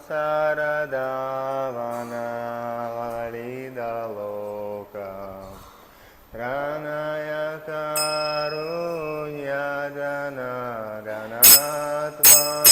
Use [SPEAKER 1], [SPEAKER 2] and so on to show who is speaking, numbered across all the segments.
[SPEAKER 1] saradavanavalidaloka Ranaya karunya jana janatvam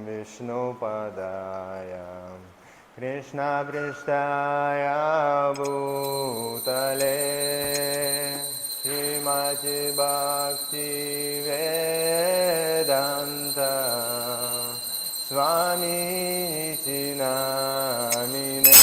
[SPEAKER 1] विष्णुपदाय कृष्णपृष्ठाय भूतले Shrimad Bhaktivedanta स्वामीति नामिने।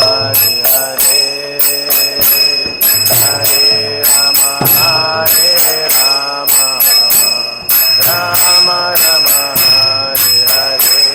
[SPEAKER 2] Hare Hare Hare Rama
[SPEAKER 1] Hare Rama, Rama Rama, Hare Hare.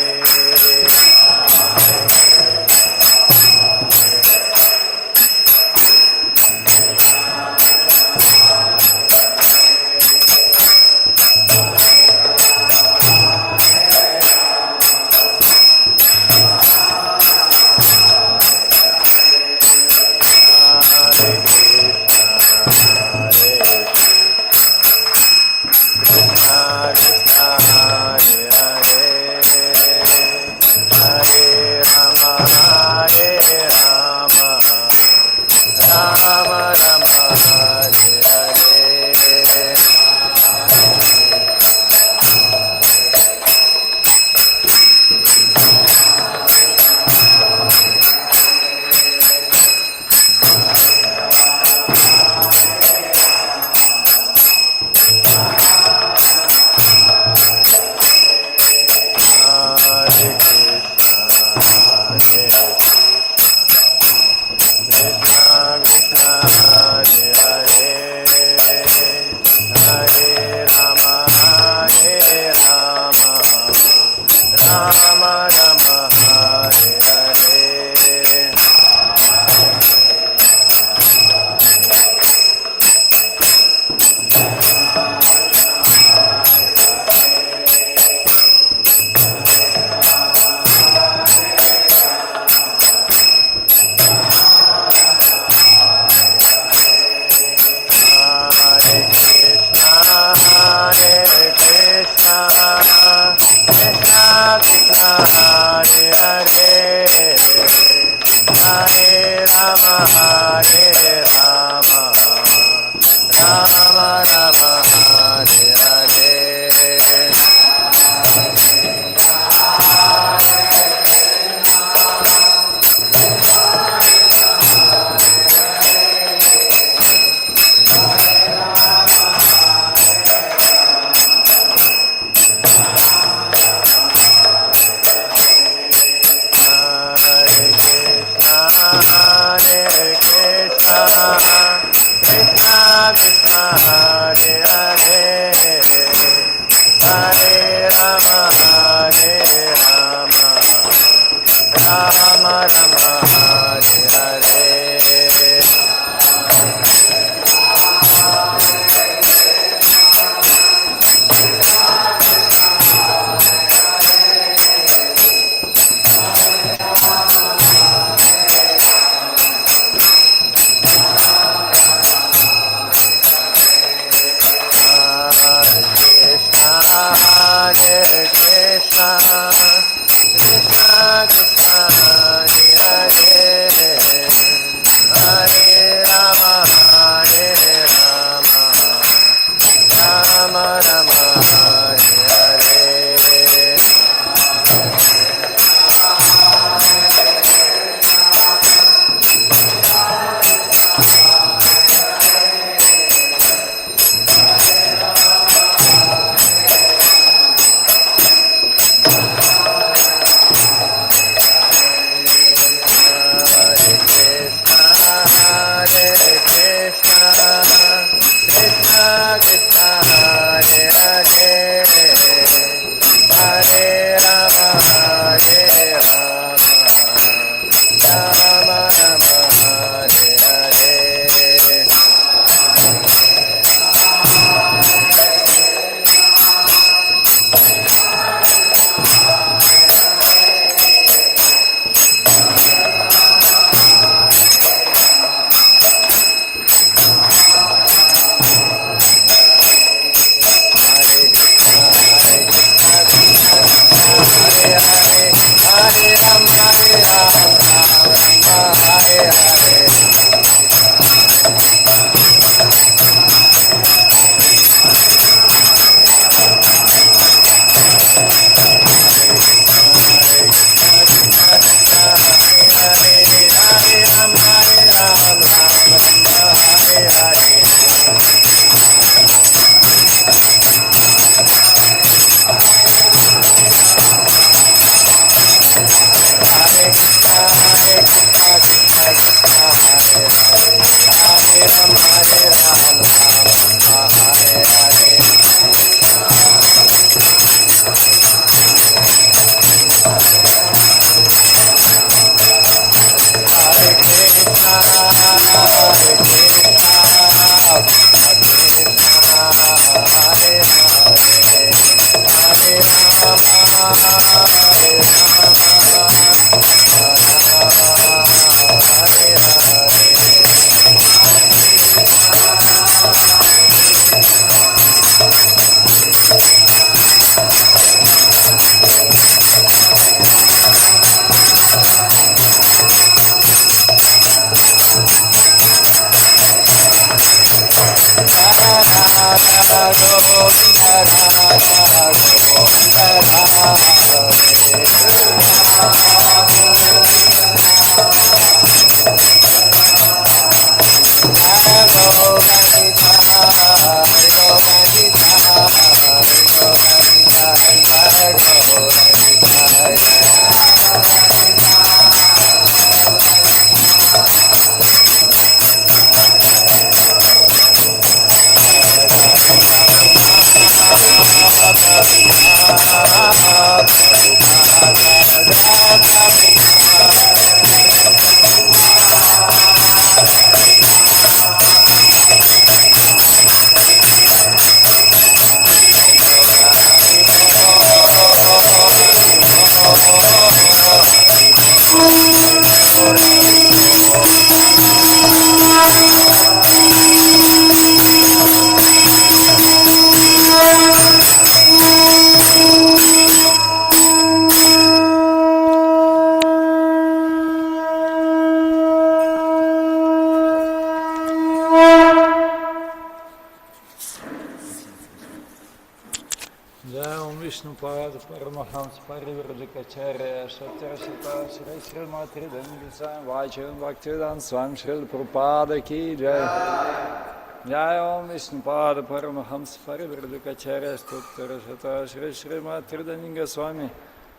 [SPEAKER 2] Vishnupada Paramahams Parivrajacharya Satyasata Shri Srimati Dandisa Vajam Bhaktivedanta Swami Srila Prabhupada Ki Jai Jai Om Vishnupada Paramahams Parivrajacharya Satyasata Shri Srimati Dandisa Swami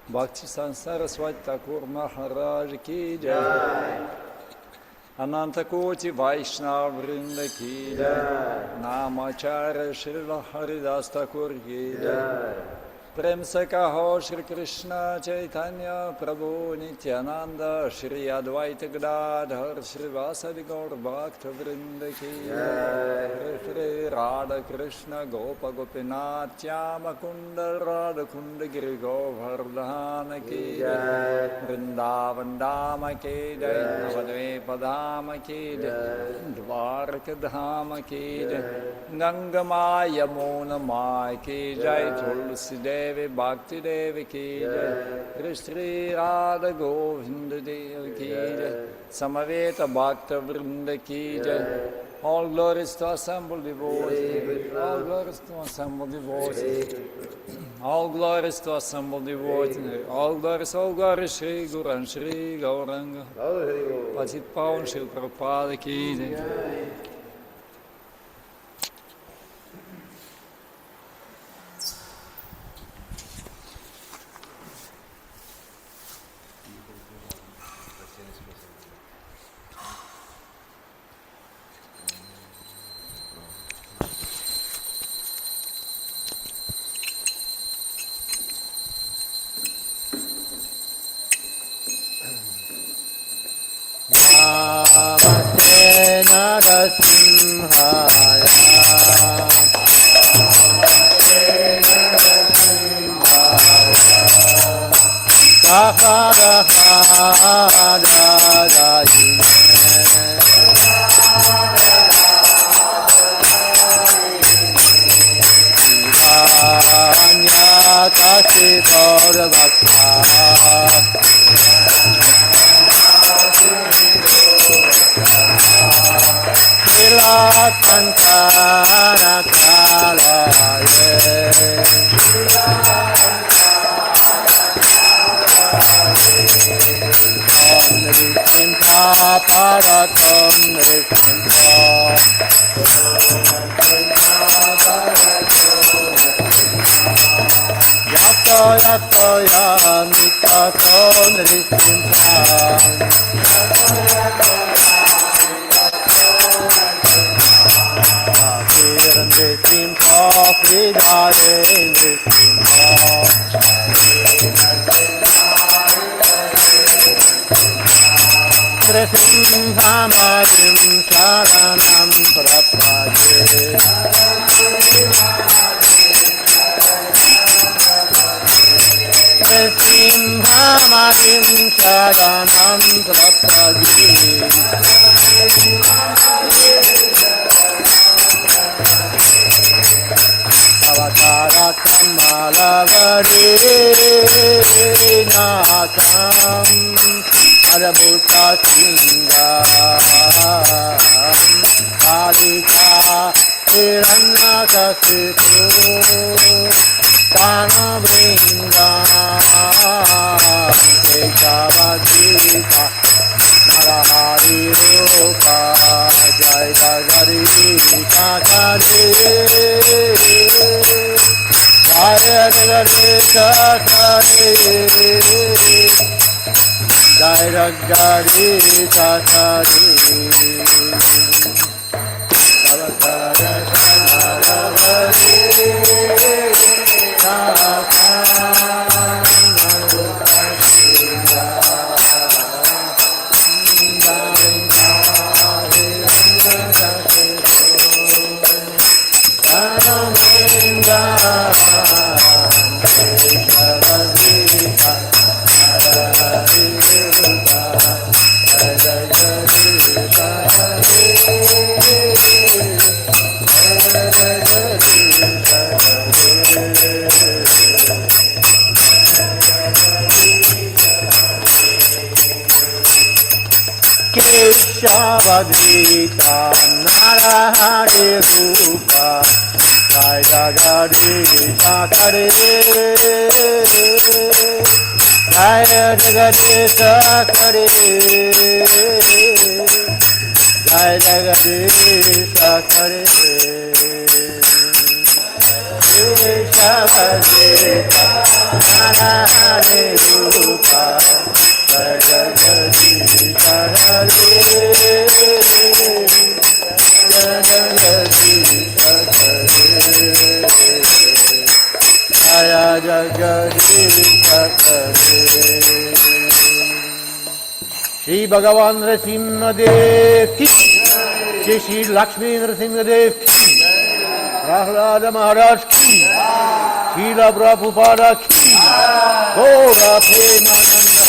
[SPEAKER 2] Bhakti Saraswati Thakur Maharaj Ki Jai Ananta Koti Vaishnav Vrinda Ki Jai Namacharya Srila Haridas Thakur Ki Jai Prem se kaho Shri Krishna Chaitanya Prabhu Nityananda Shri Advaita Gadadhar Shri Vasadi Gaur Bhakta Vrinda Ki Jai Shri Radha Krishna Gopa Gopinath Chama Kunda Radha Kunda Giri Govardhana Ki Jai Vrindavan Dama Ki Jai Navadvipa Dama Ki Jai Dvaraka Dhama Ki Jai Ganga Maya Mona Maya Ki Jai Tulsi Devi Bhakti Devi Ki Jai Shri Radha Govinda Devi Ki Jai Samaveta Bhakta Vrinda Ki Jai. All glories to assembled devotees. All glories to assembled devotees. All glories to assembled devotees. All glories Shri Guru and Shri Gauranga. Patit Pavan Shri Prabhupada Ki Jai.
[SPEAKER 1] Nrsimhamarim Sharanam Prapadi Avatarakam Malavari Natham Adabhuta Singam Adika Hiranyakasitu Kana Vringan Keshavadita Narahari Rupa Jai Jagari Kakari Jai Jagari Kakari Jai Jagari Kakari Savatara Narahari Keshavadita Narahari Rupa Jai Jagadi Sakare Jai Jagadi Sakare Jai Jagadi Sakare Keshavadita Narahari Rupa Jai Jagadi Sakare Jagadi Jaya Jagadi Sakare Shri Bhagavan Nrsimha Dev ki Shri Shri Lakshmi Nrsimha Dev ki Prahlada Maharaj ki Srila Prabhupada ki Gaura Premananda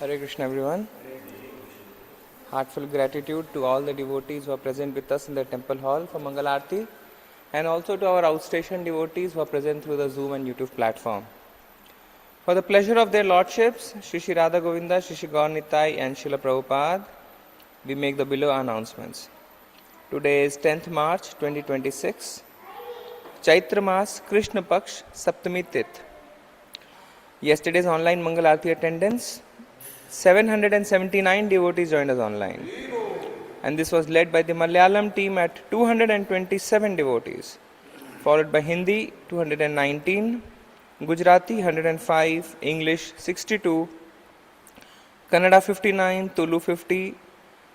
[SPEAKER 3] Hare Krishna everyone. Heartfelt gratitude to all the devotees who are present with us in the temple hall for Mangal Aarti, and also to our outstation devotees who are present through the Zoom and YouTube platform. For the pleasure of their lordships, Shri Shri Radha Govinda, Shri Shri Gaur Nitai and Srila Prabhupada, we make the below announcements. Today is 10th March 2026, Chaitra Mas Krishna Paksh Saptami Tith. Yesterday's online Mangal Aarti attendance, 779 devotees joined us online. And this was led by the Malayalam team at 227 devotees, followed by Hindi 219, Gujarati 105, English 62, Kannada 59, Tulu 50,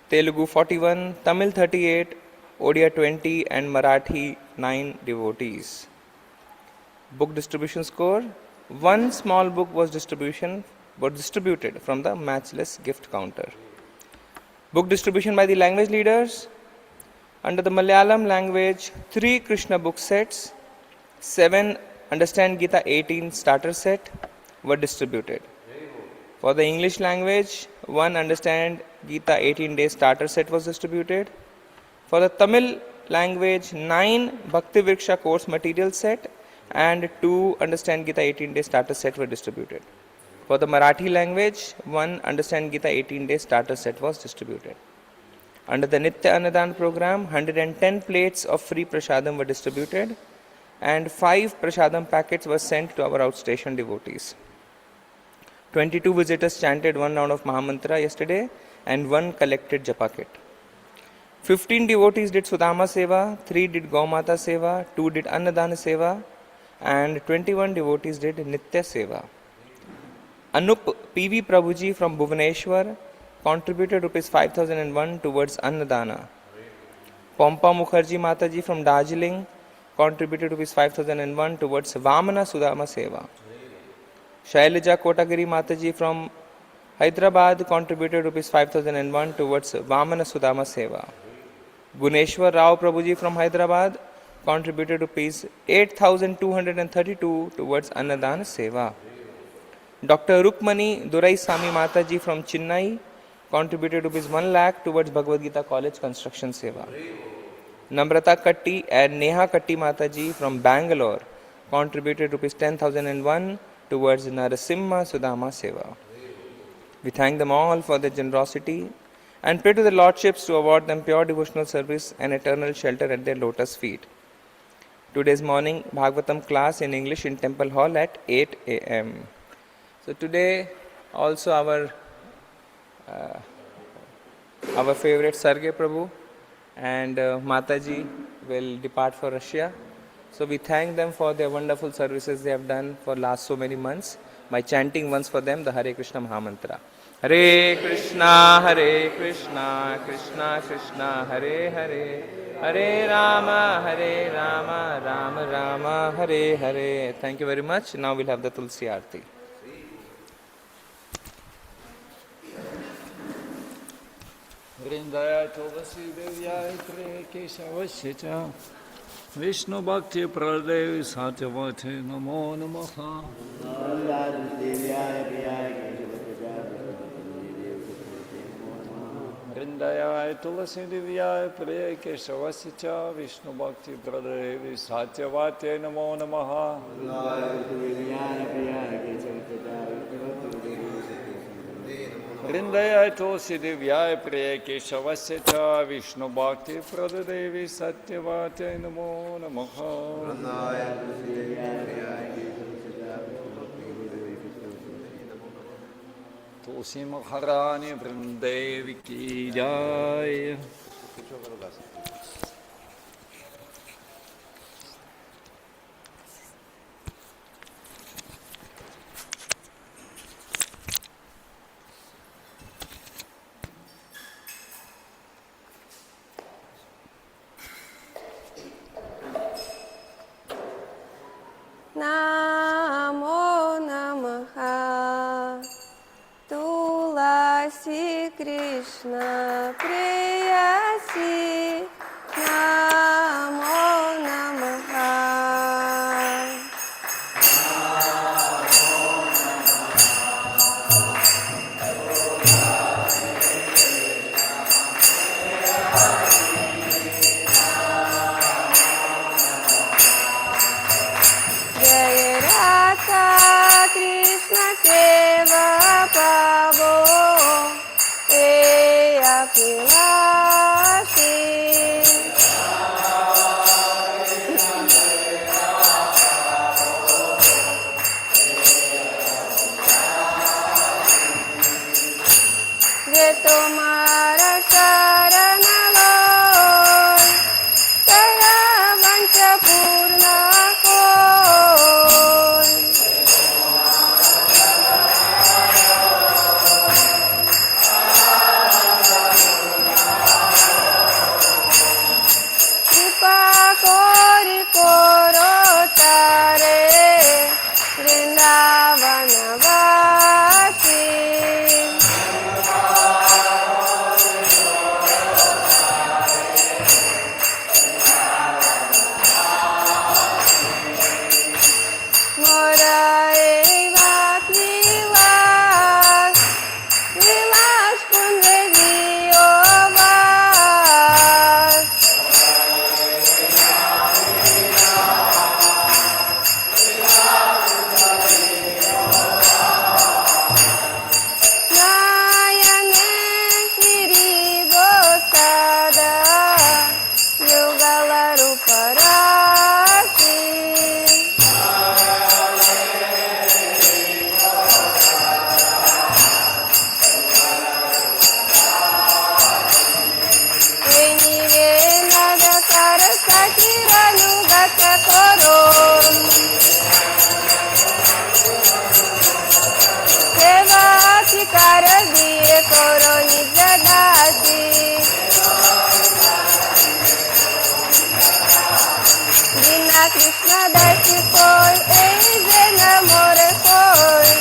[SPEAKER 3] Telugu 41, Tamil 38, Odia 20 and Marathi 9 devotees. Book distribution score, one small book was distributed from the matchless gift counter. Book distribution by the language leaders. Under the Malayalam language, 3 Krishna book sets, 7 Understand Gita 18 starter set were distributed. For the English language, 1 Understand Gita 18-day starter set was distributed. For the Tamil language, 9 Bhakti Vriksha course material set and 2 Understand Gita 18-day starter set were distributed. For the Marathi language, 1 Understand Gita 18-day starter set was distributed. Under the Nitya Annadan program, 110 plates of free prasadam were distributed and 5 prasadam packets were sent to our outstation devotees. 22 visitors chanted 1 round of Mahamantra yesterday and 1 collected japa kit. 15 devotees did Sudama Seva, 3 did Gaumata Seva, 2 did Annadana Seva and 21 devotees did Nitya Seva. Anup PV Prabhuji from Bhubaneswar contributed rupees 5001 towards Annadana. Pompa Mukherjee Mataji from Darjeeling contributed rupees 5001 towards Vamana Sudama Seva. Shailaja Kotagiri Mataji from Hyderabad contributed rupees 5001 towards Vamana Sudama Seva. Guneshwar Rao Prabhuji from Hyderabad contributed rupees 8232 towards Annadana Seva. Dr. Rukmani Durai Sami Mataji from Chennai contributed rupees 1 lakh towards Bhagavad Gita College construction seva. Namrata Katti and Neha Katti Mataji from Bangalore contributed rupees 10,001 towards Narasimha Sudama seva. We thank them all for their generosity and pray to the Lordships to award them pure devotional service and eternal shelter at their lotus feet. Today's morning Bhagavatam class in English in Temple Hall at 8 a.m. So today also our favorite Sarge Prabhu and Mataji will depart for Russia. So we thank them for their wonderful services they have done for last so many months by chanting once for them the Hare Krishna Mahamantra. Hare Krishna, Krishna Krishna, Hare Hare, Hare Rama, Rama Rama, Hare Hare. Thank you very much. Now we'll have the Tulsi Aarti.
[SPEAKER 2] Vrindaya Tulasi Devyaya Priya Keshavasya Vishnu Bhakti Pradevi Satyavate Namo Namaha. Vrindaya Tulasi Devyaya Priya Keshavasya Vishnu Bhakti Pradevi Satyavate Namo Namaha. Vrindaya Tulsi Divyaya Priya Keshavasya Cha Vishnu Bhakti Pradadevi Satyavate Namo Namaha. Tulsi Maharani Vrindevi Ki Jai.
[SPEAKER 4] Namo Namaha Tulasi Krishna Preyasi Namo Namaha Jai Radha Krishna Seva Pavo Eya Pilasi De tomara sarana loy Kara vancha purna hoy Kripa kori koro tare Vrindavana vasi Mora eva vilas Vilas pundevi ovas Nayane hirigosada Yugalaru parasi Venirena da Saraswati Ranugata Koro अधिकार दिए करो निज दासी बिना कृष्ण दासी कोई ऐ जन मोर कोई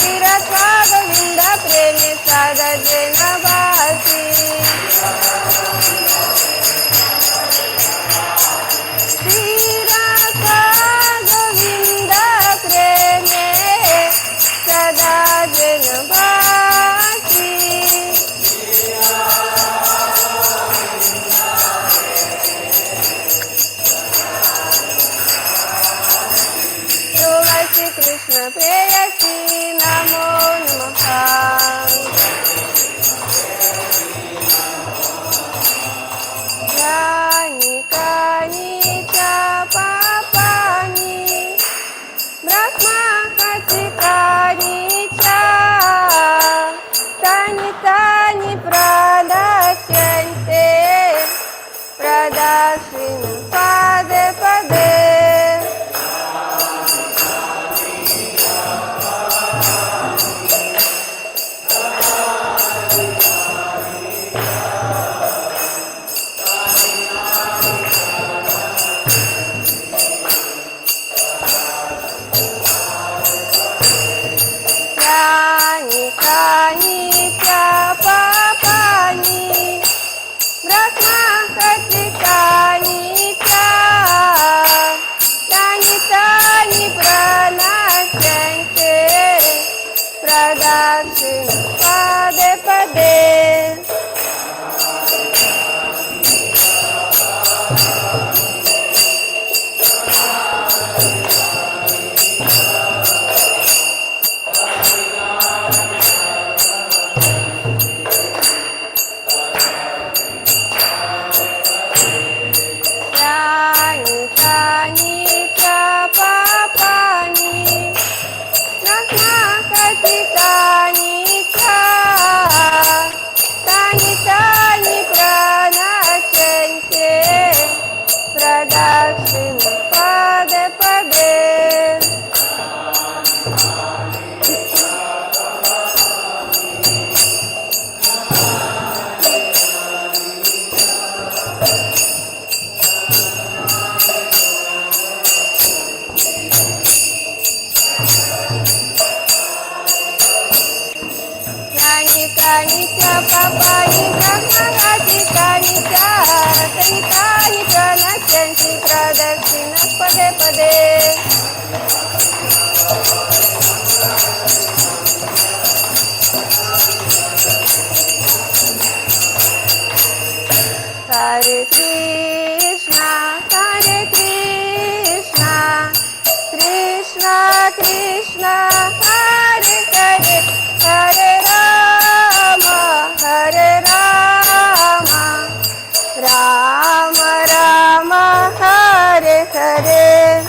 [SPEAKER 4] चिरका गोविंद प्रेम सादा जन बासी चिरका गोविंद प्रेम सदा जन बासी तुलसी कृष्ण प्रेयसी नमो नमः यानि कानि च पापानि ब्रह्मकथितानि च तानि तानि प्रदास्यन्ते प्रदास्विन् पदे पदे यानि कानि च पापानि ब्रह्मकथितानि च तानि तानि प्रनाश्यन्ते प्रदास्विन् पदे पदे यानि कानि च पापानि ब्रह्मकथितानि च तानि तानि प्रनाश्यन्ते प्रदास्विन् पदे पदे यानि कानि च पापानि ब्रह्मकथितानि च तानि तानि प्रनाश्यन्ति प्रदास्विन् पदे पदे Hare Krishna, Krishna Krishna, Hare Hare, Hare Rama, Rama Rama, Hare Hare.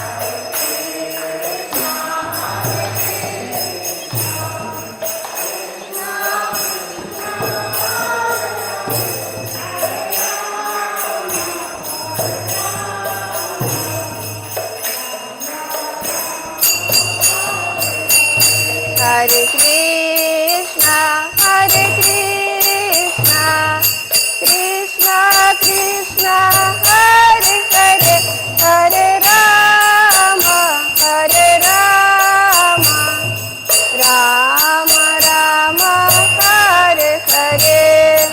[SPEAKER 4] Hare Krishna, Krishna Krishna, Hare Hare, Hare Rama, Rama Rama, Hare Hare.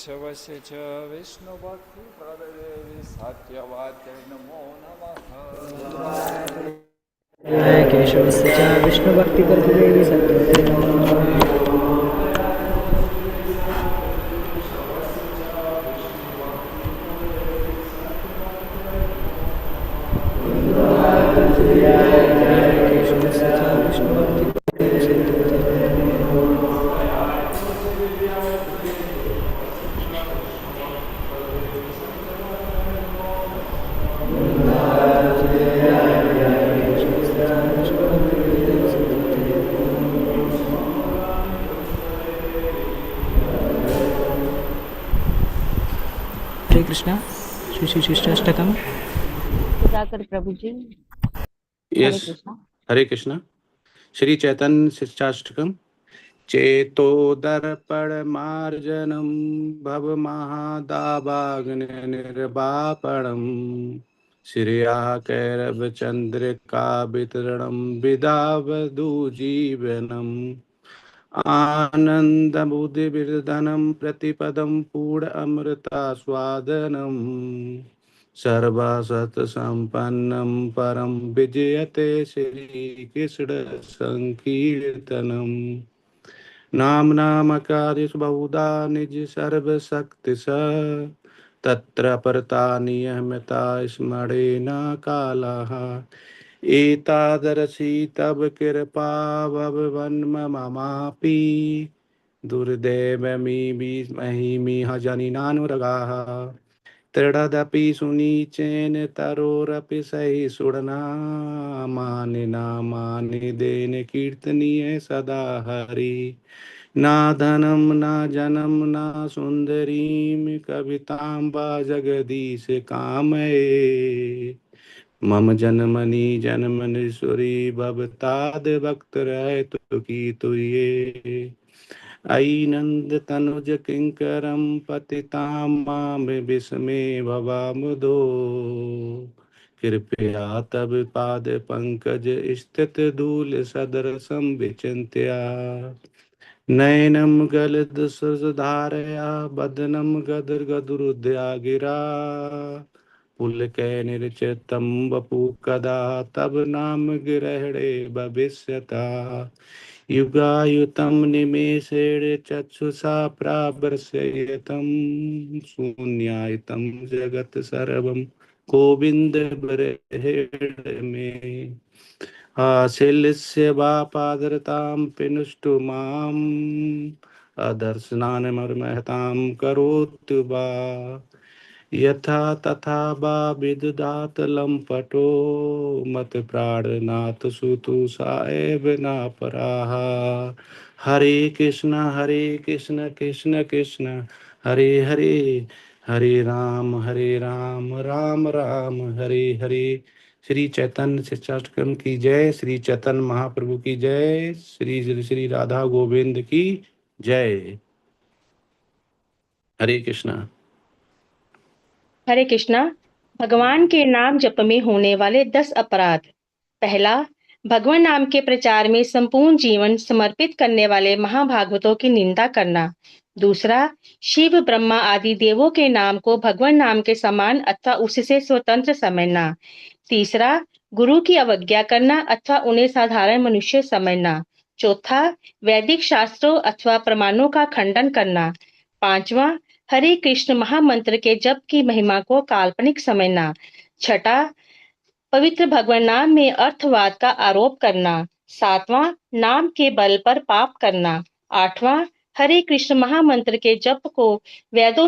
[SPEAKER 2] केशवस्य च विष्णुभक्तिप्रददेवी सत्यवाक्ये नमो नमः।
[SPEAKER 5] केशवस्य च विष्णुभक्तिप्रददेवी सत्यवते नमो नमः। केशवस्य च विष्णुभक्तिप्रददेवी सत्यवते हरे कृष्णा। श्री श्री शिष्टाष्टकम।
[SPEAKER 4] सुधाकर प्रभु जी। हरे
[SPEAKER 6] यस,
[SPEAKER 4] कृष्णा।
[SPEAKER 6] हरे कृष्णा। श्री चैतन्य शिष्टाष्टकम। चेतो दर्पण मार्जनम भव महादावाग्न निर्वापणम श्रिया कैरव चंद्रिका वितरणम विदावधु जीवनम आनंद बुद्धि विर्धनम प्रतिपदम पूर्ण अमृता स्वादनम सर्वासत संपन्नम परम विजयते श्री कृष्ण संकीर्तनम नाम नामकार्यस बहुधा निज सर्वशक्ति स तत्र परता नियमता स्मरे न कालः एतादृशी तव कृपा भवन्ममापि दुर्दैवमी महिमिह जनिनानुरगाः दृढदपि सुनीचेन तरोरपि सहिष्णुना मानिना मानिदेन कीर्तनीय सदा हरि ना धनं न जनं न सुन्दरीं कवितां वा जगदीश कामये मम जन्मनि जन्मनीश्वरी भवताद भक्त रहतु की तुये अयि नंद तनुज किंकरम पतितां माम विस्मे भवामुदो कृपया तब पाद पंकज स्थित धूल सदरसम विचिन्त्या नयनम गलद सुधारया बदनम गदर गदरुद्या गिरा पुलकै निर्चितम वपु कदा तब नाम गिरहणे भविष्यता युगायुतं निमेषेण चक्षुषा प्रावर्षयतं शून्यायतं जगत् सर्वं गोविन्द बर्हिण मे आशिलस्य वा पादरतां पिनुष्टु माम् अदर्शनान्मर्महतां करोतु वा यथा तथा वा विदधात लम्पटो मत प्राणनाथ सुतु सा एव न पराः हरे कृष्ण कृष्ण कृष्ण हरे हरे हरे राम राम राम हरे हरे। श्री चैतन्य शिक्षाष्टकम की जय। श्री चैतन्य महाप्रभु की जय। श्री श्री श्री राधा गोविंद की जय। हरे कृष्णा।
[SPEAKER 7] हरे कृष्णा। भगवान के नाम जप में होने वाले 10 अपराध। पहला, भगवान नाम के प्रचार में संपूर्ण जीवन समर्पित करने वाले महाभागवतों की निंदा करना। दूसरा, शिव ब्रह्मा आदि देवों के नाम को भगवान नाम के समान अथवा उससे स्वतंत्र समझना। तीसरा, गुरु की अवज्ञा करना अथवा उन्हें साधारण मनुष्य समझना। चौथा, वैदिक शास्त्रों अथवा प्रमाणों का खंडन करना। पांचवा, हरे कृष्ण महामंत्र के जप की महिमा को काल्पनिक समझना। छठा, पवित्र भगवान नाम में अर्थवाद का आरोप करना। सातवां, नाम के बल पर पाप करना। आठवां, हरे कृष्ण महामंत्र के जप को वेदों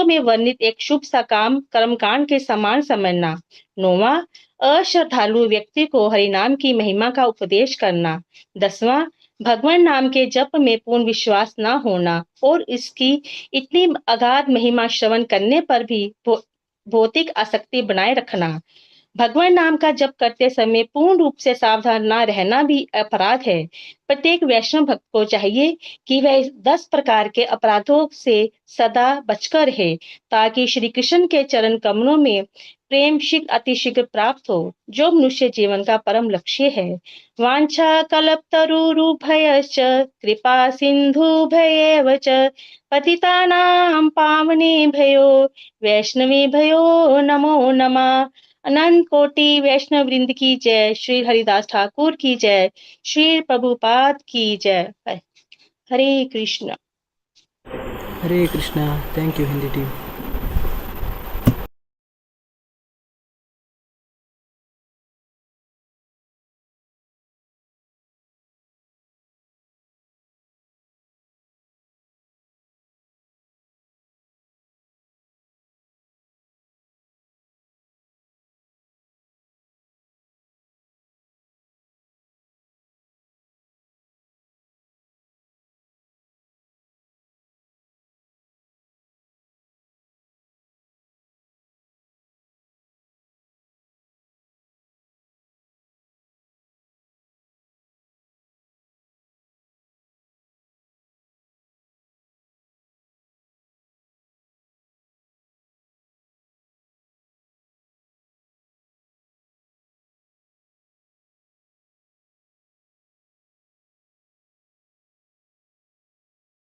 [SPEAKER 7] में वर्णित एक शुभ सकाम कर्मकांड के समान समझना। नौवां, अश्रद्धालु व्यक्ति को हरि नाम की महिमा का उपदेश करना। 10वां, भगवान नाम के जप में पूर्ण विश्वास न होना और इसकी इतनी अगाध महिमा श्रवण करने पर भी भौतिक आसक्ति बनाए रखना। भगवान नाम का जप करते समय पूर्ण रूप से सावधान न रहना भी अपराध है। प्रत्येक वैष्णव भक्त को चाहिए कि वह 10 प्रकार के अपराधों से सदा बचकर रहे ताकि श्री कृष्ण के चरण कमलों में प्रेम शीघ्र अतिशीघ्र प्राप्त हो, जो मनुष्य जीवन का परम लक्ष्य है। वांछा कल्पतरुभ्यश्च कृपा सिन्धुभ्येव च पतितानां पावनेभ्यो वैष्णवेभ्यो नमो नमः। अनंत कोटि वैष्णव वृंद की जय। श्री हरिदास ठाकुर की जय। श्री प्रभुपाद की जय। Hare Krishna.
[SPEAKER 5] Hare Krishna. Thank you Hindi team.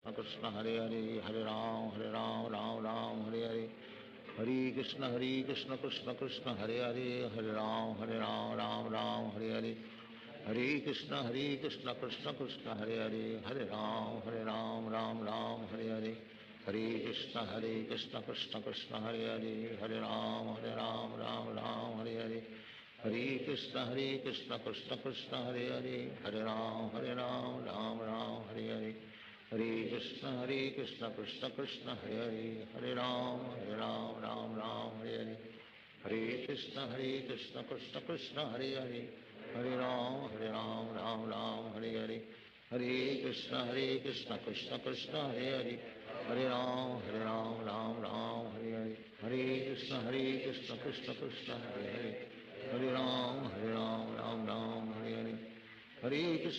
[SPEAKER 1] Krishna Hare Hare Hare Ram Ram Ram Hare Hare Hare Krishna Krishna Krishna Hare Hare Hare Ram Ram Hare Hare Hare Krishna Krishna Krishna Hare Hare Ram Ram Hare Hare Hare Krishna Krishna Krishna Hare Hare Ram Ram Hare Hare Hare Krishna Krishna Krishna Hare Ram Ram Hare Hare Hare Krishna Krishna Krishna Hare Ram Ram Hare Hare Hare Krishna Krishna Krishna Hare Ram Ram Hare Hare Hare Krishna Krishna Krishna Hare Ram Ram Hare Hare Hare Krishna Krishna Krishna Hare Ram Hare Hare Hare Krishna Krishna Krishna Hare Ram Hare Hare Hare Krishna Krishna Krishna Hare Ram Ram Hare Hare Hare Krishna Krishna Krishna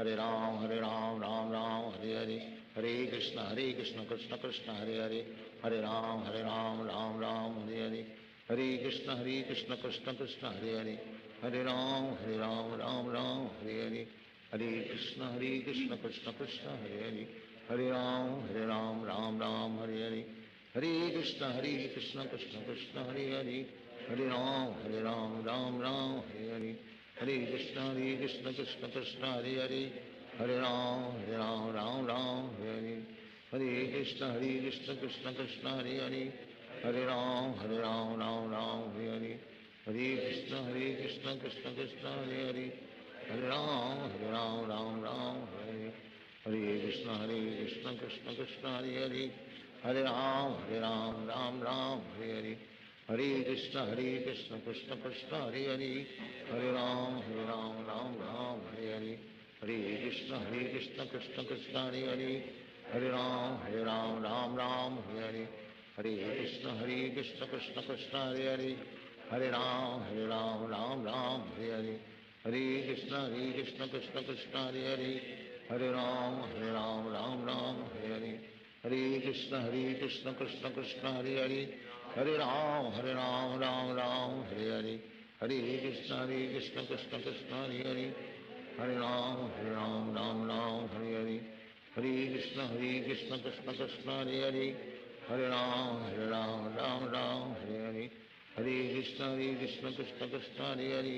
[SPEAKER 1] Hare Ram Ram Hare Hare Hare Krishna Krishna Krishna Hare Ram Ram Hare Hare Hare Krishna Krishna Krishna Hare Ram Ram Hare Hare Hare Krishna Krishna Krishna Hare Ram Ram Hare Hare Hare Krishna Krishna Krishna Hare Ram Ram Hare Hare Hare Krishna Krishna Krishna Hare Ram Ram Hare Hare Hare Krishna Krishna Krishna Hare Ram Hare Hare Hare Krishna Krishna Krishna Hare Ram Hare Hare Hare Krishna Krishna Krishna Hare Ram Hare Hare Hare Krishna Krishna Krishna Hare Ram Hare Hare Hare Krishna Krishna Krishna Hare Ram Hare Hare Hare Krishna Krishna Krishna Hare Ram Hare Hare Hare Krishna Krishna Krishna Hare Ram Hare Hare Hare Krishna Krishna Krishna Hare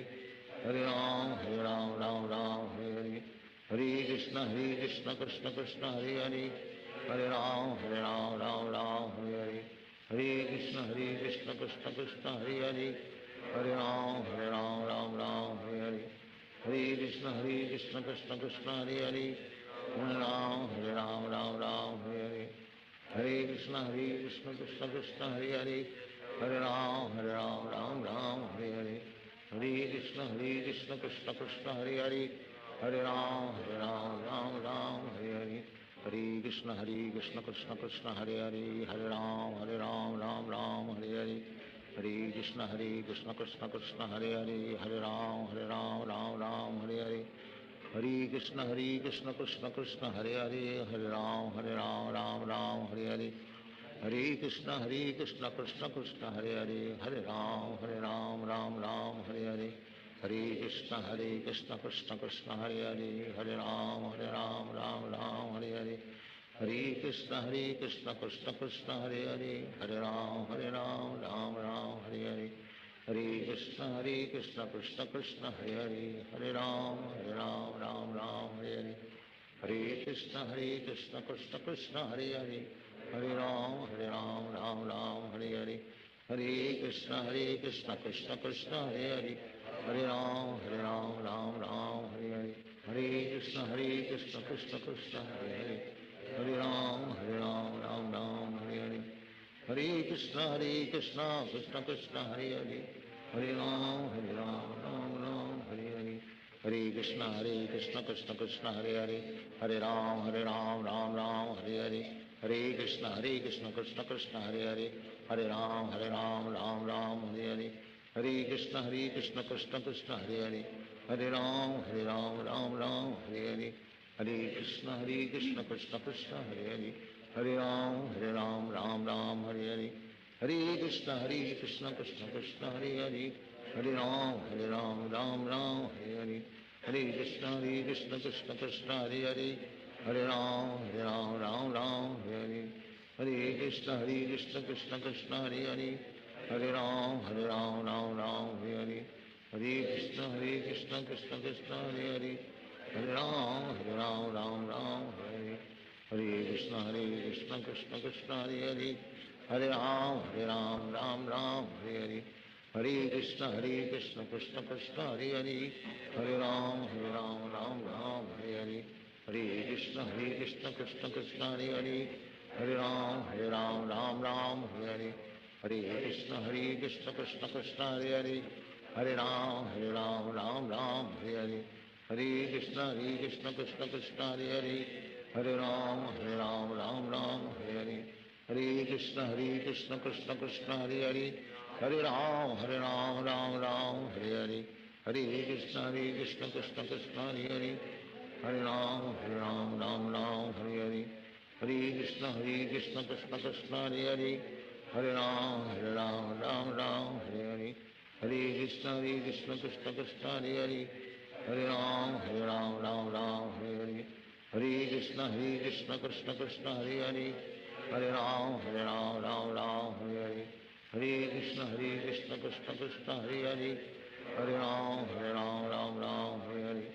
[SPEAKER 1] Ram Hare Hare Hare Krishna Krishna Krishna Hare Ram Hare Hare Hare Krishna Krishna Krishna Hare Ram Hare Hare Hare Krishna Krishna Krishna Hare Ram Hare Hare Hare Krishna Krishna Krishna Hare Ram Hare Hare Hare Krishna Krishna Krishna Hare Ram Hare Hare Hare Krishna Krishna Krishna Hare Ram Hare Hare Hare Krishna Krishna Krishna Hare Ram Hare Hare Hare Krishna Krishna Krishna Hare Ram Hare Hare Hare Krishna Krishna Krishna Hare Ram Ram Hare Hare Hare Krishna Krishna Krishna Hare Hare, Hare Ram Ram Ram Hare Hare, Hare Krishna Krishna Krishna Hare Hare, Hare Ram Ram Ram Hare Hare, Hare Krishna Krishna Krishna Hare Hare, Hare Ram Ram Ram Hare Hare, Hare Krishna Krishna Krishna Hare Hare, Hare Ram Ram Hare Hare, Hare Krishna Krishna Hare Hare, Hare Ram Ram Hare Hare, Hare Krishna Krishna Krishna Hare Hare, Hare Ram Ram Hare Hare, Hare Krishna Krishna Krishna Hare Hare, Hare Ram Ram Hare Hare, Hare Krishna Krishna Krishna Hare Hare, Hare Ram Ram Hare Hare, Hare Krishna Krishna Krishna Hare Hare, Hare Ram Ram Hare Hare, Hare Krishna Krishna Krishna Hare Hare, Hare Ram Ram Hare Hare, Hare Krishna Krishna Krishna Hare Hare, Hare Ram Ram Hare Hare, Hare Krishna Krishna Krishna Hare Hare, Hare Ram Ram Hare Hare, Hare Krishna Krishna Krishna Hare Hare, Hare Ram Ram Hare Hare, Hare Krishna Krishna Krishna Hare Hare, Hare Ram Ram Hare Hare, Hare Krishna Krishna Krishna Hare Hare, Hare Ram Ram Hare Hare, Hare Krishna Krishna Krishna Hare Hare, Hare Ram Ram Hare Hare, Hare Krishna Krishna Krishna Hare Hare, Hare Ram Ram Hare Hare, Hare Krishna Krishna Krishna Hare Hare, Hare Ram Ram Hare Hare, Hare Krishna Krishna Krishna Hare Hare, Hare Ram Ram Hare Hare, Hare Krishna Krishna Krishna Hare Hare, Hare Ram Ram Hare Hare, Hare Krishna Krishna Krishna Hare Hare, Hare Ram Ram Hare Hare, Hare Krishna Krishna Krishna Hare Hare, Hare Ram Ram Hare Hare, Hare Krishna Krishna Krishna Hare Hare, Hare Ram Hare Hare, Hare Krishna Krishna Krishna Hare Hare, Hare Ram Ram Hare Hare, Hare Krishna Krishna Krishna Hare Hare, Hare Ram Ram Hare Hare, Hare Krishna Krishna Krishna Hare Hare, Hare Ram Ram Hare Hare, Hare Krishna Krishna Krishna Hare Hare, Hare Ram Hare Hare, Hare Krishna Krishna Krishna Hare Hare, Hare Ram Hare Hare, Hare Krishna Krishna Krishna Hare Hare, Hare Ram Hare Hare, Hare Krishna Krishna Krishna Hare Hare, Hare Ram Hare Hare,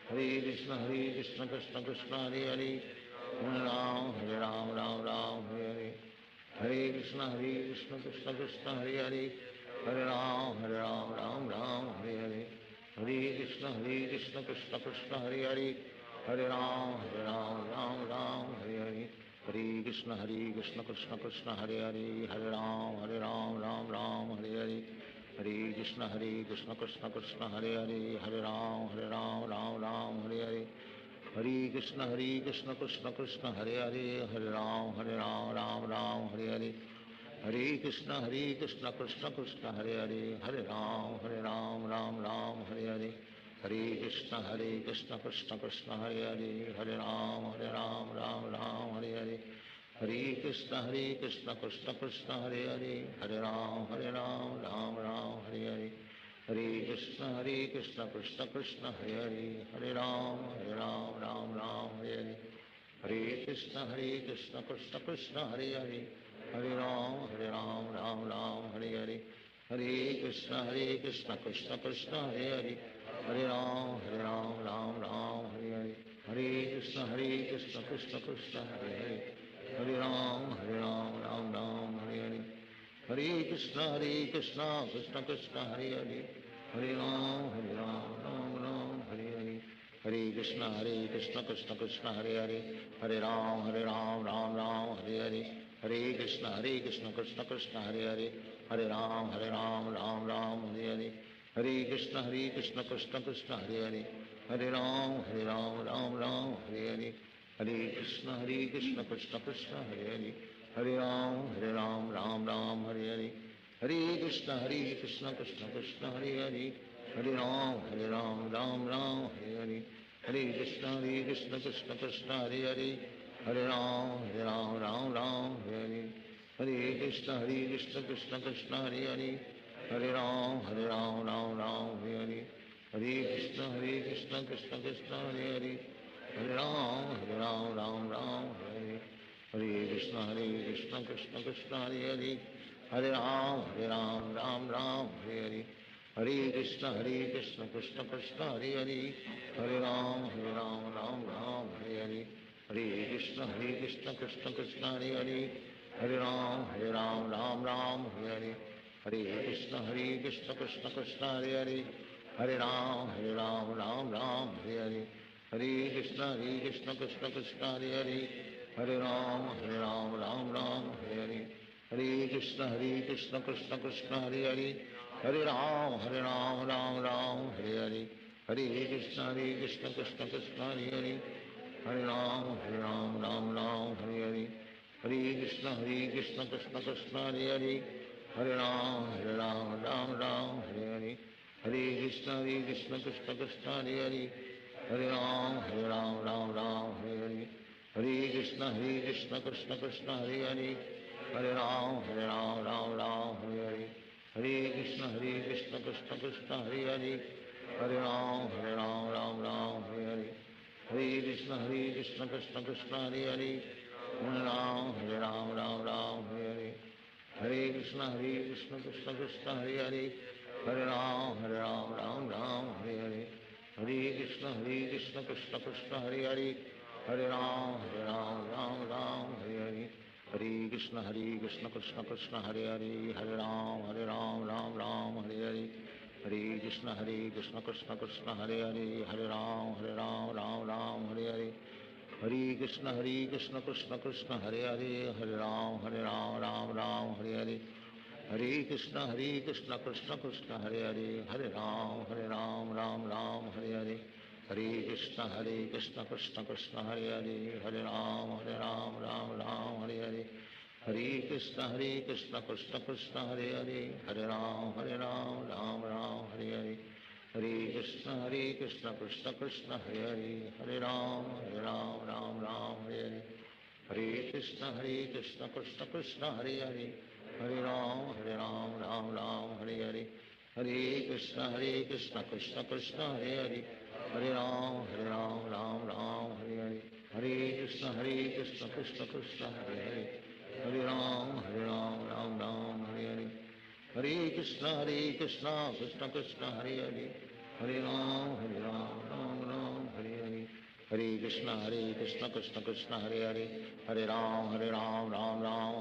[SPEAKER 1] Hare Krishna Krishna Krishna Hare Hare, Hare Ram Hare Hare, Hare Krishna Krishna Krishna Hare Hare, Hare Ram Ram Hare Hare, Hare Krishna Krishna Krishna Hare Hare, Hare Ram Ram Hare Hare, Hare Krishna Krishna Krishna Hare Hare, Hare Ram Ram Hare Hare, Hare Krishna Krishna Krishna Hare Hare, Hare Ram Ram Hare Hare, Hare Krishna Krishna Krishna Hare Hare, Hare Ram Ram Hare Hare, Hare Krishna Krishna Krishna Hare Hare, Hare Ram Ram Hare Hare, Hare Krishna Krishna Krishna Hare Hare, Hare Ram Ram Hare Hare, Hare Krishna Krishna Krishna Hare Hare, Hare Ram Hare Hare, Hare Krishna Krishna Krishna Hare Hare, Hare Ram Hare Hare, Hare Krishna Krishna Krishna Hare Hare, Hare Ram Hare Hare, Hare Krishna Krishna Krishna Hare Hare, Hare Ram Hare Hare, Hare Krishna Krishna Krishna Hare Hare, Hare Ram Ram Hare Hare, Hare Krishna Krishna Krishna Hare Hare, Hare Ram Ram Hare Hare, Hare Krishna Krishna Krishna Hare Hare, Hare Ram Hare Hare, Hare Krishna Krishna Krishna Hare Hare, Hare Ram Ram Hare Hare, Hare Krishna Krishna Krishna Hare Hare, Hare Ram Ram Hare Hare, Hare Krishna Krishna Krishna Hare Hare, Hare Ram Ram Ram Hare Hare, Hare Krishna Krishna Krishna Hare Hare, Hare Ram Ram Hare Hare, Hare Krishna Krishna Krishna Hare Hare, Hare Ram Ram Hare Hare Krishna Krishna Krishna Hare Hare, Hare Ram Ram Hare Hare Krishna Krishna Krishna Hare Hare, Hare Ram Ram Hare Hare, Hare Krishna Krishna Krishna Hare Hare, Hare Ram Ram Hare Hare, Hare Krishna Krishna Krishna Hare Hare, Hare Ram Ram Hare Hare, Hare Krishna Krishna Krishna Hare Hare, Hare Ram Hare Hare, Hare Krishna Krishna Krishna Hare Hare, Hare Ram Hare Hare, Hare Krishna Krishna Krishna Hare Hare, Hare Ram Hare Hare, Hare Krishna Krishna Krishna Hare Hare, Hare Ram Hare Hare, Hare Krishna Krishna Krishna Hare Hare, Hare Ram Hare Hare, Hare Krishna Krishna Krishna Hare Hare, Hare Ram Hare Hare, Hare Krishna Krishna Krishna Hare Hare, Hare Ram Hare Hare, Hare Krishna Krishna Krishna Hare Hare, Hare Ram Hare Hare, Hare Krishna Krishna Krishna Hare Hare, Hare Ram Hare Hare, Hare Krishna Krishna Krishna Hare Hare, Hare Ram Hare Hare, Hare Krishna Krishna Krishna Hare Hare, Hare Ram Hare Hare, Hare Krishna Krishna Krishna Hare Hare, Hare Ram Hare Hare, Hare Krishna Krishna Krishna Hare Hare, Hare Ram Hare Hare, Hare Krishna Krishna Krishna Hare Hare, Hare Ram Hare Hare, Hare Krishna Krishna Krishna Hare Hare, Hare Ram Hare Hare, Hare Krishna Krishna Krishna Hare Hare, Hare Ram Hare Hare, Hare Krishna Krishna Krishna Hare Hare, Hare Ram Hare Hare, Hare Krishna Krishna Krishna Hare Hare, Hare Ram Hare Hare, Hare Krishna Krishna Krishna Hare Hare, Hare Ram Hare Hare, Hare Krishna Krishna Krishna Hare Hare, Hare Ram Hare Hare, Hare Krishna Krishna Krishna Hare Hare, Hare Ram Hare Hare, Hare Krishna Krishna Krishna Hare Hare, Hare Ram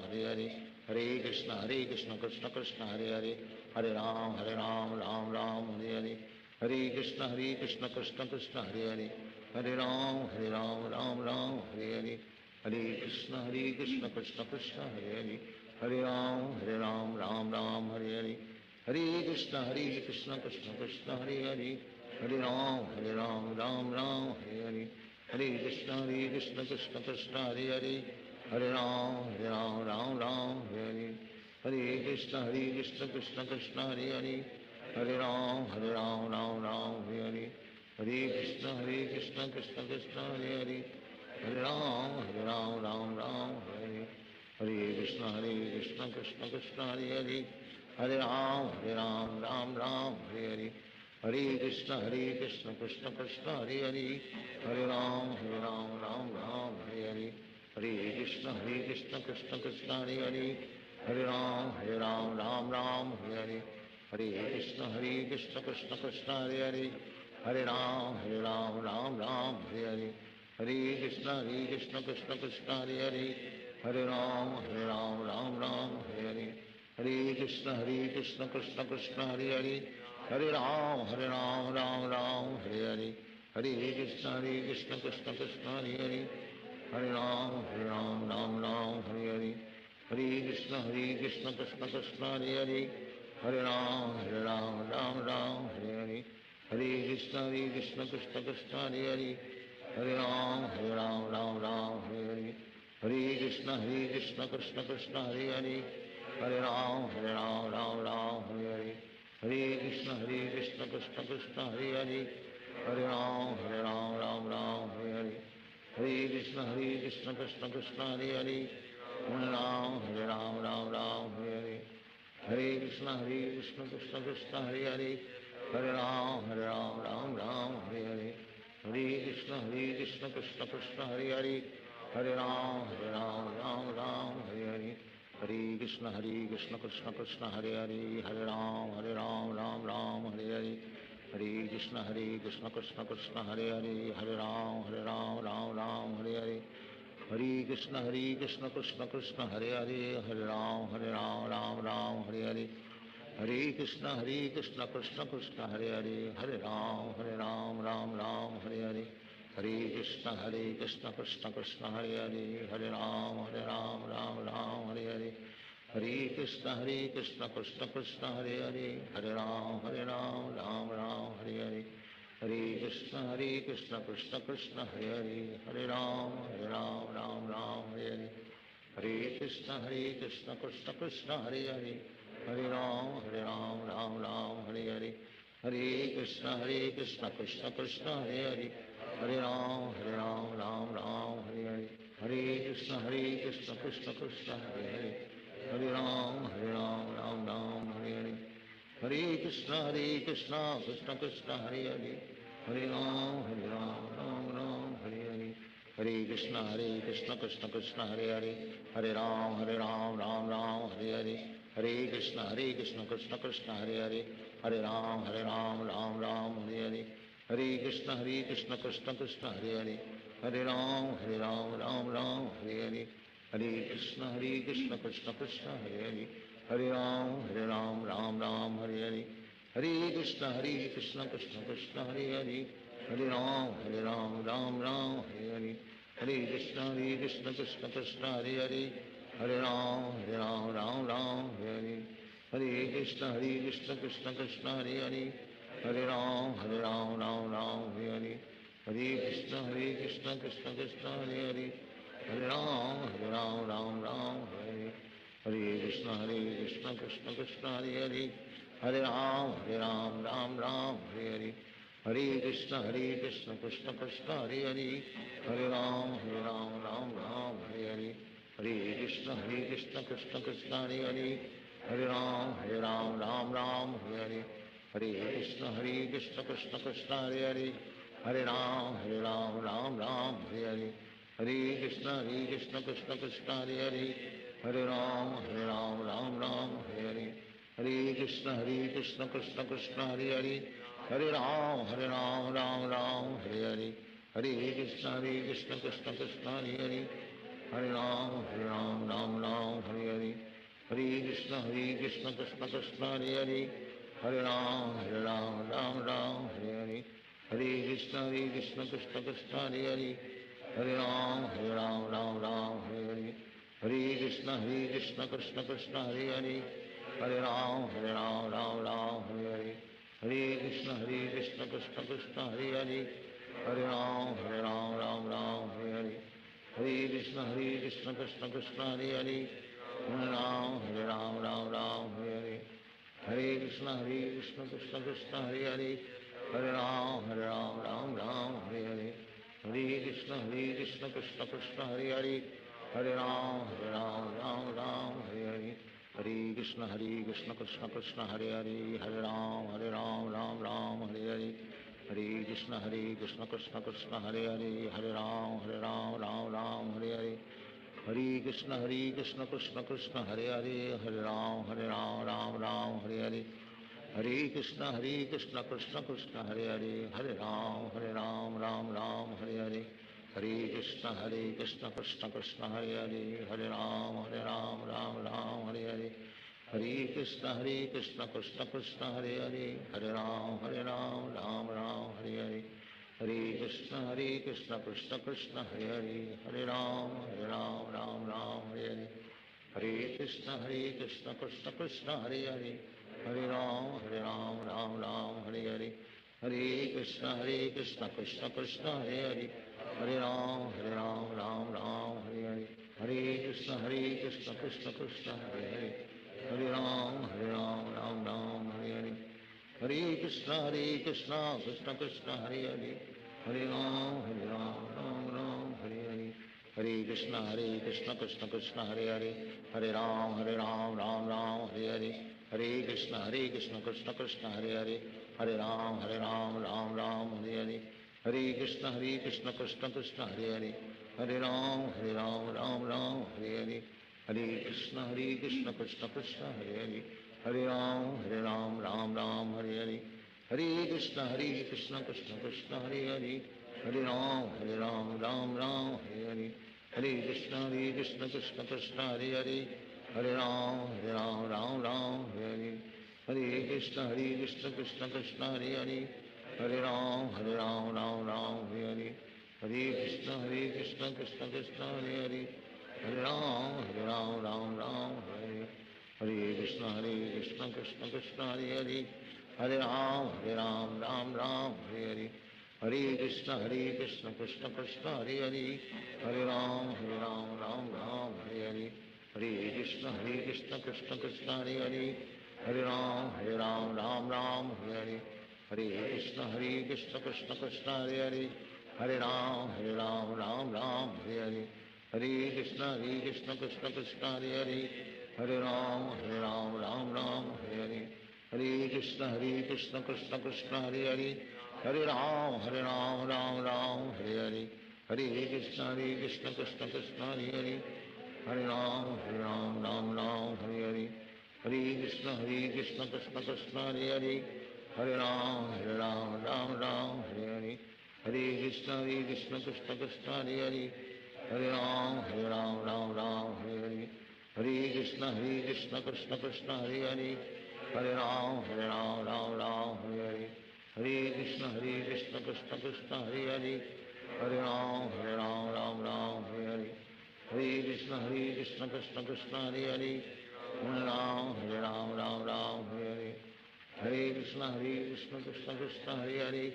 [SPEAKER 1] Hare Hare, Hare Krishna Krishna Krishna Hare Hare, Hare Ram Hare Hare, Hare Krishna Krishna Krishna Hare Hare, Hare Ram Hare Hare, Hare Krishna Krishna Krishna Hare Hare, Hare Ram Hare Hare, Hare Krishna Krishna Krishna Hare Hare, Hare Ram Hare Hare, Hare Krishna Krishna Krishna Hare Hare, Hare Ram Hare Hare, Hare Krishna Krishna Krishna Hare Hare, Hare Ram Hare Hare, Hare Krishna Krishna Krishna Hare Hare, Hare Ram Hare Hare, Hare Krishna Krishna Krishna Hare Hare, Hare Ram Hare Hare, Hare Krishna Krishna Krishna Hare Hare, Hare Ram Hare Hare, Hare Krishna Krishna Krishna Hare Hare, Hare Ram Hare Hare, Hare Krishna Krishna Krishna Hare Hare, Hare Ram Hare Hare, Hare Krishna Krishna Krishna Hare Hare, Hare Ram Hare Hare, Hare Krishna Krishna Krishna Hare Hare, Hare Ram Hare Hare, Hare Krishna Krishna Krishna Hare Hare, Hare Ram Hare Hare, Hare Krishna Krishna Krishna Hare Hare, Hare Ram Hare Hare, Hare Krishna Krishna Krishna Hare Hare, Hare Ram Hare Hare, Hare Krishna Krishna Krishna Hare Hare, Hare Ram Hare Hare, Hare Krishna Krishna Krishna Hare Hare, Hare Ram Ram Ram Hare Hare Hare Krishna Krishna Krishna Hare Hare Hare Ram Ram Ram Hare Hare Hare Krishna Krishna Krishna Hare Hare Hare Ram Ram Ram Hare Hare Hare Krishna Krishna Krishna Hare Hare Hare Ram Ram Ram Hare Hare Hare Krishna Krishna Krishna Hare Hare Hare Ram Ram Ram Hare Hare Hare Krishna Krishna Krishna Hare Hare Ram Ram Hare Hare Hare Krishna Krishna Krishna Hare Hare Ram Ram Hare Hare Hare Krishna Krishna Krishna Hare Ram Ram Hare Hare Hare Krishna Krishna Krishna Hare Ram Ram Hare Hare Hare Krishna Krishna Krishna Hare Ram Ram Hare Hare Hare Krishna Krishna Krishna Hare Ram Ram Hare Hare Hare Krishna Krishna Krishna Hare Ram Ram Hare Hare Hare Krishna Krishna Krishna Hare Ram Ram Hare Hare Hare Krishna Krishna Krishna Hare Ram Ram Hare Hare Hare Krishna Krishna Krishna Hare Ram Ram Hare Hare Hare Krishna Krishna Krishna Hare Ram Ram Hare Hare Hare Krishna Krishna Krishna Hare Ram Ram Hare Hare Hare Krishna Krishna Krishna Hare Ram Ram Hare Hare Hare Krishna Krishna Krishna Hare Ram Ram Hare Hare Hare Krishna Krishna Krishna Hare Ram Ram Hare Hare Hare Krishna Krishna Krishna Hare Ram Ram Hare Hare Hare Krishna Krishna Krishna Hare Ram Ram Hare Hare Hare Krishna Krishna Krishna Hare Ram Ram Hare Hare Krishna Krishna Krishna Hare Ram Ram Hare Hare Hare Krishna Krishna Krishna Hare Ram Ram Hare Hare Hare Krishna Krishna Krishna Hare Ram Ram Hare Hare Hare Krishna Krishna Krishna Hare Ram Ram Hare Hare Hare Krishna Krishna Krishna Hare Ram Ram Hare Hare Hare Krishna Krishna Krishna Hare Ram Hare Hare Hare Krishna Krishna Krishna Hare Ram Hare Hare Hare Krishna Krishna Krishna Hare Ram Hare Hare Hare Krishna Krishna Krishna Hare Ram Hare Hare Hare Krishna Krishna Krishna Hare Ram Hare Hare Hare Krishna Krishna Krishna Hare Ram Hare Hare Hare Krishna Krishna Krishna Hare Ram Hare Hare Hare Krishna Krishna Krishna Hare Ram Hare Hare Hare Krishna Krishna Krishna Hare Ram Hare Hare Hare Krishna Krishna Krishna Hare Ram Hare Hare Hare Krishna Krishna Krishna Hare Ram Hare Hare Hare Krishna Krishna Krishna Hare Ram Hare Hare Hare Krishna Krishna Krishna Hare Ram Ram Hare Hare Hare Krishna Krishna Krishna Hare Ram Ram Hare Hare Hare Krishna Krishna Krishna Hare Ram Ram Hare Hare Hare Krishna Krishna Krishna Hare Ram Ram Hare Hare Hare Krishna Krishna Krishna Hare Ram Ram Hare Hare Hare Krishna Krishna Krishna Hare Ram Ram Hare Hare Hare Krishna Krishna Krishna Hare Ram Ram Hare Hare Hare Krishna Krishna Krishna Hare Hare Ram, Ram Ram, Hare Hare. Hare Krishna, Krishna Krishna, Hare Hare. Hare Ram, Ram Ram, Hare Hare. Hare Krishna, Krishna Krishna, Hare Hare. Hare Ram, Ram Ram, Hare Hare. Hare Krishna, Krishna Krishna, Hare Hare. Hare Ram, Ram Ram, Hare Hare. Hare Krishna, Krishna Krishna, Hare Hare. Hare Ram, Ram Ram, Hare Hare. Hare Krishna, Krishna Krishna, Hare Hare. Hare Ram, Ram Ram, Hare Hare. Hare Krishna, Krishna Krishna, Hare Hare. Hare Ram, Ram Ram, Hare Hare. Hare Krishna, Krishna Krishna, Hare Hare. Hare Ram, Ram Ram, Hare Hare. Hare Krishna, Krishna Krishna, Hare Hare. Hare Ram, Ram Ram, Hare Hare. Hare Krishna, Krishna Krishna, Hare Hare. Hare Ram, Ram Ram, Hare Hare. Hare Krishna, Krishna Krishna, Hare Hare. Hare Ram, Ram Ram, Hare Hare. Hare Krishna, Krishna Krishna, Hare Hare. Hare Ram, Ram Ram, Hare Hare. Hare Krishna, Krishna Krishna, Hare Hare. Hare Ram, Ram Ram, Hare Hare. Hare Krishna, Krishna Krishna, Hare Hare. Hare Ram, Ram Ram, Hare Hare. Hare Krishna, Krishna Krishna, Hare Hare. Hare Ram, Ram Ram, Hare Hare. Hare Krishna, Krishna Krishna, Hare Hare. Hare Ram, Ram Ram, Hare Hare. Hare Krishna, Krishna Krishna, Hare Hare. Hare Ram, Ram Ram, Hare Hare. Hare Krishna, Krishna Krishna, Hare Hare. Hare Ram, Ram Ram, Hare Hare. Hare Krishna, Krishna Krishna, Hare Hare. Hare Ram, Ram Ram, Hare Hare. Hare Krishna, Krishna Krishna, Hare Hare. Hare Ram, Ram Ram, Hare Hare. Hare Krishna, Krishna Krishna, Hare Hare. Hare Ram, Ram Ram, Hare Hare. Hare Krishna, Krishna Krishna, Hare Hare. Hare Ram, Ram Ram, Hare Hare. Hare Krishna, Krishna Krishna, Hare Hare. Hare Ram, Ram Ram, Hare Hare. Hare Krishna, Krishna Krishna, Hare Hare.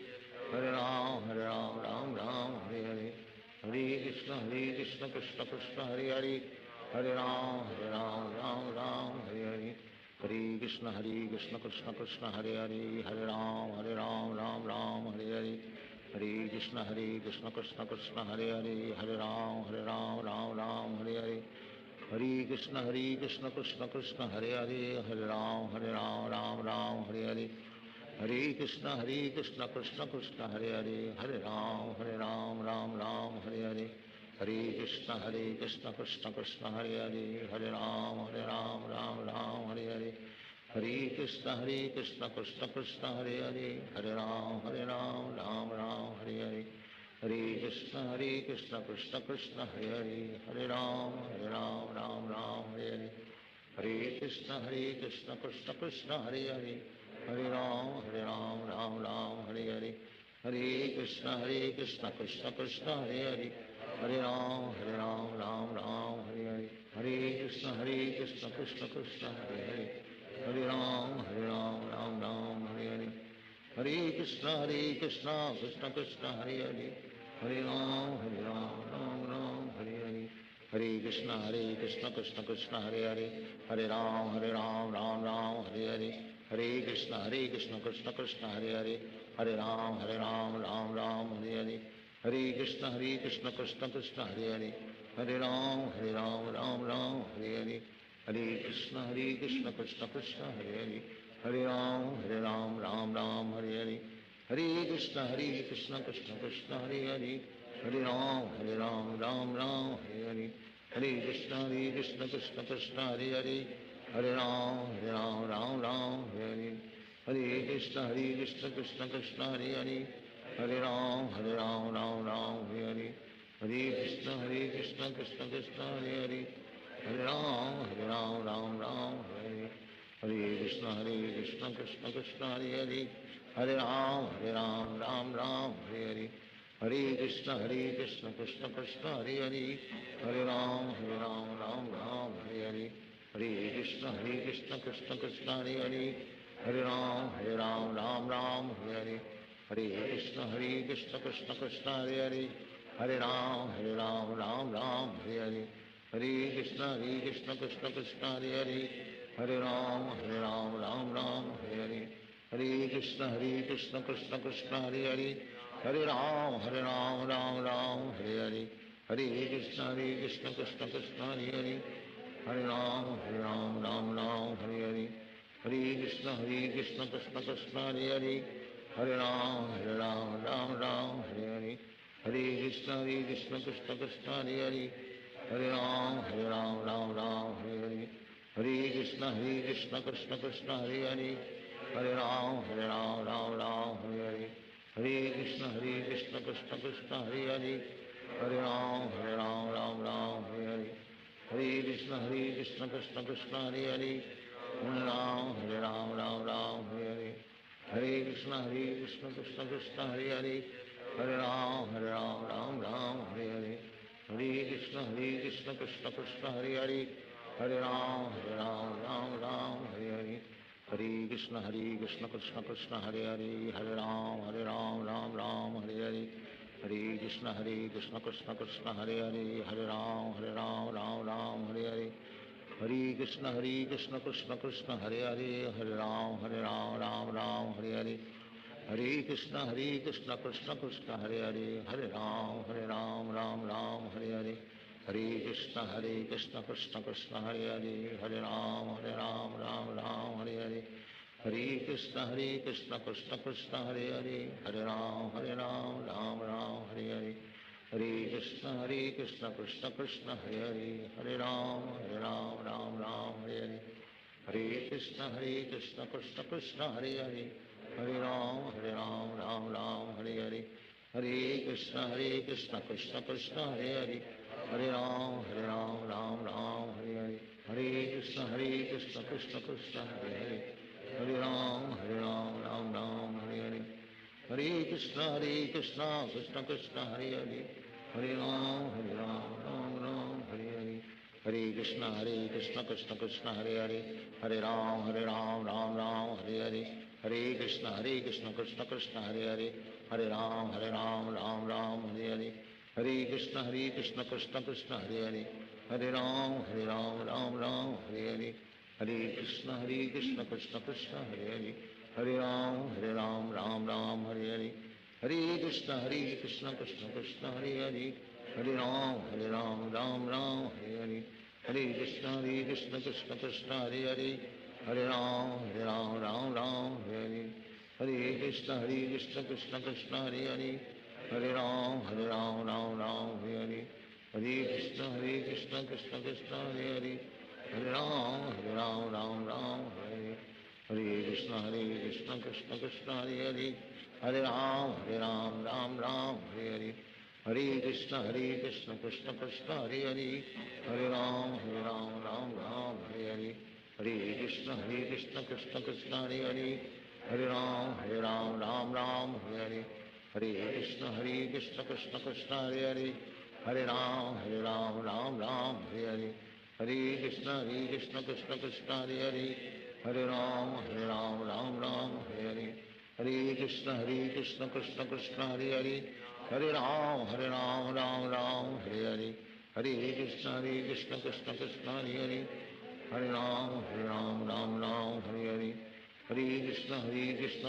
[SPEAKER 1] Hare Ram, Ram Ram, Hare Hare. Hare Krishna, Krishna Krishna, Hare Hare. Hare Ram, Ram Ram, Hare Hare. Hare Krishna, Krishna Krishna, Hare Hare. Hare Ram, Ram Ram, Hare Hare. Hare Krishna, Krishna Krishna, Hare Hare. Hare Ram, Ram Ram, Hare Hare. Hare Krishna, Krishna Krishna, Hare Hare. Hare Ram, Ram Ram, Hare Hare. Hare Krishna, Krishna Krishna, Hare Hare. Hare Ram, Ram Ram, Hare Hare. Hare Krishna, Krishna Krishna, Hare Hare. Hare Ram, Ram Ram, Hare Hare. Hare Krishna, Krishna Krishna, Hare Hare. Hare Ram, Ram Ram, Hare Hare. Hare Krishna, Krishna Krishna, Hare Hare. Hare Ram, Ram Ram, Hare Hare. Hare Krishna, Krishna Krishna, Hare Hare. Hare Ram, Ram Ram, Hare Hare. Hare Krishna, Krishna Krishna, Hare Hare. Hare Ram, Ram Ram, Hare Hare. Hare Krishna, Krishna Krishna, Hare Hare. Hare Ram, Ram Ram, Hare Hare. Hare Krishna, Krishna Krishna, Hare Hare. Hare Ram, Ram Ram, Hare Hare. Hare Krishna, Krishna Krishna, Hare Hare. Hare Ram, Ram Ram, Hare Hare. Hare Krishna, Krishna Krishna, Hare Hare. Hare Ram, Ram Ram, Hare Hare. Hare Krishna, Krishna Krishna, Hare Hare. Hare Ram, Ram Ram, Hare Hare. Hare Krishna, Krishna Krishna, Hare Hare. Hare Ram, Ram Ram, Hare Hare. Hare Krishna, Krishna Krishna, Hare Hare. Hare Ram, Ram Ram, Hare Hare. Hare Krishna, Krishna Krishna, Hare Hare. Hare Ram, Ram Ram, Hare Hare. Hare Krishna, Krishna Krishna, Hare Hare. Hare Ram, Ram Ram, Hare Hare. Hare Krishna, Krishna Krishna, Hare Hare. Hare Ram, Ram Ram, Hare Hare. Hare Krishna, Krishna Krishna, Hare Hare. Hare Ram, Ram Ram, Hare Hare. Hare Krishna, Krishna Krishna, Hare Hare. Hare Ram, Ram Ram, Hare Hare. Hare Krishna, Krishna Krishna, Hare Hare. Hare Ram, Ram Ram, Hare Hare. Hare Krishna, Krishna Krishna, Hare Hare. Hare Ram, Ram Ram, Hare Hare. Hare Krishna, Krishna Krishna, Hare Hare. Hare Ram, Ram Ram, Hare Hare. Hare Krishna, Krishna Krishna, Hare Hare. Hare Ram, Ram Hare Hare. Hare Krishna, Krishna Krishna, Hare Hare. Hare Ram, Ram Hare Hare. Hare Krishna, Krishna Krishna, Hare Hare. Hare Ram, Ram Hare Hare. Hare Krishna, Krishna Krishna, Hare Hare. Hare Ram, Ram Hare Hare. Hare Krishna, Krishna Krishna, Hare Hare. Hare Ram, Ram Hare Hare. Hare Krishna, Krishna Krishna, Hare Hare. Hare Ram, Ram Hare Hare. Hare Krishna, Krishna Krishna, Hare Hare. Hare Ram, Ram Hare Hare. Hare Krishna, Krishna Krishna, Hare Hare. Hare Ram, Ram Hare Hare. Hare Krishna, Krishna Krishna, Hare Hare. Hare Ram, Ram Hare Hare. Hare Krishna, Krishna Krishna, Hare Hare. Hare Ram, Ram Hare Hare. Hare Krishna, Krishna Krishna, Hare Hare. Hare Ram, Ram Hare Hare. Hare Krishna, Krishna Krishna, Hare Hare. Hare Ram, Ram Hare Hare. Hare Krishna, Krishna Krishna, Hare Hare. Hare Ram, Ram Hare Hare. Hare Krishna, Krishna Krishna, Hare Hare. Hare Ram, Ram Hare Hare. Hare Krishna, Krishna Krishna, Hare Hare. Hare Ram, Ram Hare Hare. Hare Krishna, Krishna Krishna, Hare Hare. Hare Ram, Ram Hare Hare. Hare Krishna, Krishna Krishna, Hare Hare. Hare Ram, Ram Hare Hare. Hare Krishna, Krishna Krishna, Hare Hare. Hare Ram, Ram Hare Hare. Hare Krishna, Krishna Krishna, Hare Hare. Hare Ram, Ram Hare Hare. Hare Krishna, Krishna Krishna, Hare Hare. Hare Ram, Ram Hare Hare. Hare Krishna, Krishna Krishna, Hare Hare. Hare Ram, Ram Hare Hare. Hare Krishna, Krishna Krishna, Hare Hare. Hare Ram, Ram Hare Hare. Hare Krishna, Krishna Krishna, Hare Hare. Hare Ram, Ram Hare Hare. Hare Krishna, Krishna Krishna, Hare Hare. Hare Ram, Ram Hare Hare. Hare Krishna, Krishna Krishna, Hare Hare. Hare Ram, Ram Hare Hare. Hare Krishna, Krishna Krishna, Hare Hare. Hare Ram, Ram Hare Hare. Hare Krishna, Krishna Krishna, Hare Hare. Hare Ram, Ram Hare Hare. Hare Krishna, Krishna Krishna, Hare Hare. Hare Ram, Ram Hare Hare. Hare Krishna, Krishna Krishna, Hare Hare. Hare Ram, Ram Hare Hare. Hare Krishna, Krishna Krishna, Hare Hare. Hare Ram, Ram Hare Hare. Hare Krishna, Krishna Krishna, Hare Hare. Hare Ram, Ram Hare Hare. Hare Krishna, Krishna Krishna, Hare Hare. Hare Ram, Ram Hare Hare. Hare Krishna, Krishna Krishna, Hare Hare. Hare Ram, Ram Hare Hare. Hare Krishna, Krishna Krishna, Hare Hare.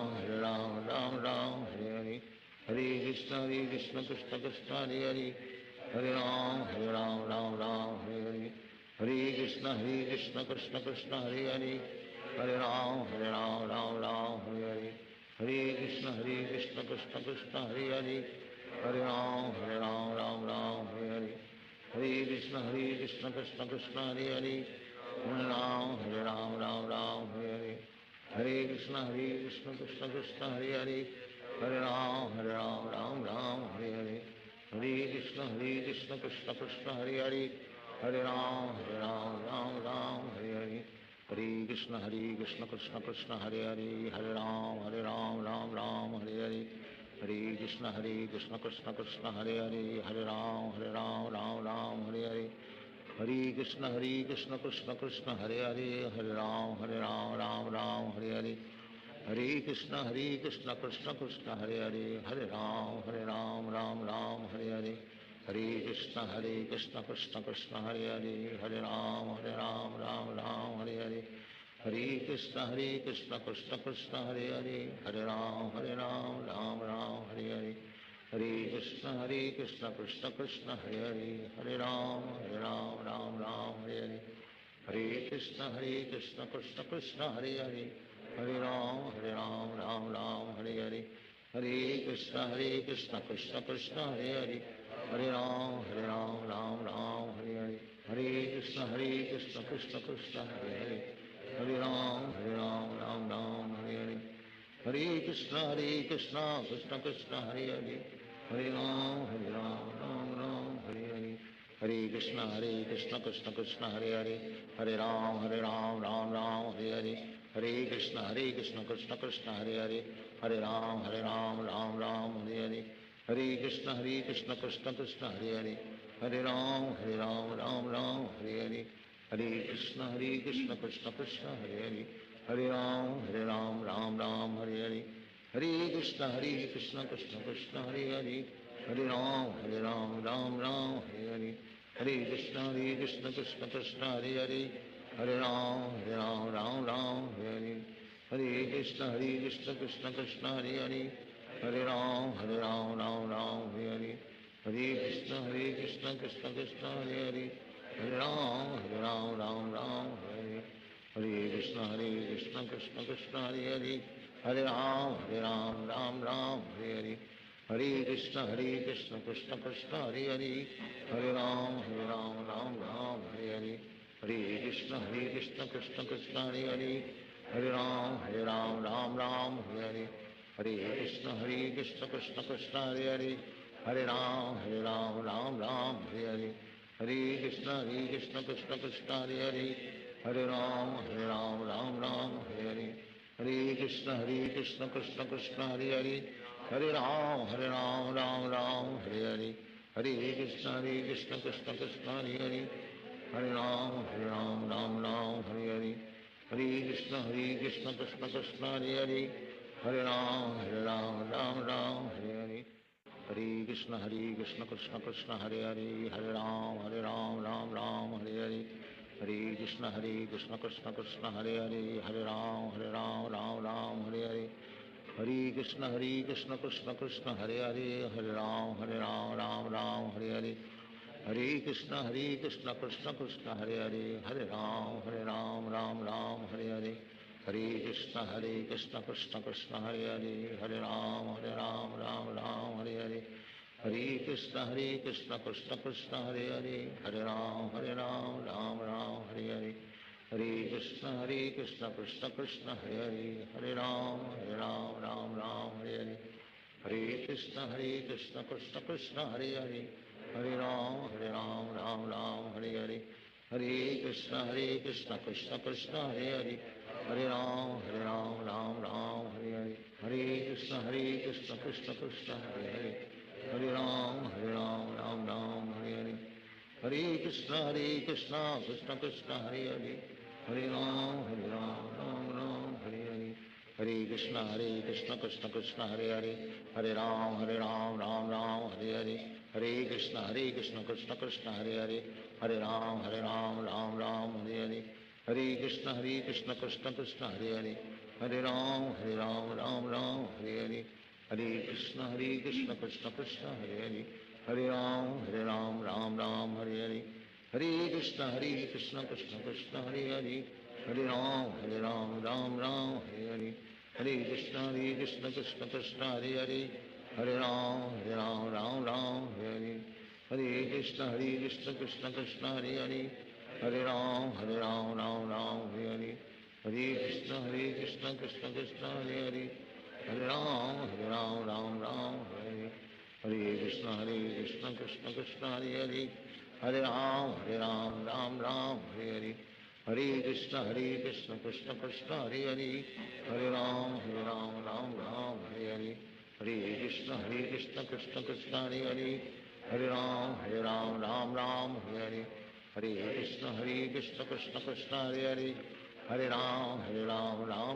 [SPEAKER 1] Hare Ram, Ram Hare Hare. Hare Krishna, Krishna Krishna, Hare Hare. Hare Ram, Ram Hare Hare. Hare Krishna, Krishna Krishna, Hare Hare. Hare Ram, Ram Hare Hare. Hare Krishna, Krishna Krishna, Hare Hare. Hare Ram, Ram Hare Hare. Hare Krishna, Krishna Krishna, Hare Hare. Hare Ram, Ram Hare Hare. Hare Krishna, Krishna Krishna, Hare Hare. Hare Ram, Ram Hare Hare. Hare Krishna, Krishna Krishna, Hare Hare. Hare Ram, Ram Hare Hare. Hare Krishna, Krishna Krishna, Hare Hare. Hare Ram, Ram Hare Hare. Hare Krishna, Krishna Krishna, Hare Hare. Hare Ram, Ram Hare Hare. Hare Krishna, Krishna Krishna, Hare Hare. Hare Ram, Ram Hare Hare. Hare Krishna, Krishna Krishna, Hare Hare. Hare Ram, Ram Hare Hare. Hare Krishna, Krishna Krishna, Hare Hare. Hare Ram, Ram Hare Hare. Hare Krishna Krishna Krishna Hare Hare, Hare Ram Ram Ram Hare Hare, Hare Krishna Krishna Krishna Hare Hare, Hare Ram Ram Ram Hare Hare, Hare Krishna Krishna Krishna Hare Hare, Hare Ram Ram Ram Hare Hare, Hare Krishna Krishna Krishna Hare Hare, Hare Ram Ram Ram Hare Hare, Hare Krishna Krishna Krishna Hare Hare, Hare Ram Ram Ram Hare Hare, Hare Krishna Krishna Krishna Hare Hare, Hare Ram Ram Ram Hare Hare, Hare Krishna Krishna Krishna Hare Hare, Hare Ram Ram Ram Hare Hare, Hare Krishna Krishna Krishna Hare Hare, Hare Ram Ram Ram Hare Hare, Hare Krishna Krishna Krishna Hare Hare, Hare Ram Ram Ram Hare Hare, Hare Krishna Krishna Krishna Hare Hare, Hare Ram Ram Hare Hare, Hare Krishna Krishna Krishna Hare Hare, Hare Ram Ram Ram Hare Hare, Hare Krishna Krishna Krishna Hare Hare, Hare Ram Ram Ram Hare Hare, Hare Krishna Krishna Krishna Hare Hare, Hare Ram Ram Ram Hare Hare, Hare Krishna Krishna Krishna Hare Hare, Hare Ram Ram Hare, Hare Krishna Krishna Krishna Hare Hare, Hare Ram Ram Hare Hare, Hare Krishna Krishna Krishna Hare Hare, Hare Ram Ram Ram Hare Hare, Hare Krishna Krishna Krishna Hare Hare, Hare Ram Ram Hare Hare, Hare Krishna Krishna Krishna Hare Hare, Hare Ram Ram Hare Hare, Hare Krishna Krishna Krishna Hare Hare, Hare Ram Ram Hare Hare, Hare Krishna Krishna Krishna Hare Hare, Hare Ram Ram Hare Hare, Hare Krishna Krishna Krishna Hare Hare, Hare Ram Ram Hare Hare, Hare Krishna Krishna Krishna Hare Hare, Hare Ram Ram Hare Hare, Hare Krishna Krishna Krishna Hare Hare, Hare Ram Ram Hare Hare, Hare Krishna Krishna Krishna Hare Hare, Hare Ram Ram Hare Hare, Hare Krishna Krishna Krishna Hare Hare, Hare Ram Ram Hare Hare, Hare Krishna Krishna Krishna Hare Hare, Hare Ram Ram Hare Hare, Hare Krishna Krishna Krishna Hare Hare, Hare Ram Ram Hare Hare, Hare Krishna Krishna Krishna Hare Hare, Hare Ram Ram Hare Hare, Hare Krishna Krishna Krishna Hare Hare, Hare Ram Ram Hare Hare, Hare Krishna Krishna Krishna Hare Hare, Hare Ram Ram Hare Hare, Hare Krishna Krishna Krishna Hare Hare, Hare Ram Ram Hare Hare, Hare Krishna Krishna Krishna Hare Hare, Hare Ram Ram Hare Hare, Hare Krishna Krishna Krishna Hare Hare, Hare Ram Ram Hare Hare, Hare Krishna Krishna Krishna Hare Hare, Hare Ram Ram Ram Hare Hare, Hare Krishna Krishna Krishna Hare Hare, Hare Ram Ram Ram Hare Hare, Hare Krishna Krishna Krishna Hare Hare, Hare Ram Ram Hare Hare, Hare Krishna Krishna Krishna Hare Hare, Hare Ram Ram Hare Hare, Hare Krishna Krishna Krishna Hare Hare, Hare Ram Ram Hare Hare, Hare Krishna Krishna Krishna Hare Hare, Hare Ram Ram Hare Hare, Hare Krishna Krishna Krishna Hare Hare, Hare Ram Ram Hare Hare, Hare Krishna Krishna Krishna Hare Hare, Hare Ram Ram Hare, Hare Krishna Krishna Krishna Hare Hare, Hare Ram Ram Hare Hare, Hare Krishna Krishna Krishna Hare Hare, Hare Ram Ram Hare Hare, Hare Krishna Krishna Krishna Hare Hare, Hare Ram Ram Hare Hare, Hare Krishna Krishna Krishna Hare Hare, Hare Ram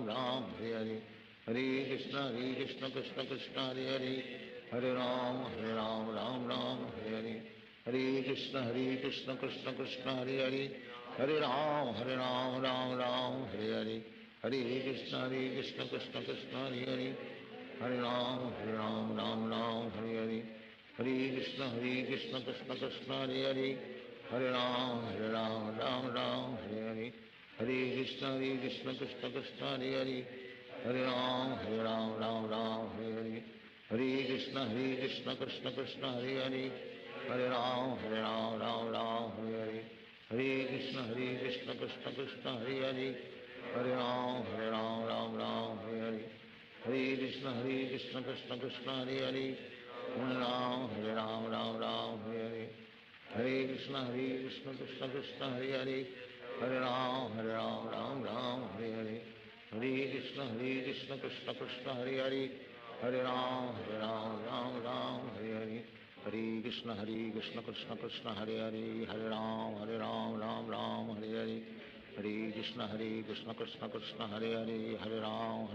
[SPEAKER 1] Ram Hare Hare, Hare Krishna Krishna Krishna Hare Hare, Hare Ram Ram Hare Hare, Hare Krishna Krishna Krishna Hare Hare, Hare Ram, Ram Ram, Hare Hare. Hare Krishna, Krishna Krishna, Hare Hare. Hare Ram, Ram Ram, Hare Hare. Hare Krishna, Krishna Krishna, Hare Hare. Hare Ram, Ram Ram, Hare Hare. Hare Krishna, Krishna Krishna, Hare Hare. Hare Ram, Ram Ram, Hare Hare. Hare Krishna, Krishna Krishna, Hare Hare. Hare Ram, Ram Ram, Hare Hare. Hare Krishna, Krishna Krishna, Hare Hare. Hare Ram, Ram Ram, Hare Hare. Hare Krishna, Krishna Krishna, Hare Hare. Hare Ram, Ram Ram, Hare Hare. Hare Krishna, Krishna Krishna, Hare Hare. Hare Ram, Ram Ram, Hare Hare. Hare Krishna, Krishna Krishna, Hare Hare. Hare Ram, Ram Hare Hare. Hare Krishna, Krishna Krishna, Hare Hare. Hare Ram, Ram Hare Hare. Hare Krishna, Krishna Krishna, Hare Hare. Hare Ram,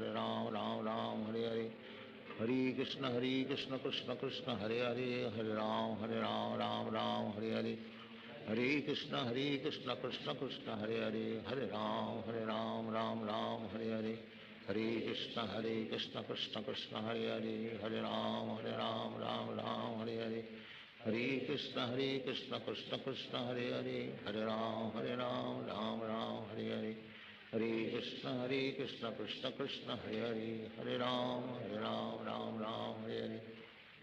[SPEAKER 1] Ram Hare Hare. Hare Krishna, Krishna Krishna, Hare Hare. Hare Ram, Ram Hare Hare. Hare Krishna, Krishna Krishna, Hare Hare. Hare Ram, Ram Hare Hare. Hare Krishna, Krishna Krishna, Hare Hare. Hare Ram, Ram Hare Hare. Hare Krishna, Krishna Krishna, Hare Hare. Hare Ram, Ram Hare Hare. Hare Krishna, Krishna Krishna, Hare Hare. Hare Ram, Ram Hare Hare. Hare Krishna, Krishna Krishna, Hare Hare. Hare Ram, Ram Hare Hare.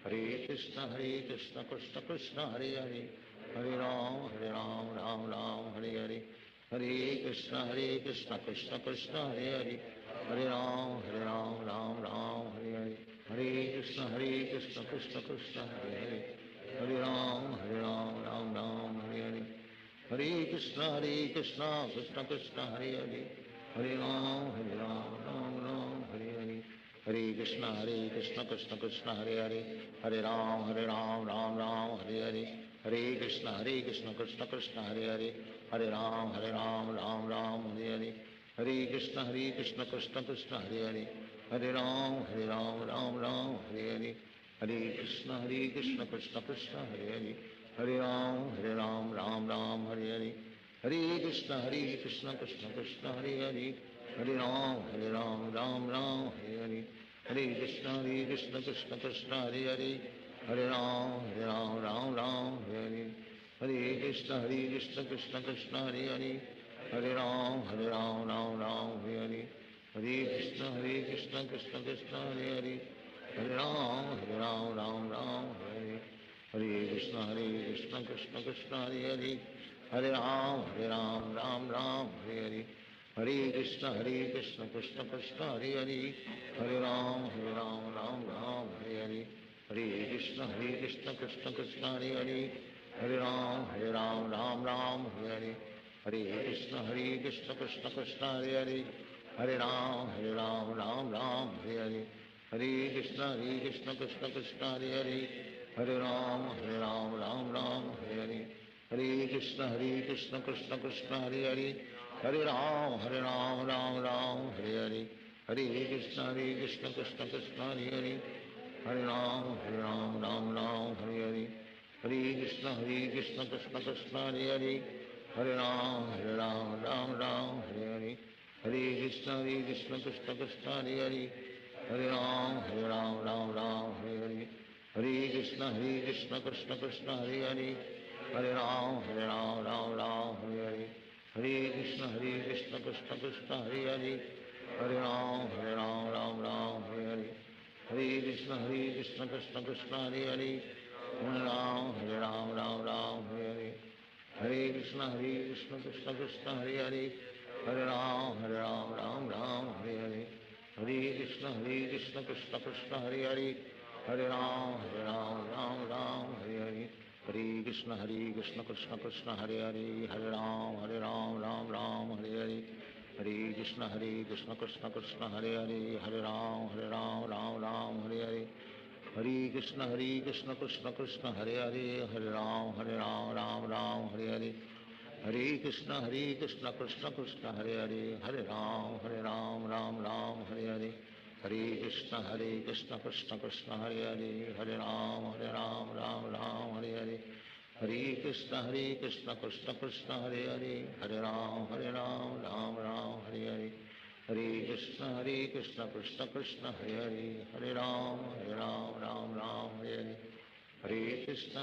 [SPEAKER 1] Hare Krishna, Krishna Krishna, Hare Hare. Hare Ram, Ram Hare Hare. Hare Krishna, Krishna Krishna, Hare Hare. Hare Ram, Ram Hare Hare. Hare Krishna, Krishna Krishna, Hare Hare. Hare Ram, Ram Hare Hare. Hare Krishna, Krishna Krishna, Hare Hare. Hare Ram, Ram Hare Hare. Hare Krishna, Krishna Krishna, Hare Hare. Hare Ram, Ram Hare Hare. Hare Krishna, Krishna Krishna, Hare Hare. Hare Ram, Ram Hare Hare. Hare Krishna, Krishna Krishna, Hare Hare. Hare Ram, Ram Hare Hare. Hare Krishna, Krishna Krishna, Hare Hare. Hare Ram, Ram Hare Hare. Hare Krishna, Krishna Krishna, Hare Hare. Hare Ram, Ram Hare Hare. Hare Krishna, Krishna Krishna, Hare Hare. Hare Ram, Ram Hare Hare. Hare Krishna, Krishna Krishna, Hare Hare. Hare Ram, Ram Hare Hare. Hare Krishna, Krishna Krishna, Hare Hare. Hare Ram, Ram Hare Hare. Hare Krishna, Krishna Krishna, Hare Hare. Hare Ram, Ram Hare Hare. Hare Krishna, Krishna Krishna, Hare Hare. Hare Ram, Ram Hare Hare. Hare Krishna, Krishna Krishna, Hare Hare. Hare Ram, Ram Hare Hare. Hare Krishna, Krishna Krishna, Hare Hare. Hare Ram, Ram Hare Hare. Hare Krishna, Krishna Krishna, Hare Hare. Hare Ram, Ram Hare Hare. Hare Krishna, Krishna Krishna, Hare Hare. Hare Ram, Ram Hare Hare. Hare Krishna, Krishna Krishna, Hare Hare. Hare Ram, Ram Hare Hare. Hare Krishna, Krishna Krishna, Hare Hare. Hare Ram, Ram Hare Hare. Hare Krishna, Krishna Krishna, Hare Hare. Hare Ram, Ram Hare Hare. Hare Krishna, Krishna Krishna, Hare Hare. Hare Ram, Ram Hare Hare. Hare Krishna, Krishna Krishna, Hare Hare. Hare Ram, Ram Hare Hare. Hare Krishna, Krishna Krishna, Hare Hare. Hare Ram, Ram Hare Hare. Hare Krishna, Krishna Krishna, Hare Hare. Hare Ram, Ram Hare Hare. Hare Krishna, Krishna Krishna, Hare Hare. Hare Ram, Ram Hare Hare. Hare Krishna, Krishna Krishna, Hare Hare. Hare Ram, Ram Hare Hare. Hare Krishna, Krishna Krishna, Hare Hare. Hare Ram, Ram Hare Hare. Hare Krishna, Krishna Krishna, Hare Hare. Hare Ram, Ram Hare Hare. Hare Krishna, Krishna Krishna, Hare Hare. Hare Ram, Ram Hare Hare. Hare Krishna Krishna Krishna Hare Hare, Hare Ram Ram Ram Hare Hare, Hare Krishna Krishna Krishna Hare Hare, Hare Ram Ram Ram Hare Hare, Hare Krishna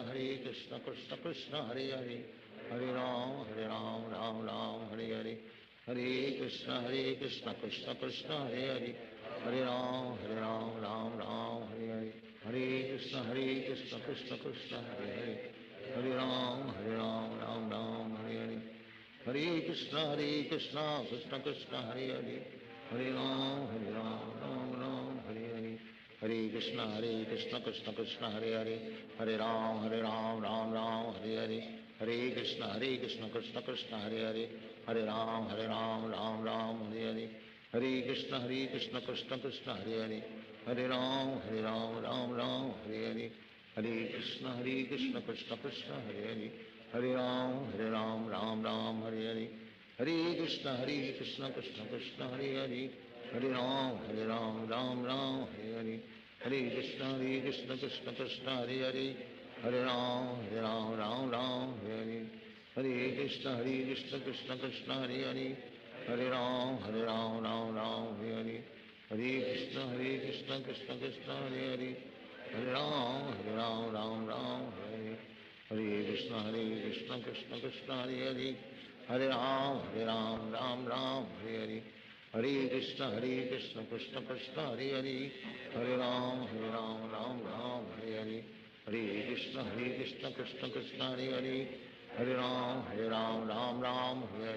[SPEAKER 1] Krishna Krishna Hare Hare, Hare Ram Ram Ram Hare Hare, Hare Krishna Krishna Krishna Hare Hare, Hare Ram Ram Ram Hare Hare, Hare Krishna Krishna Krishna Hare Hare, Hare Ram Ram Ram Hare Hare, Hare Krishna Krishna Krishna Hare Hare, Hare Ram Ram Ram Hare Hare, Hare Krishna Krishna Krishna Hare Hare, Hare Ram Ram Ram Hare Hare, Hare Krishna Krishna Krishna Hare Hare, Hare Ram Ram Ram Hare Hare, Hare Krishna Krishna Krishna Hare Hare, Hare Ram Ram Ram Hare Hare, Hare Krishna Krishna Krishna Hare Hare, Hare Ram Ram Hare Hare, Hare Krishna Krishna Krishna Hare Hare, Hare Ram Ram Hare Hare, Hare Krishna Krishna Krishna Hare Hare, Hare Ram Ram Hare Hare, Hare Krishna Krishna Krishna Hare Hare, Hare Ram Ram Hare Hare, Hare Krishna Krishna Krishna Hare Hare, Hare Ram Ram Hare Hare, Hare Krishna Krishna Krishna Hare Hare, Hare Ram Ram Hare Hare, Hare Krishna Krishna Krishna Hare Hare, Hare Ram Ram Ram Hare Hare, Hare Krishna Krishna Krishna Hare Hare, Hare Ram Ram Hare Hare, Hare Krishna Krishna Krishna Hare Hare, Hare Ram Ram Hare Hare, Hare Krishna Krishna Krishna Hare Hare, Hare Ram Ram Ram Hare Hare,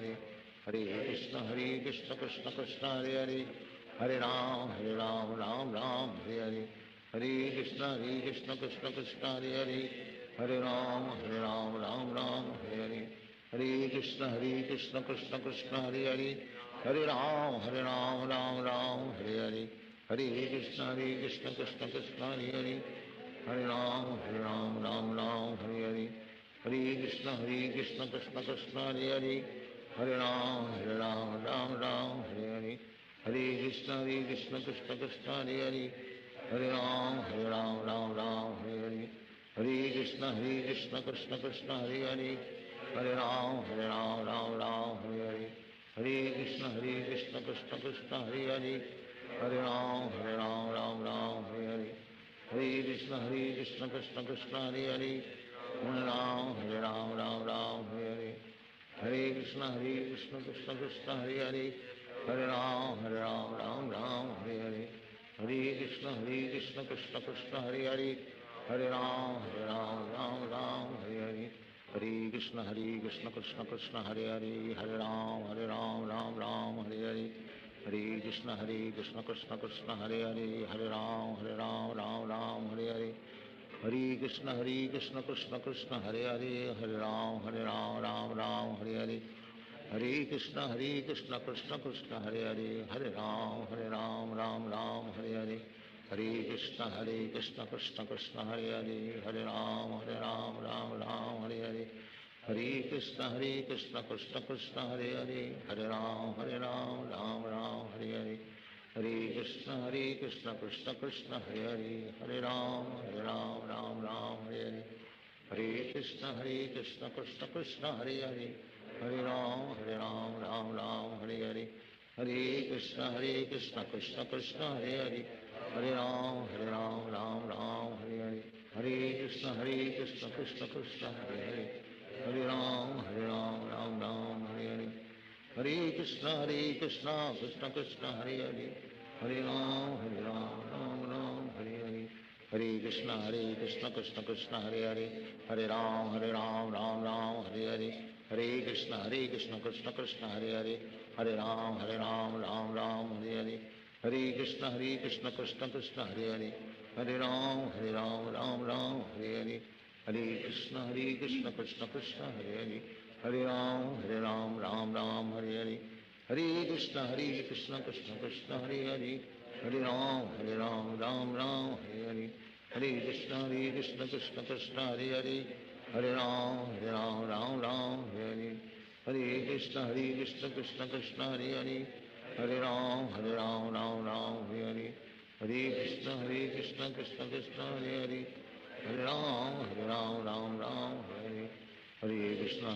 [SPEAKER 1] Hare Krishna Krishna Krishna Hare Hare, Hare Ram Ram Ram Hare Hare, Hare Krishna Krishna Krishna Hare Hare, Hare Ram Ram Hare Hare, Hare Krishna Krishna Krishna Hare Hare, Hare Ram Ram Hare Hare, Hare Krishna Krishna Krishna Hare Hare, Hare Ram Ram Hare Hare, Hare Krishna Krishna Krishna Hare Hare, Hare Ram Ram Hare Hare, Hare Krishna Krishna Krishna Hare Hare, Hare Ram Ram Hare Hare, Hare Krishna Krishna Krishna Hare Hare, Hare Ram Ram Hare Hare, Hare Krishna Krishna Krishna Hare Hare, Hare Ram Ram Hare Hare, Hare Krishna Krishna Krishna Hare Hare, Hare Ram Ram Hare Hare, Hare Krishna Krishna Krishna Hare Hare, Hare Ram Ram Hare Hare, Hare Krishna Krishna Krishna Hare Hare, Hare Ram Ram Hare Hare, Hare Krishna Krishna Krishna Hare Hare, Hare Ram Ram Hare Hare, Hare Krishna Krishna Krishna Hare Hare, Hare Ram Ram Hare Hare, Hare Krishna Krishna Krishna Hare Hare, Hare Ram Ram Hare Hare, Hare Krishna Krishna Krishna Hare Hare, Hare Ram Ram Hare Hare, Hare Krishna Krishna Krishna Hare Hare, Hare Ram Ram Hare Hare, Hare Krishna Krishna Krishna Hare Hare, Hare Ram Ram Hare Hare, Hare Krishna Krishna Krishna Hare Hare, Hare Ram Ram Hare Hare, Hare Krishna Krishna Krishna Hare Hare, Hare Ram Ram Hare Hare, Hare Krishna Krishna Krishna Hare Hare, Hare Ram Ram Hare Hare, Hare Krishna Krishna Krishna Hare Hare, Hare Ram Ram Hare Hare, Hare Krishna Krishna Krishna Hare Hare, Hare Ram Ram Hare Hare, Hare Krishna Krishna Krishna Hare Hare, Hare Ram Ram Hare Hare, Hare Krishna Krishna Krishna Hare Hare, Hare Ram Ram Hare Hare, Hare Krishna Krishna Krishna Hare Hare, Hare Ram Ram Hare Hare, Hare Krishna Krishna Krishna Hare Hare, Hare Ram Ram Hare Hare, Hare Krishna Krishna Krishna Hare Hare, Hare Ram Ram Hare Hare, Hare Krishna Krishna Krishna Hare Hare, Hare Ram, Ram Ram, Hare Hare Krishna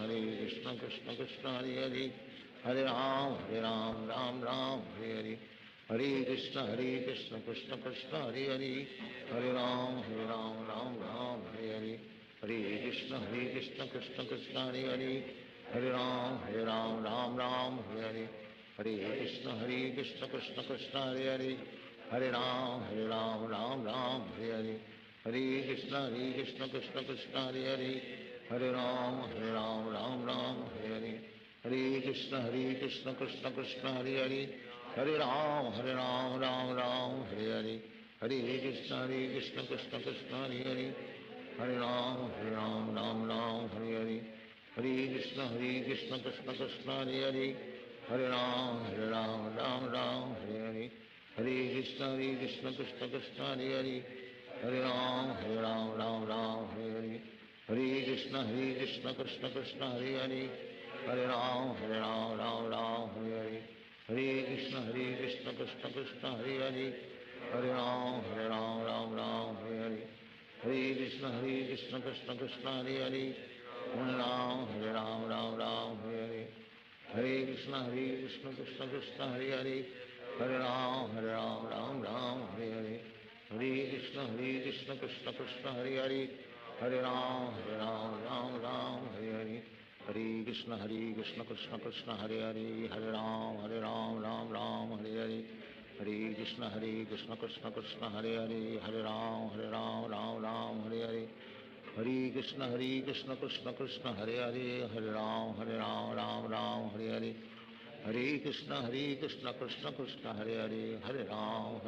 [SPEAKER 1] Krishna Krishna Hare Hare, Hare Ram, Ram Ram, Hare Hare Krishna Krishna Krishna Hare Hare, Hare Ram, Ram Ram, Hare Hare Hare Krishna Krishna Krishna Hare Hare, Hare Ram, Ram Ram, Hare Hare Krishna Krishna Krishna Hare Hare, Hare Ram, Ram Ram, Hare Hare Hare Krishna Krishna Krishna Hare Hare, Hare Ram, Ram Ram, Hare Hare Hare Krishna Krishna Krishna Hare Hare, Hare Ram, Ram Ram, Hare Hare Hare Krishna Krishna Krishna Hare Hare, Hare Ram, Ram Ram, Hare Hare Hare Krishna Krishna Krishna Hare Hare, Hare Ram, Ram Ram, Hare Hare Hare Krishna Krishna Krishna Hare Hare, Hare Ram, Ram Ram, Hare Hare Hare Krishna Krishna Krishna Hare Hare, Hare Ram, Ram Ram, Hare Hare Hare Krishna Krishna Krishna Hare Hare, Hare Ram, Ram Ram, Hare Hare Hare Krishna Krishna Krishna Hare Hare, Hare Ram, Ram Ram, Hare Hare Hare Krishna Krishna Krishna Hare Hare, Hare Ram, Ram Ram, Hare Hare Hare Krishna Krishna Krishna Hare Hare, Hare Ram, Ram Hare Hare Hare Krishna Krishna Krishna Hare Hare, Hare Ram, Ram Hare Hare Hare Krishna Krishna Krishna Hare Hare, Hare Ram, Ram Hare Hare Hare Krishna Krishna Krishna Hare Hare, Hare Ram, Ram Hare Hare Hare Krishna Krishna Krishna Hare Hare, Hare Ram, Ram Hare Hare Hare Krishna Krishna Krishna Hare Hare, Hare Ram,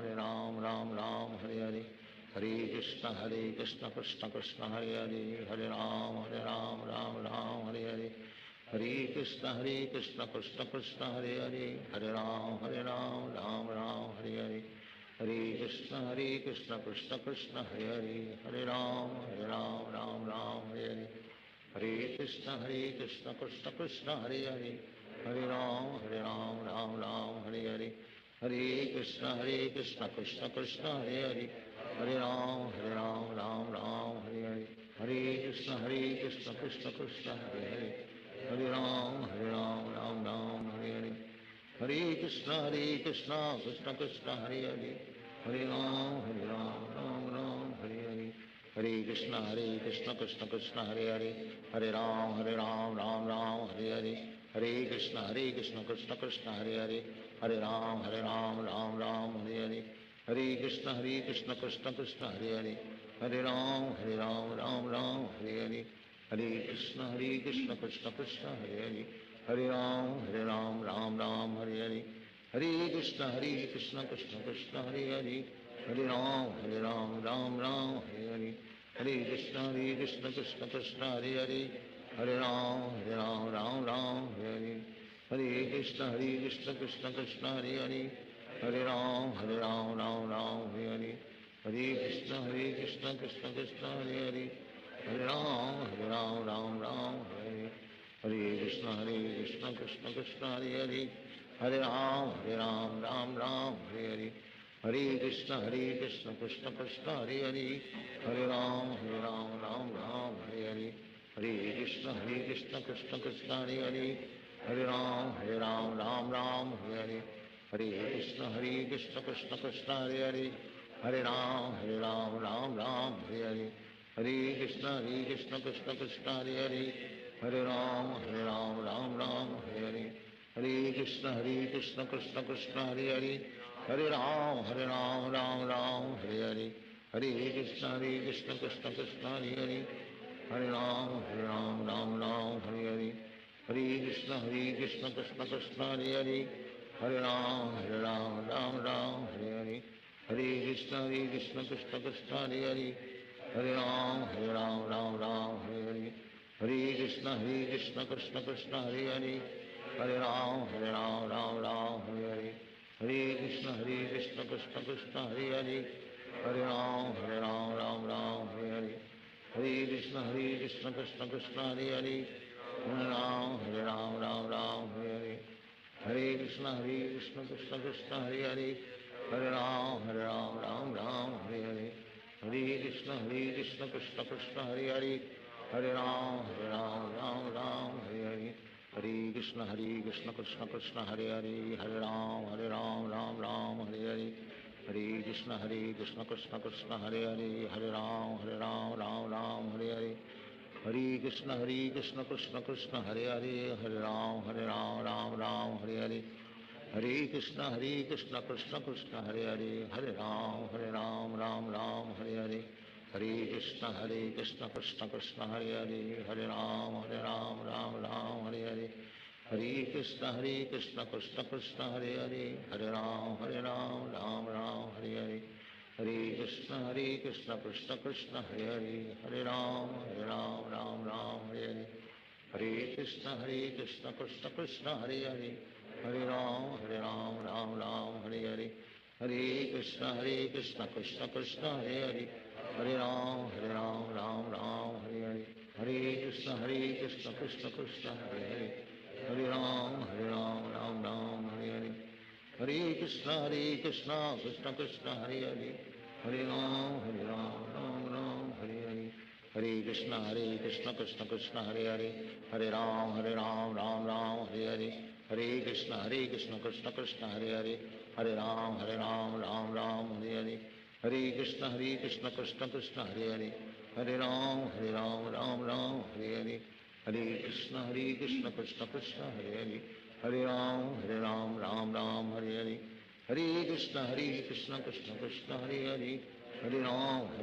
[SPEAKER 1] Ram Hare Hare Hare Krishna Krishna Krishna Hare Hare, Hare Ram, Ram Hare Hare Hare Krishna Krishna Krishna Hare Hare, Hare Ram, Ram Hare Hare Hare Krishna Krishna Hare Hare, Hare Ram, Ram Hare Hare Hare Krishna Krishna Krishna Hare Hare, Hare Ram, Ram Hare Hare Hare Krishna Krishna Krishna Hare Hare, Hare Ram, Ram Hare Hare Hare Krishna Krishna Krishna Hare Hare, Hare Ram Hare Hare Hare Krishna Krishna Krishna Hare Hare, Hare Ram, Ram Hare Hare Hare Krishna Krishna Krishna Hare Hare, Hare Ram, Ram Hare Hare Hare Krishna Krishna Krishna Hare Hare, Hare Ram, Ram Hare Hare Hare Krishna Krishna Krishna Hare Hare, Hare Ram, Ram Hare Hare Hare Krishna Krishna Krishna Hare Hare, Hare Ram, Ram Hare Hare Hare Krishna Krishna Krishna Hare Hare, Hare Ram, Ram Hare Hare Hare Krishna Krishna Krishna Hare Hare, Hare Ram, Ram Hare Hare Hare Krishna Krishna Krishna Hare Hare, Hare Ram, Ram Hare Hare Krishna Krishna Krishna Hare Hare, Hare Ram, Ram Hare Hare Hare Krishna Krishna Krishna Hare Hare, Hare Ram, Ram Hare Hare Hare Krishna Krishna Krishna Hare Hare, Hare Ram, Ram Hare Hare Hare Krishna Krishna Krishna Hare Hare, Hare Ram, Ram Hare Hare Hare Krishna Krishna Krishna Hare Hare, Hare Ram, Ram Hare Hare Hare Krishna Krishna Krishna Hare Hare, Hare Ram, Ram Hare Hare Hare Krishna Krishna Krishna Hare Hare, Hare Ram, Ram Hare Hare Hare Krishna Krishna Krishna Hare Hare, Hare Ram, Ram Hare Hare Hare Krishna Krishna Krishna Hare Hare, Hare Ram, Ram Hare Hare Hare Krishna Krishna Krishna Hare Hare, Hare Ram, Ram Hare Hare Hare Krishna Krishna Krishna Hare Hare, Hare Ram, Ram Hare Hare Hare Krishna Krishna Krishna Hare Hare, Hare Ram, Ram Hare Hare Hare Krishna Krishna Krishna Hare Hare, Hare Ram, Ram Hare Hare Hare Krishna Krishna Krishna Hare Hare, Hare Ram Ram Ram Hare Hare, Hare Krishna Krishna Krishna Hare Hare, Hare Ram Ram Hare Hare, Hare Krishna Krishna Krishna Hare Hare, Hare Ram Ram Hare Hare, Hare Krishna Krishna Krishna Hare Hare, Hare Ram Ram Hare Hare, Hare Krishna Krishna Krishna Hare Hare, Hare Ram Ram Hare Hare, Hare Krishna Krishna Krishna Hare Hare, Hare Ram Ram Hare Hare, Hare Krishna Krishna Krishna Hare Hare, Hare Ram Ram Hare Hare, Hare Krishna Krishna Krishna Hare Hare, Hare Ram Ram Hare Hare, Hare Krishna Krishna Krishna Hare Hare, Hare Ram Ram Hare Hare, Hare Krishna Krishna Krishna Hare Hare, Hare Ram Ram Hare Hare, Hare Krishna Krishna Krishna Hare Hare, Hare Ram Ram Hare Hare, Hare Krishna Krishna Krishna Hare Hare, Hare Ram Hare Hare, Hare Krishna Krishna Krishna Hare Hare, Hare Ram Ram Hare Hare, Hare Krishna Krishna Krishna Hare Hare, Hare Ram Ram Hare Hare, Hare Krishna Krishna Krishna Hare Hare, Hare Ram Ram Hare Hare, Hare Krishna Krishna Krishna Hare Hare, Hare Ram Ram Hare Hare, Hare Krishna Krishna Krishna Hare Hare, Hare Ram Ram Hare Hare, Hare Krishna Krishna Krishna Hare Hare, Hare Ram Ram Hare Hare, Hare Krishna Krishna Krishna Hare Hare, Hare Ram Ram Hare Hare, Hare Krishna Krishna Krishna Hare Hare, Hare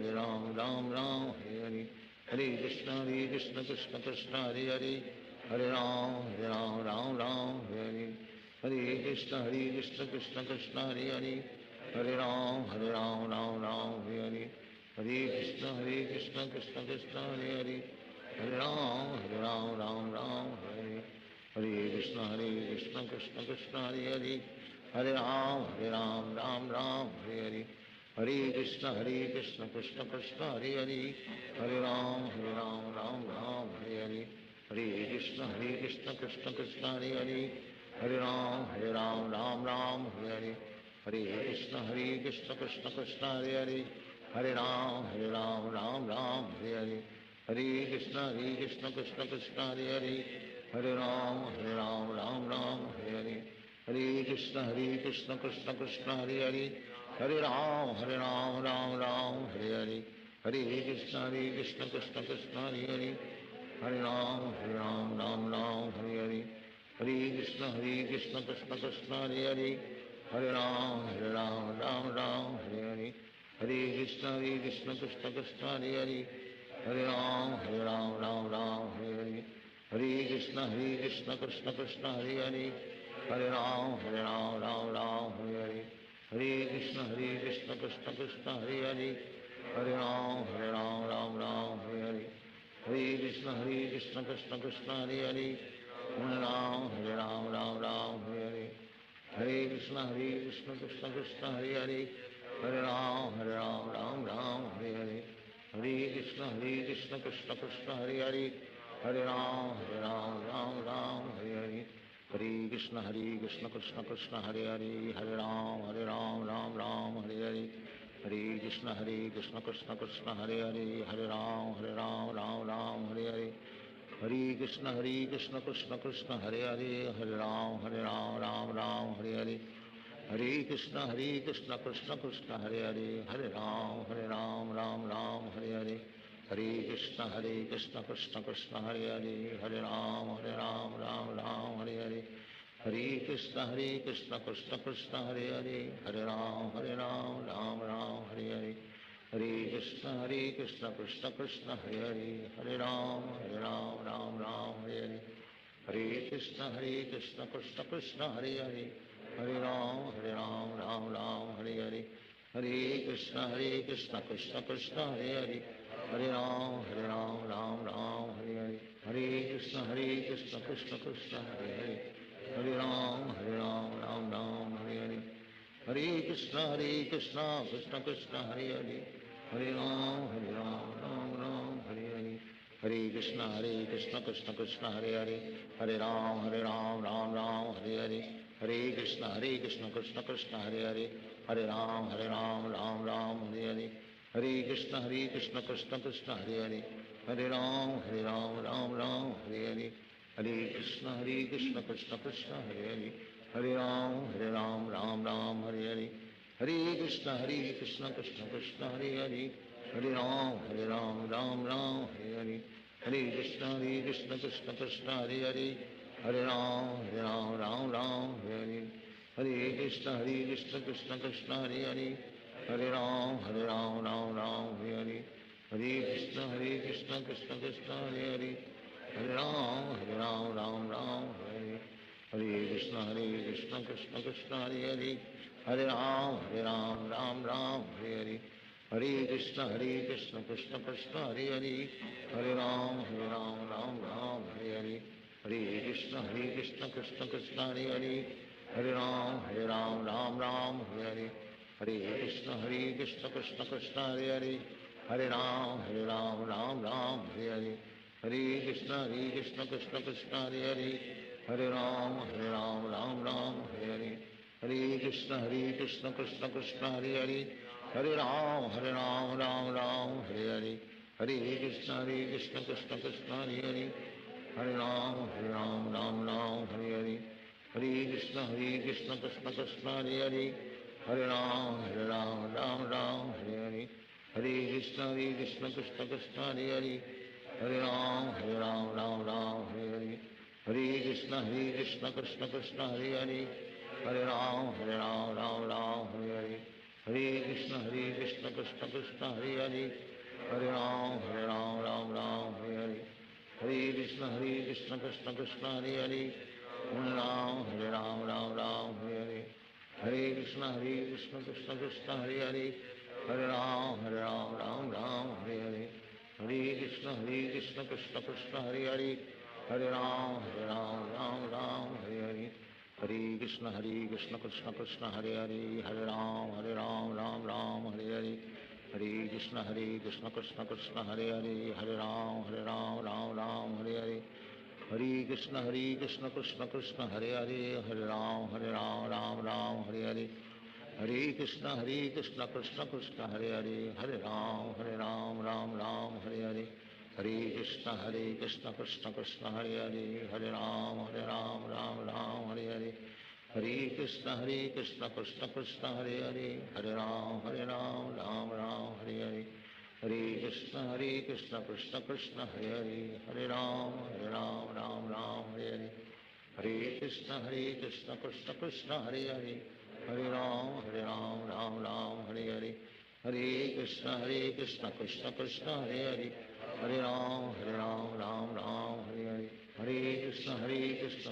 [SPEAKER 1] Ram Ram Hare Hare, Hare Krishna Krishna Krishna Hare Hare, Hare Ram Ram Hare Hare, Hare Krishna Krishna Krishna Hare Hare, Hare Ram Ram Hare Hare, Hare Krishna Krishna Krishna Hare Hare, Hare Ram Ram Hare Hare, Hare Krishna Krishna Krishna Hare Hare, Hare Ram Ram Hare Hare, Hare Krishna Krishna Krishna Hare Hare, Hare Ram Ram Hare Hare, Hare Krishna Krishna Krishna Hare Hare, Hare Ram Ram Hare Hare, Hare Krishna Krishna Krishna Hare Hare, Hare Ram Ram Hare Hare, Hare Krishna Krishna Krishna Hare Hare, Hare Ram Hare Hare, Hare Krishna Krishna Krishna Hare Hare, Hare Ram Hare Hare, Hare Krishna Krishna Krishna Hare Hare, Hare Ram Hare Hare, Hare Krishna Krishna Krishna Hare Hare, Hare Ram Hare Hare, Hare Krishna Krishna Krishna Hare Hare, Hare Ram Hare Hare, Hare Krishna Krishna Krishna Hare Hare, Hare Ram Hare Hare, Hare Krishna Krishna Krishna Hare Hare, Hare Ram Hare Hare, Hare Krishna Krishna Krishna Hare Hare, Hare Ram Hare Hare, Hare Krishna Krishna Krishna Hare Hare, Hare Ram Hare Hare, Hare Krishna Krishna Krishna Hare Hare, Hare Ram Hare Hare, Hare Krishna Krishna Krishna Hare Hare, Hare Ram Ram Hare Hare, Hare Krishna Krishna Krishna Hare Hare, Hare Ram Hare Hare, Hare Krishna Krishna Krishna Hare Hare, Hare Ram Ram Hare Hare, Hare Krishna Krishna Krishna Hare Hare, Hare Ram Ram Hare Hare, Hare Krishna Krishna Krishna Hare Hare, Hare Ram Hare Hare, Hare Krishna Krishna Krishna Hare Hare, Hare Ram Hare Hare, Hare Krishna Krishna Krishna Hare Hare, Hare Ram Hare Hare, Hare Krishna Krishna Krishna Hare Hare, Hare Ram Hare Hare, Hare Krishna Krishna Krishna Hare Hare, Hare Ram Ram Hare Hare, Hare Krishna Krishna Krishna Hare Hare, Hare Ram Ram Hare Hare, Hare Krishna Krishna Krishna Hare Hare, Hare Ram Ram Ram Hare Hare, Hare Krishna Krishna Krishna Hare Hare, Hare Ram Ram Ram Hare Hare, Hare Krishna Krishna Krishna Hare Hare, Hare Ram Ram Ram Hare Hare, Hare Krishna Krishna Krishna Hare Hare, Hare Ram Ram Ram Hare Hare, Hare Krishna Krishna Krishna Hare Hare, Hare Ram Ram Ram Hare Hare, Hare Krishna Krishna Krishna Hare Hare, Hare Ram Ram Ram Hare Hare, Hare Krishna Krishna Krishna Hare Hare, Hare Ram Ram Ram Hare Hare, Hare Krishna Krishna Krishna Hare Hare, Hare Ram Ram Ram Hare Hare, Hare Krishna Krishna Krishna Hare Hare, Hare Ram Ram Ram Hare Hare, Hare Krishna Krishna Krishna Hare Hare, Hare Ram Ram Ram Hare Hare, Hare Krishna Krishna Krishna Hare Hare, Hare Ram Ram Ram Hare Hare, Hare Krishna Krishna Krishna Hare Hare, Hare Ram Ram Ram Hare Hare, Hare Krishna Krishna Krishna Hare Hare, Hare Ram Ram Ram Hare Hare, Hare Krishna Krishna Krishna Hare Hare, Hare Ram Ram Ram Hare Hare, Hare Krishna Krishna Krishna Hare Hare, Hare Ram Ram Ram Hare Hare, Hare Krishna Krishna Krishna Hare Hare, Hare Ram Ram Ram Hare Hare, Hare Krishna Krishna Krishna Hare Hare, Hare Ram Ram Ram Hare Hare, Hare Krishna Krishna Krishna Hare Hare, Hare Ram Ram Hare Hare, Hare Krishna Krishna Krishna Hare Hare, Hare Ram Ram Hare Hare, Hare Krishna Krishna Krishna Hare Hare, Hare Ram Ram Hare Hare, Hare Krishna Krishna Krishna Hare Hare, Hare Ram Ram Hare Hare, Hare Krishna Krishna Krishna Hare Hare, Hare Ram Ram Hare Hare, Hare Krishna Krishna Krishna Hare Hare, Hare Ram Ram Ram Hare Hare, Hare Krishna Krishna Krishna Hare Hare, Hare Ram Ram Ram Hare Hare, Hare Krishna Krishna Krishna Hare Hare, Hare Ram Ram Ram Hare Hare, Hare Krishna Krishna Krishna Hare Hare, Hare Ram Ram Ram Hare Hare, Hare Krishna Krishna Krishna Hare Hare, Hare Ram Ram Ram Hare Hare, Hare Krishna Krishna Krishna Hare Hare, Hare Ram Ram Hare Hare, Hare Krishna Krishna Krishna Hare Hare, Hare Ram Ram Hare Hare, Hare Krishna Krishna Krishna Hare Hare, Hare Ram Ram Hare Hare, Hare Krishna Krishna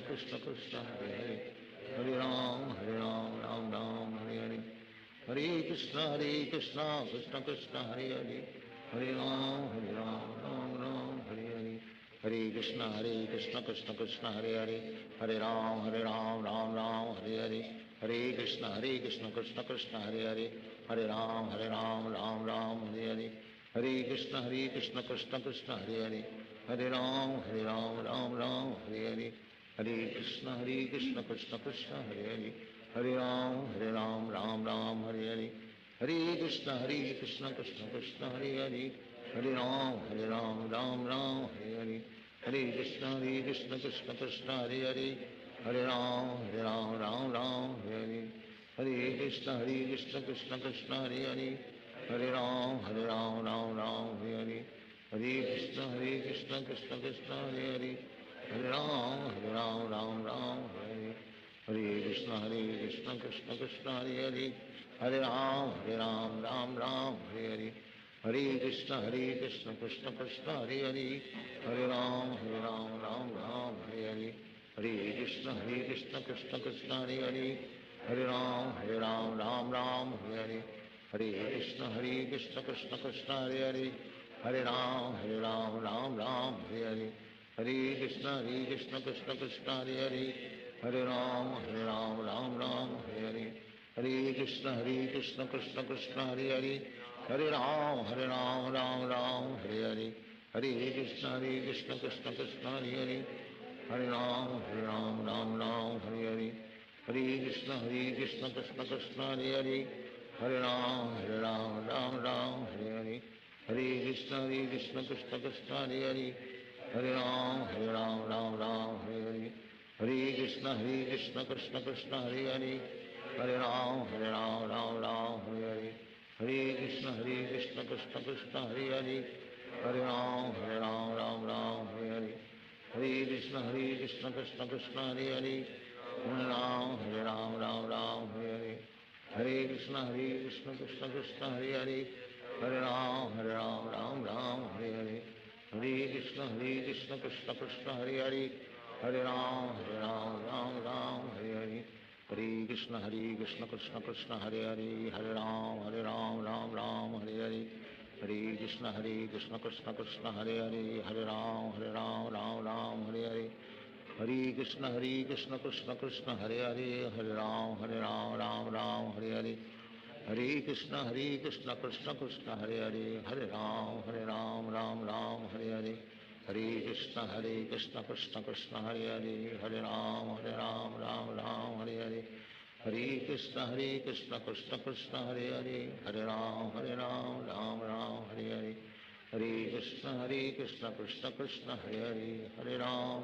[SPEAKER 1] Krishna Hare Hare, Hare Ram Ram Hare Hare, Hare Krishna Krishna Krishna Hare Hare, Hare Ram Ram Hare Hare, Hare Krishna Krishna Krishna Hare Hare, Hare Ram Ram Hare Hare, Hare Krishna Krishna Krishna Hare Hare, Hare Ram Ram Hare Hare, Hare Krishna Krishna Krishna Hare Hare, Hare Ram Ram Hare Hare, Hare Krishna Krishna Krishna Hare Hare, Hare Ram Ram Hare Hare, Hare Krishna Krishna Krishna Hare Hare, Hare Ram Ram Hare Hare, Hare Krishna Krishna Krishna Hare Hare, Hare Ram Ram Hare Hare, Hare Krishna Krishna Krishna Hare Hare, Hare Ram Ram Hare Hare, Hare Krishna Krishna Krishna Hare Hare, Hare Ram Ram Hare Hare, Hare Krishna Krishna Krishna Hare Hare, Hare Ram Ram Hare Hare, Hare Krishna Krishna Krishna Hare Hare, Hare Ram Ram Hare Hare, Hare Krishna Krishna Krishna Hare Hare, Hare Ram Ram Hare Hare, Hare Krishna Krishna Krishna Hare Hare, Hare Ram Ram Hare Hare, Hare Krishna Krishna Krishna Hare Hare, Hare Ram Ram Hare Hare, Hare Krishna Krishna Krishna Hare Hare, Hare Ram Ram Hare Hare, Hare Krishna Krishna Krishna Hare Hare, Hare Ram, Ram Ram, Hare Hare, Hare Krishna, Krishna Krishna, Hare Hare, Hare Ram, Ram Ram, Hare Hare, Hare Krishna, Krishna Krishna, Hare Hare, Hare Ram, Ram Ram, Hare Hare, Hare Krishna, Krishna Krishna, Hare Hare, Hare Ram, Ram Ram, Hare Hare, Hare Krishna, Krishna Krishna, Hare Hare, Hare Ram, Ram Ram, Hare Hare, Hare Krishna, Krishna Krishna, Hare Hare, Hare Ram, Ram Ram, Hare Hare, Hare Krishna, Krishna Krishna, Hare Hare, Hare Ram, Ram Hare Hare, Hare Krishna, Krishna Krishna, Hare Hare, Hare Ram, Ram Hare Hare, Hare Krishna, Krishna Krishna, Hare Hare, Hare Ram, Ram Hare Hare, Hare Krishna, Krishna Krishna, Hare Hare, Hare Ram, Ram Hare Hare, Hare Krishna, Krishna Krishna, Hare Hare, Hare Ram, Ram Hare Hare, Hare Krishna, Krishna Krishna, Hare Hare, Hare Ram, Ram Hare Hare, Hare Krishna, Krishna Krishna, Hare Hare, Hare Ram, Ram Hare Hare, Hare Krishna, Krishna Krishna, Hare Hare, Hare Ram, Ram Hare Hare, Hare Krishna, Krishna Krishna, Hare Hare, Hare Ram,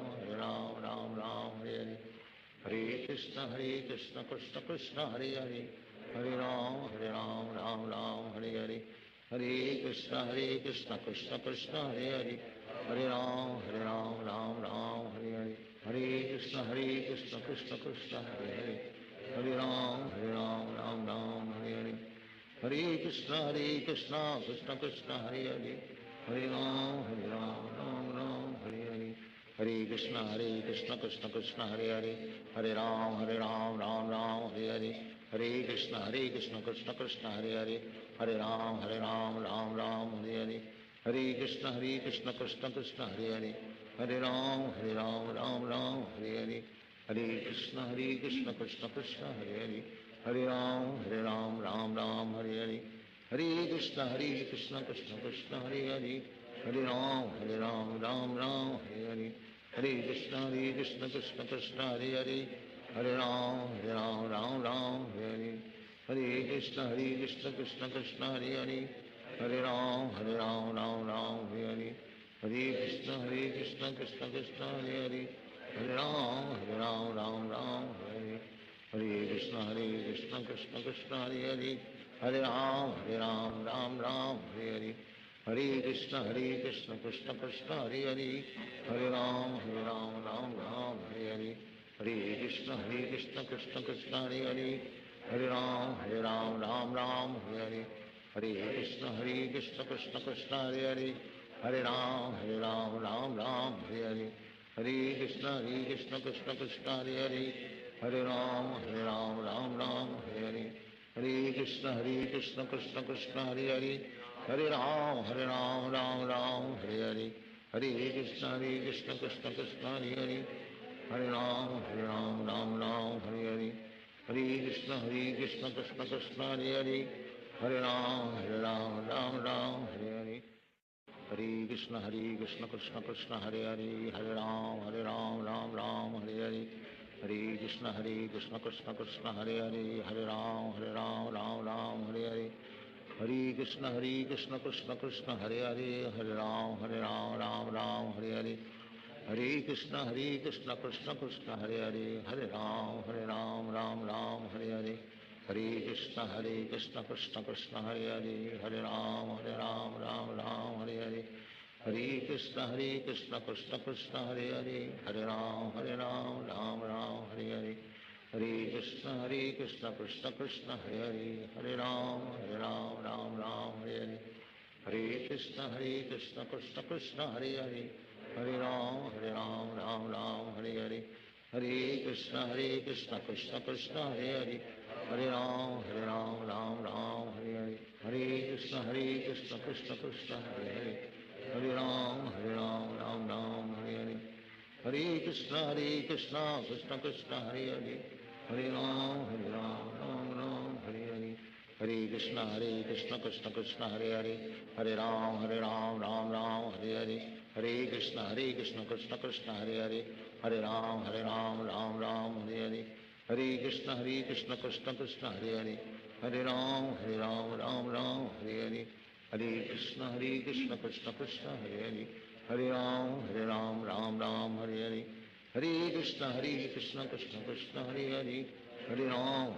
[SPEAKER 1] Ram Hare Hare, Hare Krishna, Krishna Krishna, Hare Hare, Hare Ram, Ram Hare Hare, Hare Krishna, Krishna Krishna, Hare Hare, Hare Ram, Ram Hare Hare, Hare Krishna, Krishna Krishna, Hare Hare, Hare Ram, Ram Hare Hare, Hare Krishna, Krishna Krishna, Hare Hare, Hare Ram, Ram Hare Hare, Hare Krishna, Krishna Krishna, Hare Hare, Hare Ram, Ram Hare Hare, Hare Krishna, Krishna Krishna, Hare Hare, Hare Ram, Ram Hare Hare, Hare Krishna, Krishna Krishna, Hare Hare, Hare Ram, Ram Hare Hare, Hare Krishna, Krishna Krishna, Hare Hare, Hare Ram, Ram Hare Hare, Hare Krishna, Krishna Krishna, Hare Hare, Hare Ram, Ram Hare Hare, Hare Krishna, Krishna Krishna, Hare Hare, Hare Ram, Ram Hare Hare, Hare Krishna, Krishna Krishna, Hare Hare, Hare Ram, Ram Hare Hare, Hare Krishna, Krishna Krishna, Hare Hare, Hare Ram, Ram Hare Hare, Hare Krishna, Krishna Krishna, Hare Hare, Hare Ram, Ram Hare Hare, Hare Krishna, Krishna Krishna, Hare Hare, Hare Ram, Ram Hare Hare, Hare Krishna, Krishna Krishna, Hare Hare, Hare Ram, Ram Hare Hare, Hare Krishna, Krishna Krishna, Hare Hare, Hare Ram, Ram Hare Hare, Hare Krishna, Krishna Krishna, Hare Hare, Hare Ram, Ram Hare Hare, Hare Krishna, Krishna Krishna, Hare Hare, Hare Ram, Ram Hare Hare, Hare Krishna, Krishna Krishna, Hare Hare, Hare Ram, Ram Hare Hare, Hare Krishna, Krishna Krishna, Hare Hare, Hare Ram, Ram Hare Hare, Hare Krishna, Krishna Krishna, Hare Hare, Hare Ram, Ram Hare Hare, Hare Krishna, Krishna Krishna, Hare Hare, Hare Ram, Ram Hare Hare, Hare Krishna, Krishna Krishna, Hare Hare, Hare Ram, Ram Hare Hare, Hare Krishna, Krishna Krishna, Hare Hare, Hare Ram, Ram Hare Hare, Hare Krishna, Krishna Krishna, Hare Hare, Hare Ram, Ram Hare Hare, Hare Krishna, Krishna Krishna, Hare Hare, Hare Ram, Ram Hare Hare, Hare Krishna, Krishna Krishna, Hare Hare, Hare Ram, Ram Hare Hare, Hare Krishna, Krishna Krishna, Hare Hare, Hare Ram, Ram Hare Hare, Hare Krishna, Krishna Krishna, Hare Hare, Hare Ram, Ram Hare Hare, Hare Krishna, Krishna Krishna, Hare Hare, Hare Ram, Ram Hare Hare, Hare Krishna, Krishna Krishna, Hare Hare, Hare Ram, Ram Hare Hare, Hare Krishna, Krishna Krishna, Hare Hare, Hare Ram, Ram Hare Hare, Hare Krishna, Krishna Krishna, Hare Hare, Hare Ram, Ram Ram, Hare Hare, Hare Krishna, Krishna Krishna, Hare Hare, Hare Ram, Ram Ram, Hare Hare, Hare Krishna, Krishna Krishna, Hare Hare, Hare Ram,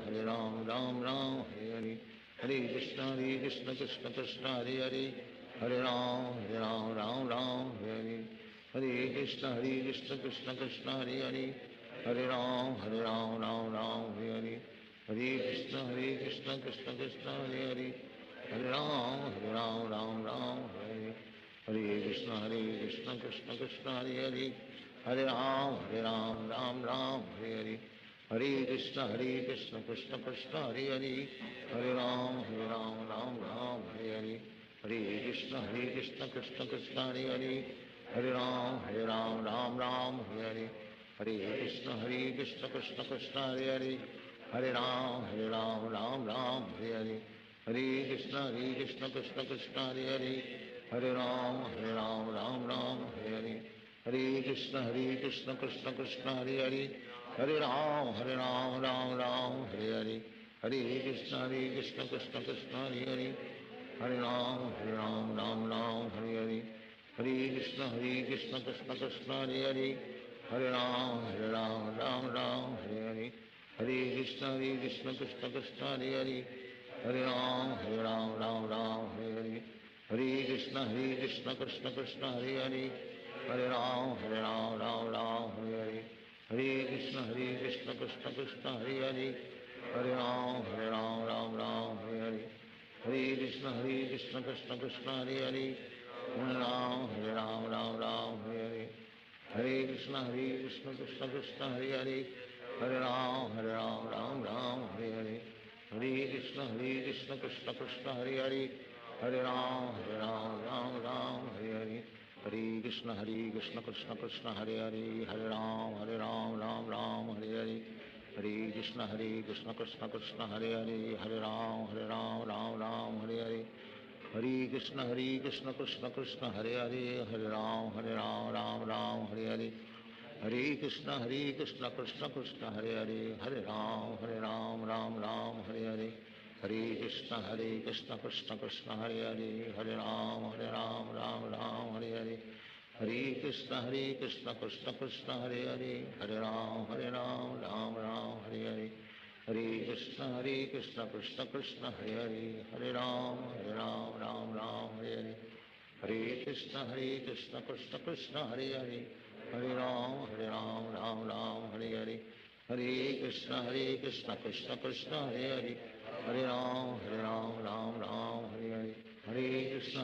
[SPEAKER 1] Ram Ram, Hare Hare, Hare Krishna, Krishna Krishna, Hare Hare, Hare Ram, Ram Ram, Hare Hare, Hare Krishna, Krishna Krishna, Hare Hare, Hare Ram, Ram Ram, Hare Hare, Hare Krishna, Krishna Krishna, Hare Hare, Hare Ram, Ram Ram, Hare Hare, Hare Krishna, Krishna Krishna, Hare Hare, Hare Ram, Ram Ram, Hare Hare, Hare Krishna, Krishna Krishna, Hare Hare, Hare Ram, Ram Ram, Hare Hare, Hare Krishna, Krishna Krishna, Hare Hare, Hare Ram, Ram Ram, Hare Hare, Hare Krishna, Krishna Krishna, Hare Hare, Hare Ram, Ram Ram, Hare Hare, Hare Krishna, Krishna Krishna, Hare Hare, Hare Ram, Ram Ram, Hare Hare, Hare Krishna, Krishna Krishna, Hare Hare, Hare Ram, Ram Ram, Hare Hare, Hare Krishna, Krishna Krishna, Hare Hare, Hare Ram, Ram Ram, Hare Hare, Hare Krishna, Krishna Krishna, Hare Hare, Hare Ram, Ram Ram, Hare Hare, Hare Krishna, Krishna Krishna, Hare Hare, Hare Ram, Ram Ram, Hare Hare, Hare Krishna, Krishna Krishna, Hare Hare, Hare Ram, Ram Ram, Hare Hare, Hare Krishna, Krishna Krishna, Hare Hare, Hare Ram, Ram Ram, Hare Hare, Hare Krishna, Krishna Krishna, Hare Hare, Hare Ram, Ram Ram, Hare Hare, Hare Krishna, Krishna Krishna, Hare Hare, Hare Ram, Ram Ram, Hare Hare, Hare Krishna, Krishna Krishna, Hare Hare, Hare Ram, Ram Hare Hare, Hare Krishna, Krishna Krishna, Hare Hare, Hare Ram, Ram Ram, Hare Hare, Hare Krishna, Krishna Krishna, Hare Hare, Hare Ram, Ram Ram, Hare Hare, Hare Krishna, Krishna Krishna, Hare Hare, Hare Ram, Ram Ram, Hare Hare, Hare Krishna, Krishna Krishna, Hare Hare, Hare Ram, Ram Ram, Hare Hare, Hare Krishna, Krishna Krishna, Hare Hare, Hare Ram, Ram Ram, Hare Hare, Hare Krishna, Krishna Krishna, Hare Hare, Hare Ram, Ram Ram, Hare Hare, Hare Krishna, Krishna Krishna, Hare Hare, Hare Ram, Ram Ram, Hare Hare, Hare Krishna, Krishna Krishna, Hare Hare, Hare Ram, Ram Ram, Hare Hare, Hare Krishna, Krishna Krishna, Hare Hare, Hare Ram, Ram Ram, Hare Hare, Hare Krishna, Krishna Krishna, Hare Hare, Hare Ram, Ram Ram, Hare Hare, Hare Krishna, Krishna Krishna, Hare Hare, Hare Ram, Ram Ram, Hare Hare, Hare Krishna, Krishna Krishna, Hare Hare, Hare Ram, Ram Ram, Hare Hare, Hare Krishna,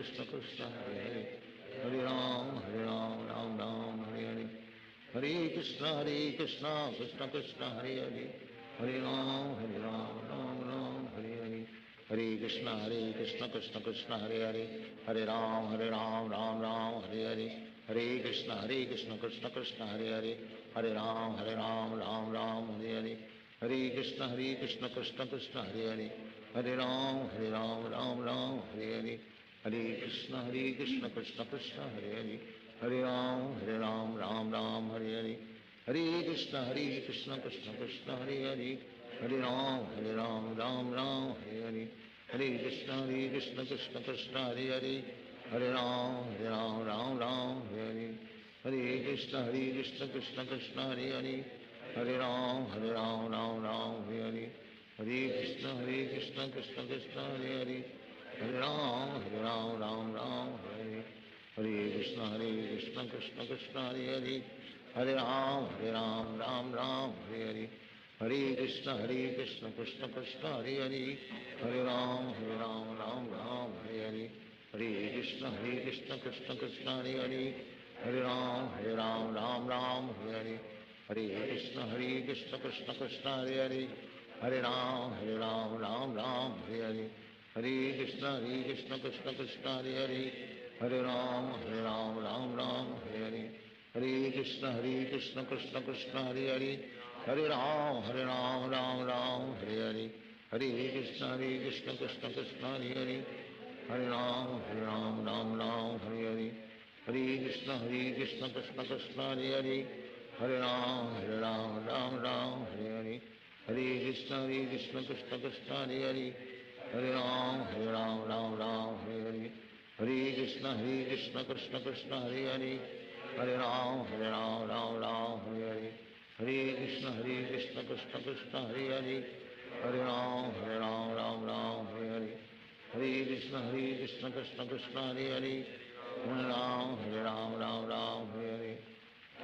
[SPEAKER 1] Krishna Krishna, Hare Hare, Hare Ram, Ram Ram, Hare Hare, Hare Krishna, Krishna Krishna, Hare Hare, Hare Ram, Ram Ram, Hare Hare, Hare Krishna, Krishna Krishna, Hare Hare, Hare Ram, Ram Ram, Hare Hare, Hare Krishna, Krishna Krishna, Hare Hare, Hare Ram, Ram Ram, Hare Hare, Hare Krishna, Krishna Krishna, Hare Hare, Hare Ram, Ram Ram, Hare Hare, Hare Krishna, Krishna Krishna, Hare Hare, Hare Ram, Ram Ram, Hare Hare, Hare Krishna, Krishna Krishna, Hare Hare, Hare Ram, Ram Ram, Hare Hare, Hare Krishna, Krishna Krishna, Hare Hare, Hare Ram, Ram Ram, Hare Hare, Hare Krishna, Krishna Krishna, Hare Hare, Hare Ram, Ram Ram, Hare Hare, Hare Krishna, Krishna Krishna, Hare Hare, Hare Ram, Ram Ram, Hare Hare, Hare Krishna, Krishna Krishna, Hare Hare, Hare Ram, Ram Ram, Hare Hare, Hare Krishna, Krishna Krishna, Hare Hare, Hare Ram, Ram Ram, Hare Hare, Hare Krishna, Krishna Krishna, Hare Hare, Hare Ram, Ram Ram, Hare Hare, Hare Krishna, Krishna Krishna, Hare Hare, Hare Ram, Ram Ram, Hare Hare, Hare Krishna, Krishna Krishna, Hare Hare, Hare Ram, Ram Ram, Hare Hare, Hare Krishna Krishna Krishna Hare Hare Hare Ram Ram Ram Hare Hare Hare Krishna Krishna Krishna Hare Hare Hare Ram Ram Ram Hare Hare Hare Krishna Krishna Krishna Hare Hare Hare Ram Ram Ram Hare Hare Hare Krishna Krishna Krishna Hare Hare Hare Ram Ram Hare Hare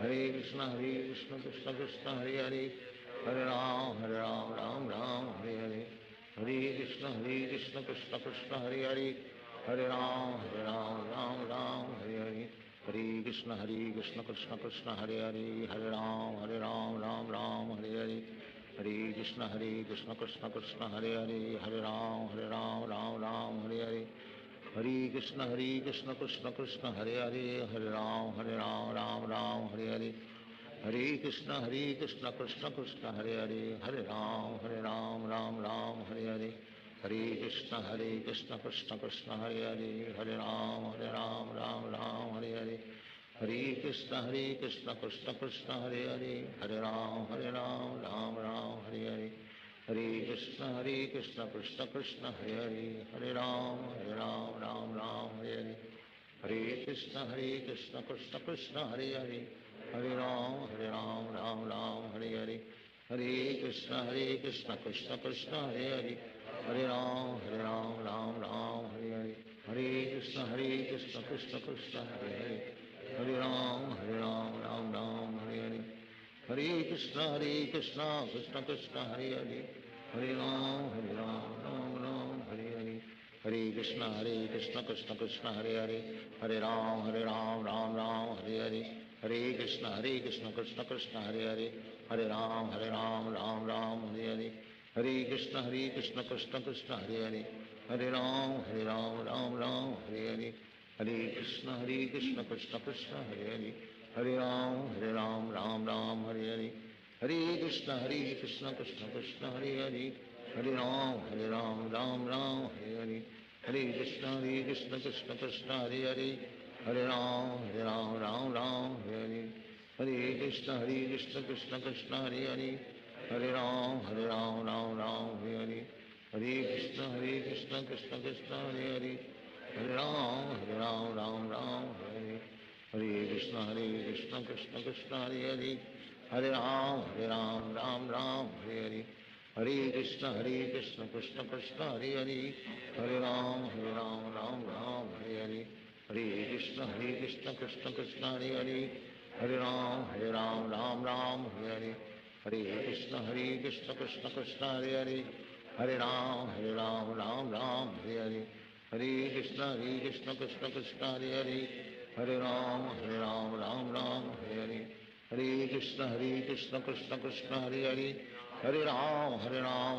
[SPEAKER 1] Hare Krishna Krishna Krishna Hare Hare Hare Ram Ram Hare Hare Hare Krishna Krishna Krishna Hare Hare Hare Ram Ram Hare Hare Hare Krishna Krishna Krishna Hare Hare Hare Ram Ram Hare Hare Hare Krishna Krishna Krishna Hare Hare Hare Ram Ram Hare Hare Hare Krishna Krishna Krishna Hare Hare Hare Ram Ram Hare Hare Hare Krishna Krishna Krishna Hare Hare Hare Ram Ram Hare Hare Hare Krishna Krishna Krishna Hare Hare Hare Ram Ram Hare Hare Hare Krishna Krishna Krishna Hare Hare Hare Ram Ram Hare Hare Hare Krishna Krishna Krishna Hare Hare Hare Ram Ram Hare Hare Hare Krishna Krishna Krishna Hare Hare Hare Ram Ram Hare Hare Hare Krishna Krishna Krishna Hare Hare Hare Ram Ram Hare Hare Hare Krishna Krishna Krishna Hare Hare Hare Ram Ram Hare Hare Hare Krishna Krishna Krishna Hare Hare Hare Ram Ram Hare Hare Hare Krishna Krishna Krishna Hare Hare Hare Ram Ram Hare Hare Hare Krishna Krishna Krishna Hare Hare Hare Ram Ram Hare Hare Hare Krishna Krishna Krishna Hare Hare Hare Ram Ram Hare Hare Hare Krishna Krishna Krishna Hare Hare Hare Ram Ram Hare Hare Hare Krishna Krishna Krishna Hare Hare Hare Ram Ram Hare Hare Hare Krishna Krishna Krishna Hare Hare Hare Ram Ram Hare Hare Hare Krishna Krishna Krishna Hare Hare Hare Ram Ram Hare Hare Hare Krishna Krishna Krishna Hare Hare Hare Ram Ram Hare Hare Hare Krishna Krishna Krishna Hare Hare Hare Ram Ram Hare Hare Hare Krishna Krishna Krishna Hare Hare Hare Ram Ram Hare Hare Hare Krishna Krishna Krishna Hare Hare Hare Ram Ram Hare Hare Hare Krishna Krishna Krishna Hare Hare Hare Ram Ram Hare Hare Hare Krishna Krishna Krishna Hare Hare Hare Ram Ram Hare Hare Hare Krishna Krishna Krishna Hare Hare Hare Ram Ram Hare Hare Hare Krishna Krishna Krishna Hare Hare Hare Ram Ram Hare Hare Hare Krishna Krishna Krishna Hare Hare Hare Ram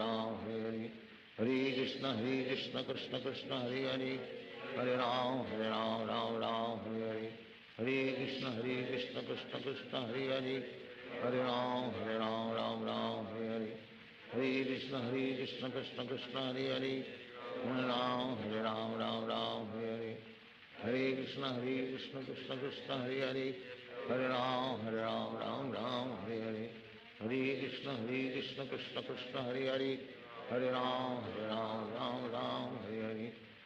[SPEAKER 1] Ram Hare Hare Hare Krishna Krishna Krishna Hare Hare Hare Ram Ram Hare Hare Hare Krishna Krishna Krishna Hare Hare Hare Ram Ram Hare Hare Hare Krishna Krishna Krishna Hare Hare Hare Ram Ram Hare Hare Hare Krishna Krishna Krishna Hare Hare Hare Ram Ram Hare Hare Hare Krishna Krishna Krishna Hare Hare Hare Ram Ram Hare Hare Hare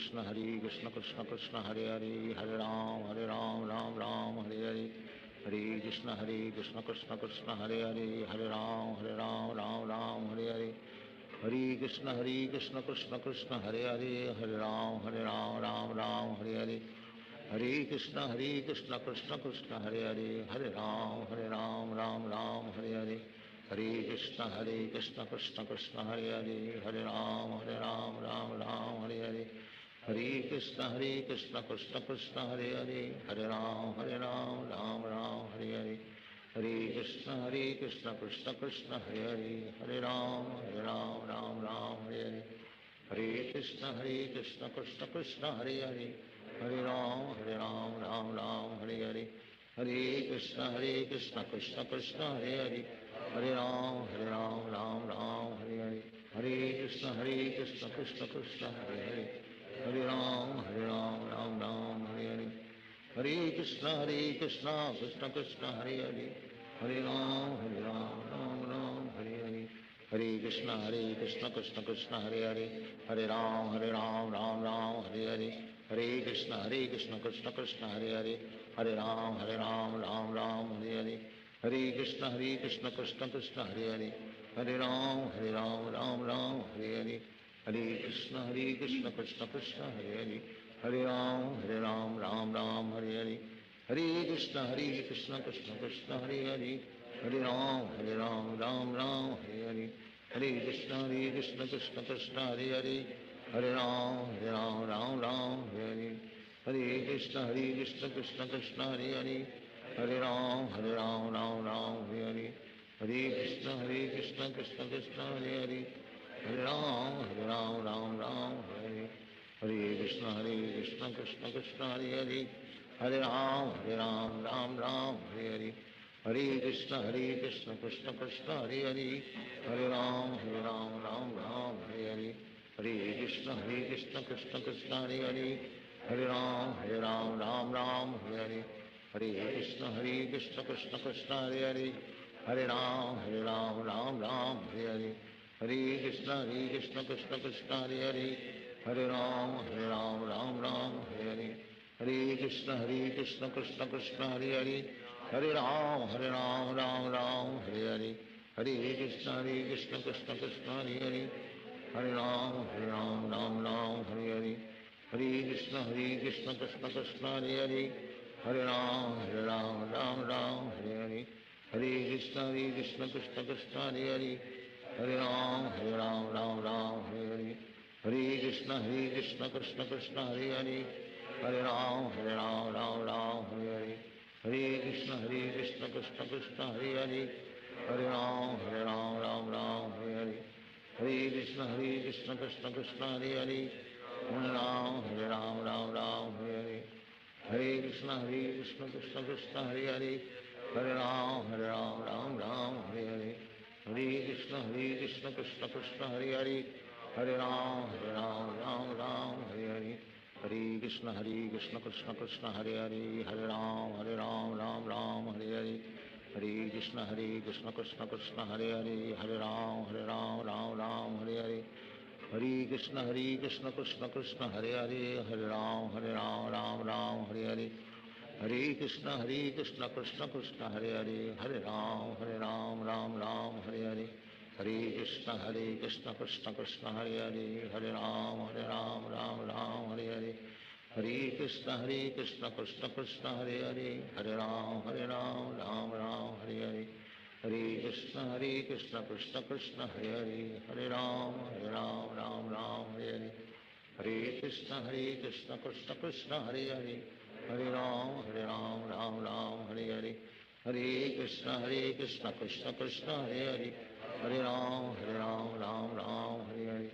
[SPEAKER 1] Krishna Krishna Krishna Hare Hare Hare Ram Ram Hare Hare Hare Krishna Krishna Krishna Hare Hare Hare Ram Ram Hare Hare Hare Krishna Krishna Krishna Hare Hare Hare Ram Ram Hare Hare Hare Krishna Krishna Krishna Hare Hare Hare Ram Ram Hare Hare Hare Krishna Krishna Krishna Hare Hare Hare Ram Ram Hare Hare Hare Krishna Krishna Krishna Hare Hare Hare Ram Ram Hare Hare Hare Krishna Krishna Krishna Hare Hare Hare Ram Ram Hare Hare Hare Krishna Krishna Krishna Hare Hare Hare Ram Ram Hare Hare Hare Krishna Krishna Krishna Hare Hare Hare Ram Ram Hare Hare Hare Krishna Krishna Krishna Hare Hare, Hare Ram Ram Ram Hare Hare, Hare Krishna Krishna Krishna Hare Hare, Hare Ram Ram Ram Hare Hare, Hare Krishna Krishna Krishna Hare Hare, Hare Ram Ram Hare Hare, Hare Krishna Krishna Krishna Hare Hare, Hare Ram Ram Ram Hare Hare, Hare Krishna Krishna Krishna Hare Hare, Hare Ram Ram Ram Hare Hare, Hare Krishna Krishna Krishna Hare Hare, Hare Ram Ram Ram Hare Hare, Hare Krishna Krishna Krishna Hare Hare, Hare Ram Ram Hare Hare, Hare Krishna Krishna Krishna Hare Hare, Hare Ram Ram Ram Hare Hare, Hare Krishna Krishna Krishna Hare Hare, Hare Ram Ram Hare Hare, Hare Krishna Krishna Krishna Hare Hare, Hare Ram Ram Hare Hare, Hare Krishna Krishna Krishna Hare Hare, Hare Ram Ram Hare Hare, Hare Krishna Krishna Krishna Hare Hare, Hare Ram Ram Hare Hare, Hare Krishna Krishna Krishna Hare Hare, Hare Ram Ram Hare Hare, Hare Krishna Krishna Krishna Hare Hare, Hare Ram Ram Hare Hare, Hare Krishna Krishna Krishna Hare Hare, Hare Ram Ram Hare Hare, Hare Krishna Krishna Krishna Hare Hare, Hare Ram Ram Hare Hare, Hare Krishna Krishna Krishna Hare Hare, Hare Ram Ram Hare Hare, Hare Krishna Krishna Krishna Hare Hare, Hare Ram Ram Hare Hare, Hare Krishna Krishna Krishna Hare Hare, Hare Ram Ram Hare Hare, Hare Krishna Krishna Krishna Hare Hare, Hare Ram Ram Hare Hare, Hare Krishna Krishna Krishna Hare Hare, Hare Ram Ram Hare Hare, Hare Krishna Krishna Krishna Hare Hare, Hare Ram Ram Hare Hare, Hare Krishna Krishna Krishna Hare Hare, Hare Ram Ram Hare Hare, Hare Krishna Krishna Krishna Hare Hare, Hare Ram Ram Hare Hare, Hare Krishna Krishna Krishna Hare Hare, Hare Ram Ram Hare Hare, Hare Krishna Krishna Krishna Hare Hare, Hare Ram Ram Hare Hare, Hare Krishna Krishna Krishna Hare Hare, Hare Ram Ram Hare Hare, Hare Krishna Krishna Krishna Hare Hare, Hare Ram Ram Hare Hare, Hare Krishna Krishna Krishna Hare Hare, Hare Ram Ram Hare Hare, Hare Krishna Krishna Krishna Hare Hare, Hare Ram Ram Hare Hare, Hare Krishna Krishna Krishna Hare Hare, Hare Ram Ram Hare Hare, Hare Krishna Krishna Krishna Hare Hare, Hare Ram Ram Hare Hare, Hare Krishna Krishna Krishna Hare Hare, Hare Ram Ram Hare Hare, Hare Krishna Krishna Krishna Hare Hare, Hare Ram Ram Hare Hare, Hare Krishna Krishna Krishna Hare Hare, Hare Ram Ram Hare Hare, Hare Krishna Krishna Krishna Hare Hare, Hare Ram Ram Hare Hare, Hare Krishna Krishna Krishna Hare Hare, Hare Ram Ram Hare Hare,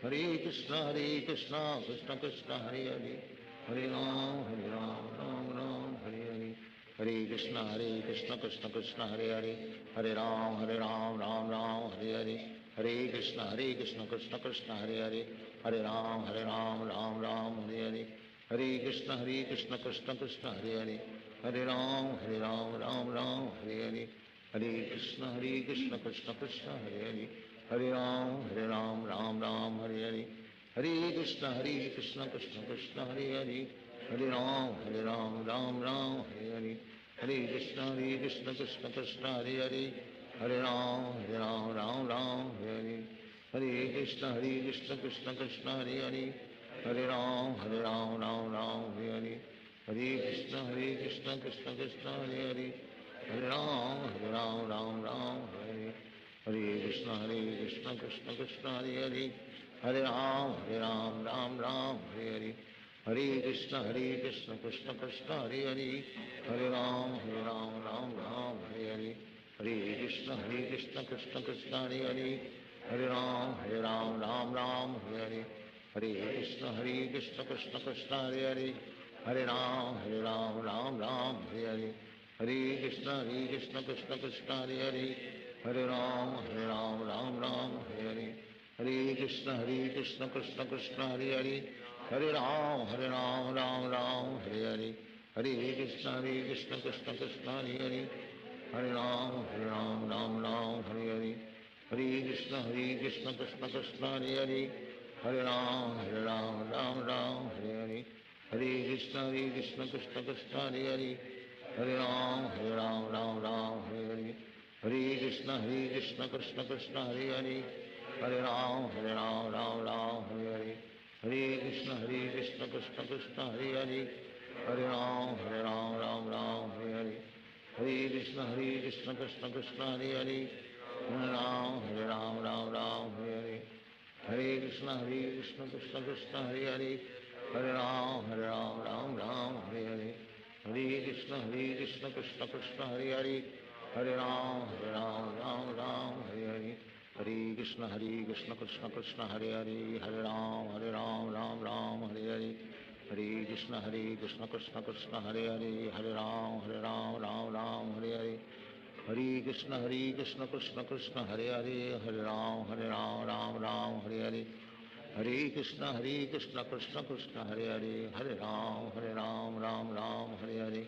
[SPEAKER 1] Hare Krishna Krishna Krishna Hare Hare, Hare Ram Ram Hare Hare, Hare Krishna Krishna Krishna Hare Hare, Hare Ram Ram Hare Hare, Hare Krishna Krishna Krishna Hare Hare, Hare Ram Ram Hare Hare, Hare Krishna Krishna Krishna Hare Hare, Hare Ram Ram Hare Hare, Hare Krishna Krishna Krishna Hare Hare, Hare Ram Ram Hare Hare, Hare Krishna Krishna Krishna Hare Hare, Hare Ram Ram Hare Hare, Hare Krishna Krishna Krishna Hare Hare, Hare Ram Ram Hare Hare, Hare Krishna Krishna Krishna Hare Hare, Hare Ram Hare Hare, Hare Krishna Krishna Krishna Hare Hare, Hare Ram Ram Hare Hare, Hare Krishna Krishna Krishna Hare Hare, Hare Ram Ram Ram Hare Hare, Hare Krishna Krishna Krishna Hare Hare, Hare Ram Ram Ram Hare Hare, Hare Krishna Krishna Krishna Hare Hare, Hare Ram Ram Ram Hare Hare, Hare Krishna Krishna Krishna Hare Hare, Hare Ram Ram Ram Hare Hare, Hare Krishna Krishna Krishna Hare Hare, Hare Ram Ram Ram Hare Hare, Hare Krishna Krishna Krishna Hare Hare, Hare Ram Ram Ram Hare Hare, Hare Krishna Krishna Krishna Hare Hare, Hare Ram Ram Ram Hare Hare, Hare Krishna Krishna Krishna Hare Hare, Hare Ram Ram Ram Hare Hare, Hare Krishna Krishna Krishna Hare Hare, Hare Ram Ram Ram Hare Hare, Hare Krishna Krishna Krishna Hare Hare, Hare Ram Ram Hare Hare, Hare Krishna Krishna Krishna Hare Hare, Hare Ram Ram Ram Hare Hare, Hare Krishna Krishna Krishna Hare Hare, Hare Ram Ram Ram Hare Hare, Hare Krishna Krishna Krishna Hare Hare, Hare Ram Ram Ram Hare Hare, Hare Krishna Krishna Krishna Hare Hare, Hare Ram Ram Ram Hare Hare, Hare Krishna Krishna Krishna Hare Hare, Hare Ram Ram Ram Hare Hare, Hare Krishna Krishna Krishna Hare Hare, Hare Ram Ram Ram Hare Hare, Hare Krishna Krishna Krishna Hare Hare, Hare Ram Ram Ram Hare Hare, Hare Krishna Krishna Krishna Hare Hare, Hare Ram Ram Ram Hare Hare,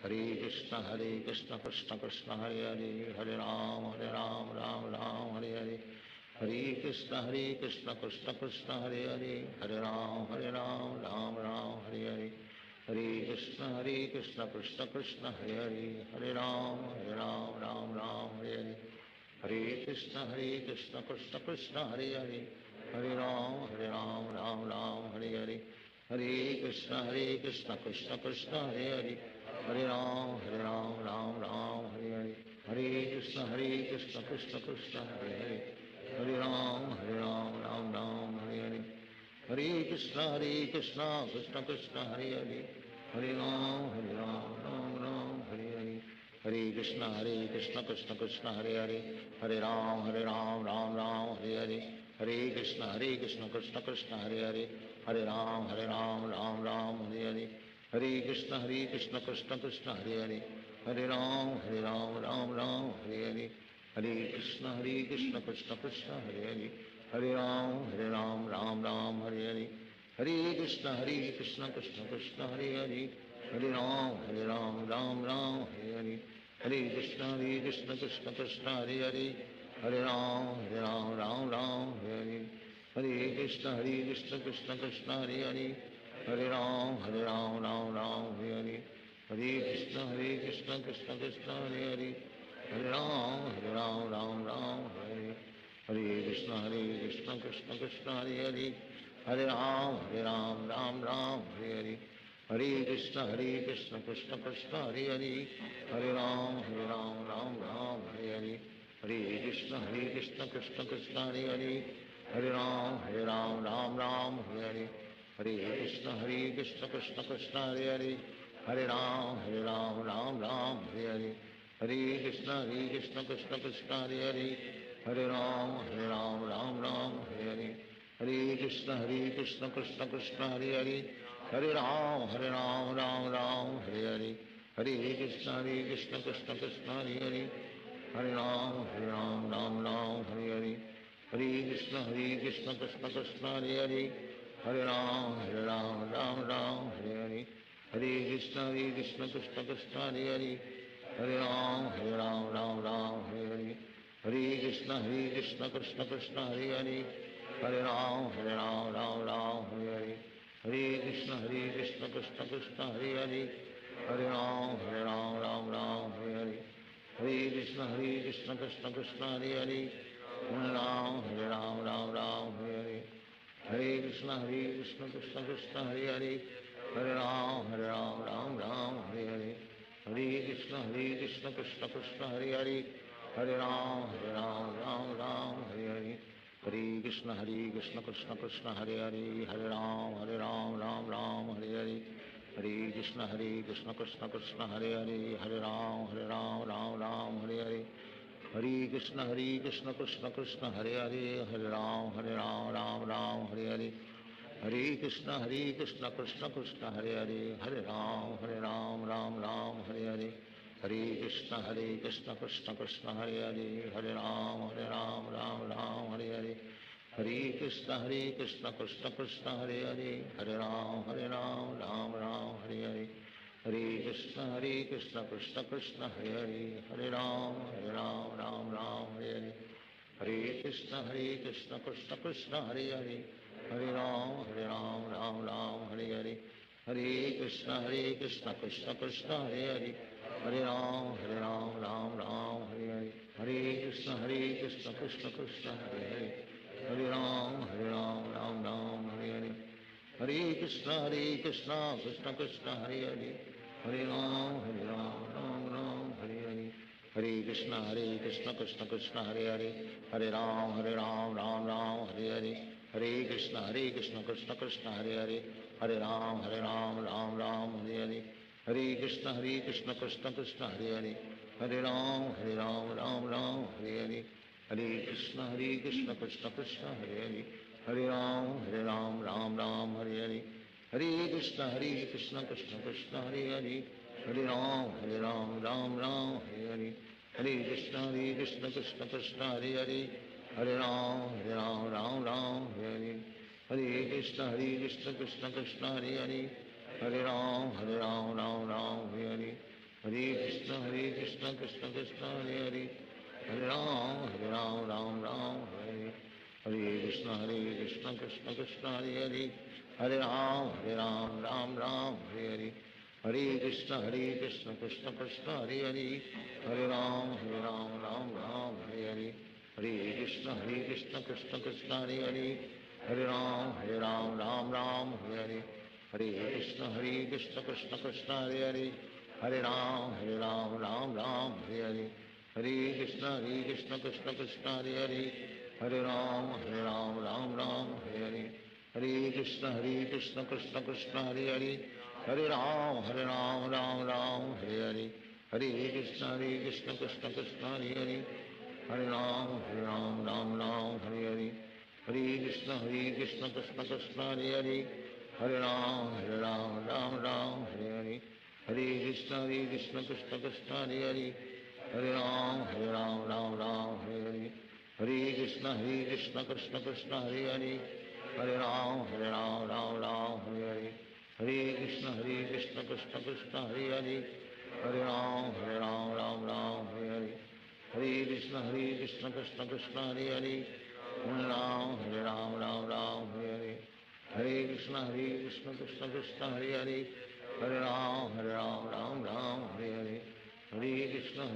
[SPEAKER 1] Hare Krishna Krishna Krishna Hare Hare, Hare Ram Ram Ram Hare Hare, Hare Krishna Krishna Krishna Hare Hare, Hare Ram Ram Hare Hare, Hare Krishna Krishna Krishna Hare Hare, Hare Ram Ram Hare Hare, Hare Krishna Krishna Krishna Hare Hare, Hare Ram Ram Ram Hare Hare, Hare Krishna Krishna Krishna Hare Hare, Hare Ram Ram Hare Hare, Hare Krishna Krishna Krishna Hare Hare, Hare Ram Ram Ram Hare Hare, Hare Krishna Krishna Krishna Hare Hare, Hare Ram Ram Ram Hare Hare, Hare Krishna Krishna Krishna Hare Hare, Hare Ram Ram Hare Hare, Hare Krishna Krishna Krishna Hare Hare, Hare Ram Ram Hare Hare, Hare Krishna Krishna Krishna Hare Hare, Hare Ram Ram Hare Hare, Hare Krishna Krishna Krishna Hare Hare, Hare Ram Ram Hare Hare, Hare Krishna Krishna Krishna Hare Hare, Hare Ram Ram Hare Hare, Hare Krishna Krishna Krishna Hare Hare, Hare Ram Ram Hare, Hare Krishna Krishna Krishna Hare Hare, Hare Ram Ram Hare Hare, Hare Krishna Krishna Krishna Hare Hare, Hare Ram Ram Hare Hare, Hare Krishna Krishna Krishna Hare Hare, Hare Ram Ram Hare Hare, Hare Krishna Krishna Krishna Hare Hare, Hare Ram Ram Hare Hare, Hare Krishna Krishna Krishna Hare Hare, Hare Ram Ram Hare Hare, Hare Krishna Krishna Krishna Hare Hare, Hare Ram Ram Hare Hare, Hare Krishna Krishna Krishna Hare Hare, Hare Ram Ram Hare Hare, Hare Krishna Krishna Krishna Hare Hare, Hare Ram Ram Hare Hare, Hare Krishna Krishna Krishna Hare Hare, Hare Ram Ram Hare Hare, Hare Krishna Krishna Krishna Hare Hare, Hare Ram Ram Hare Hare, Hare Krishna Krishna Krishna Hare Hare, Hare Ram Ram Hare Hare, Hare Krishna Krishna Krishna Hare Hare, Hare Ram Hare Hare, Hare Krishna Krishna Krishna Hare Hare, Hare Ram Ram Hare Hare, Hare Krishna Krishna Krishna Hare Hare, Hare Ram Ram Hare Hare, Hare Krishna Krishna Krishna Hare Hare, Hare Ram Ram Hare Hare, Hare Krishna Krishna Krishna Hare Hare, Hare Ram Ram Hare Hare, Hare Krishna Krishna Krishna Hare Hare, Hare Ram Ram Ram Hare Hare, Hare Krishna Krishna Krishna Hare Hare, Hare Ram Ram Ram Hare Hare, Hare Krishna Krishna Krishna Hare Hare, Hare Ram Ram Ram Hare Hare, Hare Krishna Krishna Krishna Hare Hare, Hare Ram Ram Ram Hare Hare, Hare Krishna Krishna Krishna Hare Hare, Hare Ram Ram Ram Hare Hare, Hare Krishna Krishna Krishna Hare Hare, Hare Ram Ram Ram Hare Hare, Hare Krishna Krishna Krishna Hare Hare, Hare Ram Ram Hare Hare, Hare Krishna Krishna Krishna Hare Hare, Hare Ram Ram Hare Hare, Hare Krishna Krishna Krishna Hare Hare, Hare Ram Ram Hare Hare, Hare Krishna Krishna Krishna Hare Hare, Hare Ram Ram Ram Hare Hare, Hare Krishna Krishna Krishna Hare Hare, Hare Ram Ram Ram Hare Hare, Hare Krishna Krishna Krishna Hare Hare, Hare Ram Ram Hare Hare, Hare Krishna Krishna Krishna Hare Hare, Hare Ram Ram Hare Hare, Hare Krishna Krishna Krishna Hare Hare, Hare Ram Ram Hare Hare, Hare Krishna Krishna Krishna Hare Hare, Hare Ram Ram Hare Hare, Hare Krishna Krishna Krishna Hare Hare, Hare Ram Ram Hare Hare, Hare Krishna Krishna Krishna Hare Hare, Hare Ram Ram Hare Hare, Hare Krishna Krishna Krishna Hare Hare, Hare Ram Ram Hare Hare, Hare Krishna Krishna Krishna Hare Hare, Hare Ram Ram Hare Hare, Hare Krishna Krishna Krishna Hare Hare, Hare Ram Ram Hare Hare, Hare Krishna Krishna Krishna Hare Hare, Hare Ram Ram Hare Hare, Hare Krishna Krishna Krishna Hare Hare, Hare Ram Ram Hare Hare, Hare Krishna Krishna Krishna Hare Hare, Hare Ram Ram Hare Hare, Hare Krishna Krishna Krishna Hare Hare, Hare Ram Ram Hare Hare, Hare Krishna Krishna Krishna Hare Hare, Hare Ram Ram Hare Hare, Hare Krishna Krishna Krishna Hare Hare, Hare Ram Ram Hare Hare, Hare Krishna Krishna Krishna Hare Hare, Hare Ram Ram Hare Hare, Hare Krishna Krishna Krishna Hare Hare, Hare Ram Ram Hare Hare, Hare Krishna Krishna Krishna Hare Hare, Hare Ram Ram Hare Hare, Hare Krishna Krishna Krishna Hare Hare, Hare Ram Ram Hare Hare, Hare Krishna Krishna Krishna Hare Hare, Hare Ram Ram Hare Hare, Hare Krishna Krishna Krishna Hare Hare, Hare Ram Ram Hare Hare, Hare Krishna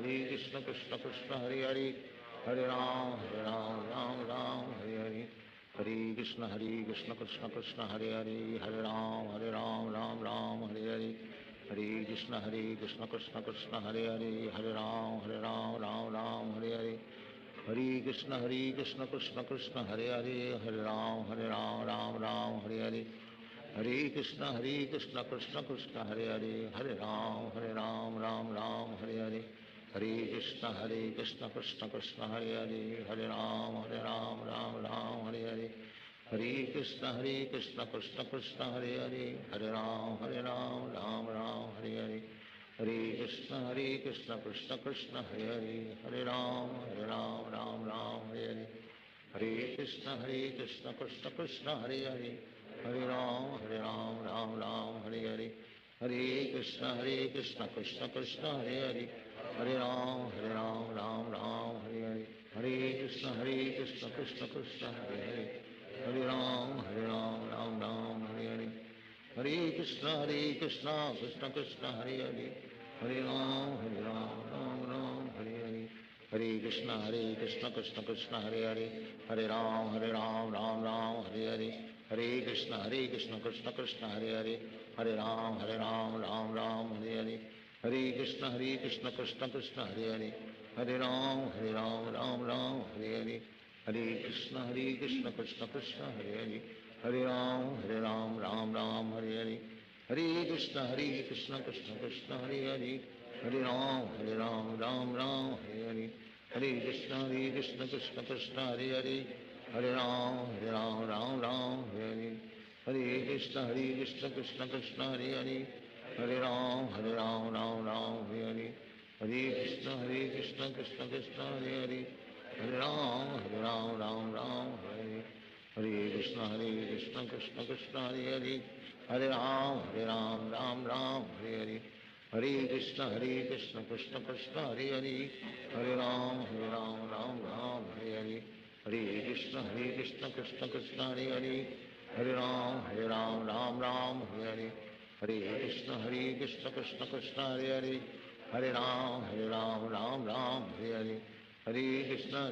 [SPEAKER 1] Krishna Krishna Hare Hare, Hare Ram Ram Hare Hare, Hare Krishna Krishna Krishna Hare Hare, Hare Ram Ram Hare Hare, Hare Krishna Krishna Krishna Hare Hare, Hare Ram Ram Hare Hare, Hare Krishna Krishna Krishna Hare Hare, Hare Ram Ram Hare Hare, Hare Krishna Krishna Krishna Hare Hare, Hare Ram Ram Hare Hare, Hare Krishna Krishna Krishna Hare Hare, Hare Ram Ram Hare Hare, Hare Krishna Krishna Krishna Hare Hare, Hare Ram Ram Hare Hare, Hare Krishna Krishna Krishna Hare Hare, Hare Ram Ram Hare Hare, Hare Krishna Krishna Krishna Hare Hare, Hare Ram Ram Hare Hare, Hare Krishna Krishna Krishna Hare Hare, Hare Ram Hare Hare, Hare Krishna Krishna Krishna Hare Hare, Hare Ram Ram Hare Hare, Hare Krishna Krishna Krishna Hare Hare, Hare Ram Ram Hare Hare, Hare Krishna Krishna Krishna Hare Hare, Hare Ram Ram Hare Hare, Hare Krishna Krishna Krishna Hare Hare, Hare Ram Ram Hare Hare, Hare Krishna Krishna Krishna Hare Hare, Hare Ram Ram Hare Hare, Hare Krishna Krishna Krishna Hare Hare, Hare Ram Ram Hare Hare, Hare Krishna Krishna Krishna Hare Hare Hare Ram Ram Ram Hare Hare Hare Krishna Krishna Krishna Hare Hare Hare Ram Ram Ram Hare Hare Krishna Krishna Krishna Hare Hare Hare Ram Ram Hare Hare Hare Krishna Krishna Krishna Hare Hare Hare Ram Ram Hare Hare Hare Krishna Krishna Krishna Hare Hare Hare Ram Ram Hare Hare Hare Krishna Krishna Krishna Hare Hare Hare Ram Ram Hare Hare Hare Krishna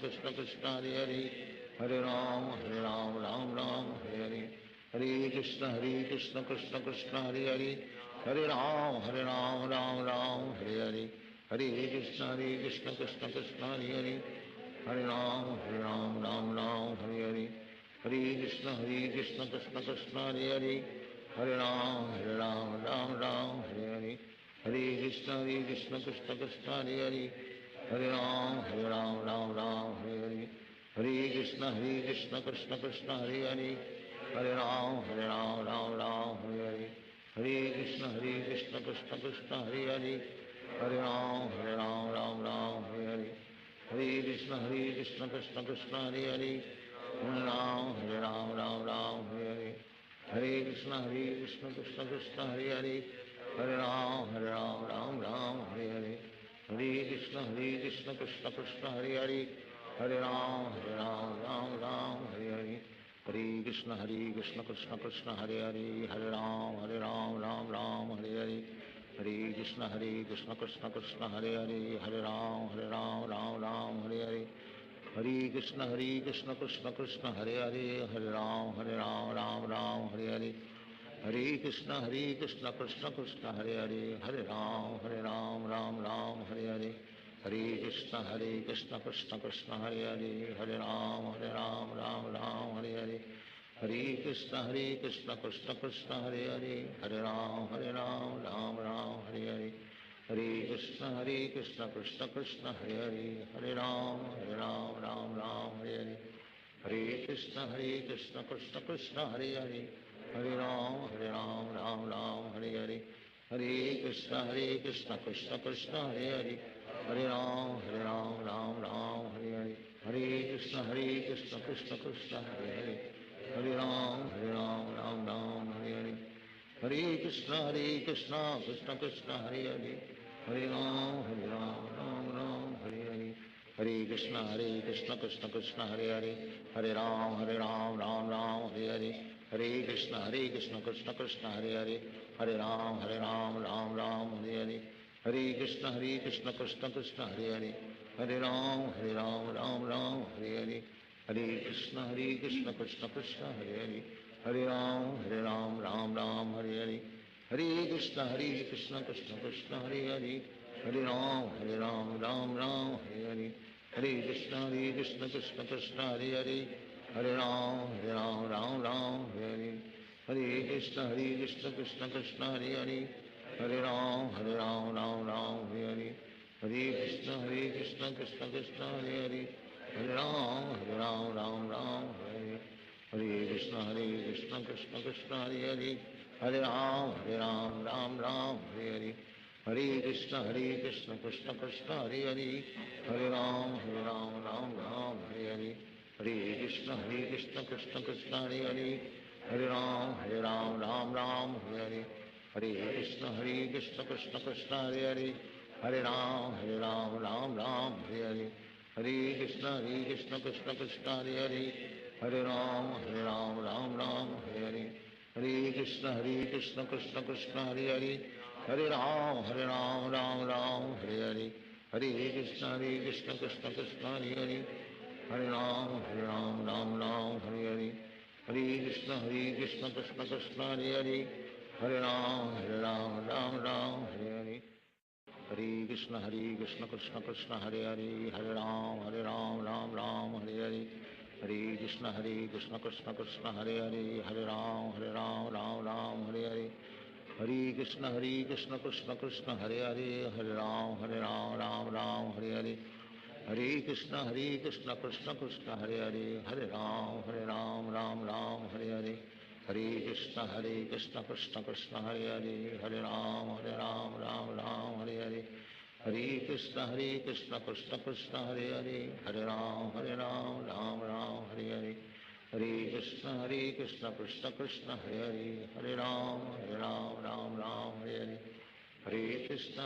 [SPEAKER 1] Krishna Krishna Hare Hare Hare Ram Ram Hare Hare Hare Krishna Krishna Krishna Hare Hare Hare Ram Ram Hare Hare Hare Krishna Krishna Krishna Hare Hare Hare Ram Ram Hare Hare Hare Krishna Krishna Krishna Hare Hare Hare Ram Ram Hare Hare Hare Krishna Krishna Krishna Hare Hare Hare Ram Ram Hare Hare Hare Krishna Krishna Krishna Hare Hare Hare Ram Ram Hare Hare Hare Krishna Krishna Krishna Hare Hare Hare Ram Ram Hare Hare Hare Krishna Krishna Krishna Hare Hare Hare Ram Hare Hare Hare Krishna Krishna Krishna Hare Hare Hare Ram Hare Hare Hare Krishna Krishna Krishna Hare Hare Hare Ram Hare Hare Hare Krishna Krishna Krishna Hare Hare Hare Ram Ram Hare Hare Hare Krishna Krishna Krishna Hare Hare Hare Ram Hare Hare Hare Krishna Krishna Krishna Hare Hare Hare Ram Ram Hare Hare Hare Krishna Krishna Krishna Hare Hare Hare Ram Ram Hare Hare Hare Krishna Krishna Krishna Hare Hare Hare Ram Ram Hare Hare Hare Krishna Krishna Krishna Hare Hare Hare Ram Ram Hare Hare Hare Krishna Krishna Krishna Hare Hare Hare Ram Ram Hare Hare Hare Krishna Krishna Krishna Hare Hare Hare Ram Ram Hare Hare Hare Krishna Krishna Krishna Hare Hare Hare Ram Ram Hare Hare Hare Krishna Krishna Krishna Hare Hare Hare Ram Hare Hare Hare Krishna Krishna Krishna Hare Hare Hare Ram Hare Hare Hare Krishna Krishna Krishna Hare Hare Hare Ram Ram Hare Hare Hare Krishna Krishna Krishna Hare Hare Hare Ram Ram Hare Hare Hare Krishna Krishna Krishna Hare Hare Hare Ram Hare Hare Hare Krishna Krishna Krishna Hare Hare Hare Ram Ram Hare Hare Hare Krishna Krishna Krishna Hare Hare Hare Ram Hare Hare Hare Krishna Krishna Krishna Hare Hare Hare Ram Hare Hare Hare Krishna Krishna Krishna Hare Hare Hare Ram Hare Hare Hare Krishna Krishna Krishna Hare Hare Hare Ram Hare Hare Hare Krishna Krishna Krishna Hare Hare Hare Ram Hare Hare Hare Krishna Krishna Krishna Hare Hare Hare Ram Hare Hare Hare Krishna Krishna Krishna Hare Hare Hare Ram Hare Hare Hare Krishna Krishna Krishna Hare Hare Hare Ram Hare Hare Hare Krishna Krishna Krishna Hare Hare Hare Ram Ram Hare Hare Hare Krishna Krishna Krishna Hare Hare Hare Ram Ram Hare Hare Hare Krishna Krishna Krishna Hare Hare Hare Ram Hare Hare Hare Krishna Krishna Krishna Hare Hare Hare Ram Hare Hare Hare Krishna Krishna Krishna Hare Hare Hare Ram Ram Hare Hare Hare Krishna Krishna Krishna Hare Hare Hare Ram Hare Hare Hare Krishna Krishna Krishna Hare Hare Hare Ram Hare Hare Hare Krishna Krishna Krishna Hare Hare Hare Ram Ram Hare Hare Hare Krishna Krishna Krishna Hare Hare, Hare Ram Ram Ram Hare Hare, Hare Krishna Krishna Krishna Hare Hare, Hare Ram Ram Ram Hare Hare, Hare Krishna Krishna Krishna Hare Hare, Hare Ram Ram Ram Hare Hare, Hare Krishna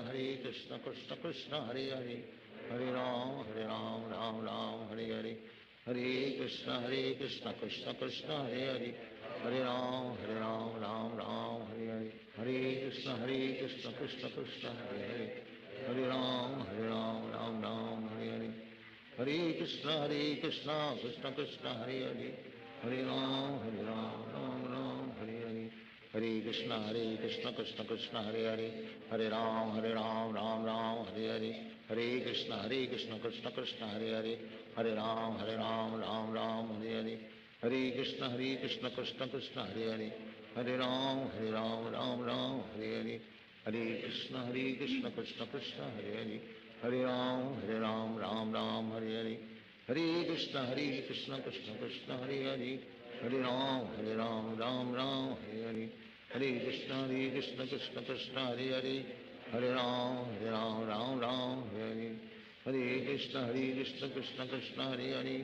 [SPEAKER 1] Krishna Krishna Hare Hare, Hare Ram Ram Ram Hare Hare, Hare Krishna Krishna Krishna Hare Hare, Hare Ram Ram Ram Hare Hare, Hare Krishna Krishna Krishna Hare Hare, Hare Ram Ram Ram Hare Hare, Hare Krishna Krishna Krishna Hare Hare, Hare Ram Ram Ram Hare Hare, Hare Krishna Krishna Krishna Hare Hare, Hare Ram Ram Ram Hare Hare, Hare Krishna Krishna Krishna Hare Hare, Hare Ram Ram Ram Hare Hare, Hare Krishna Krishna Krishna Hare Hare, Hare Ram Ram Ram Hare Hare, Hare Krishna Krishna Krishna Hare Hare, Hare Ram Ram Hare Hare, Hare Krishna Krishna Krishna Hare Hare, Hare Ram Ram Hare Hare, Hare Krishna Krishna Krishna Hare Hare, Hare Ram Ram Hare Hare, Hare Krishna Krishna Krishna Hare Hare, Hare Ram Ram Hare Hare, Hare Krishna Krishna Krishna Hare Hare,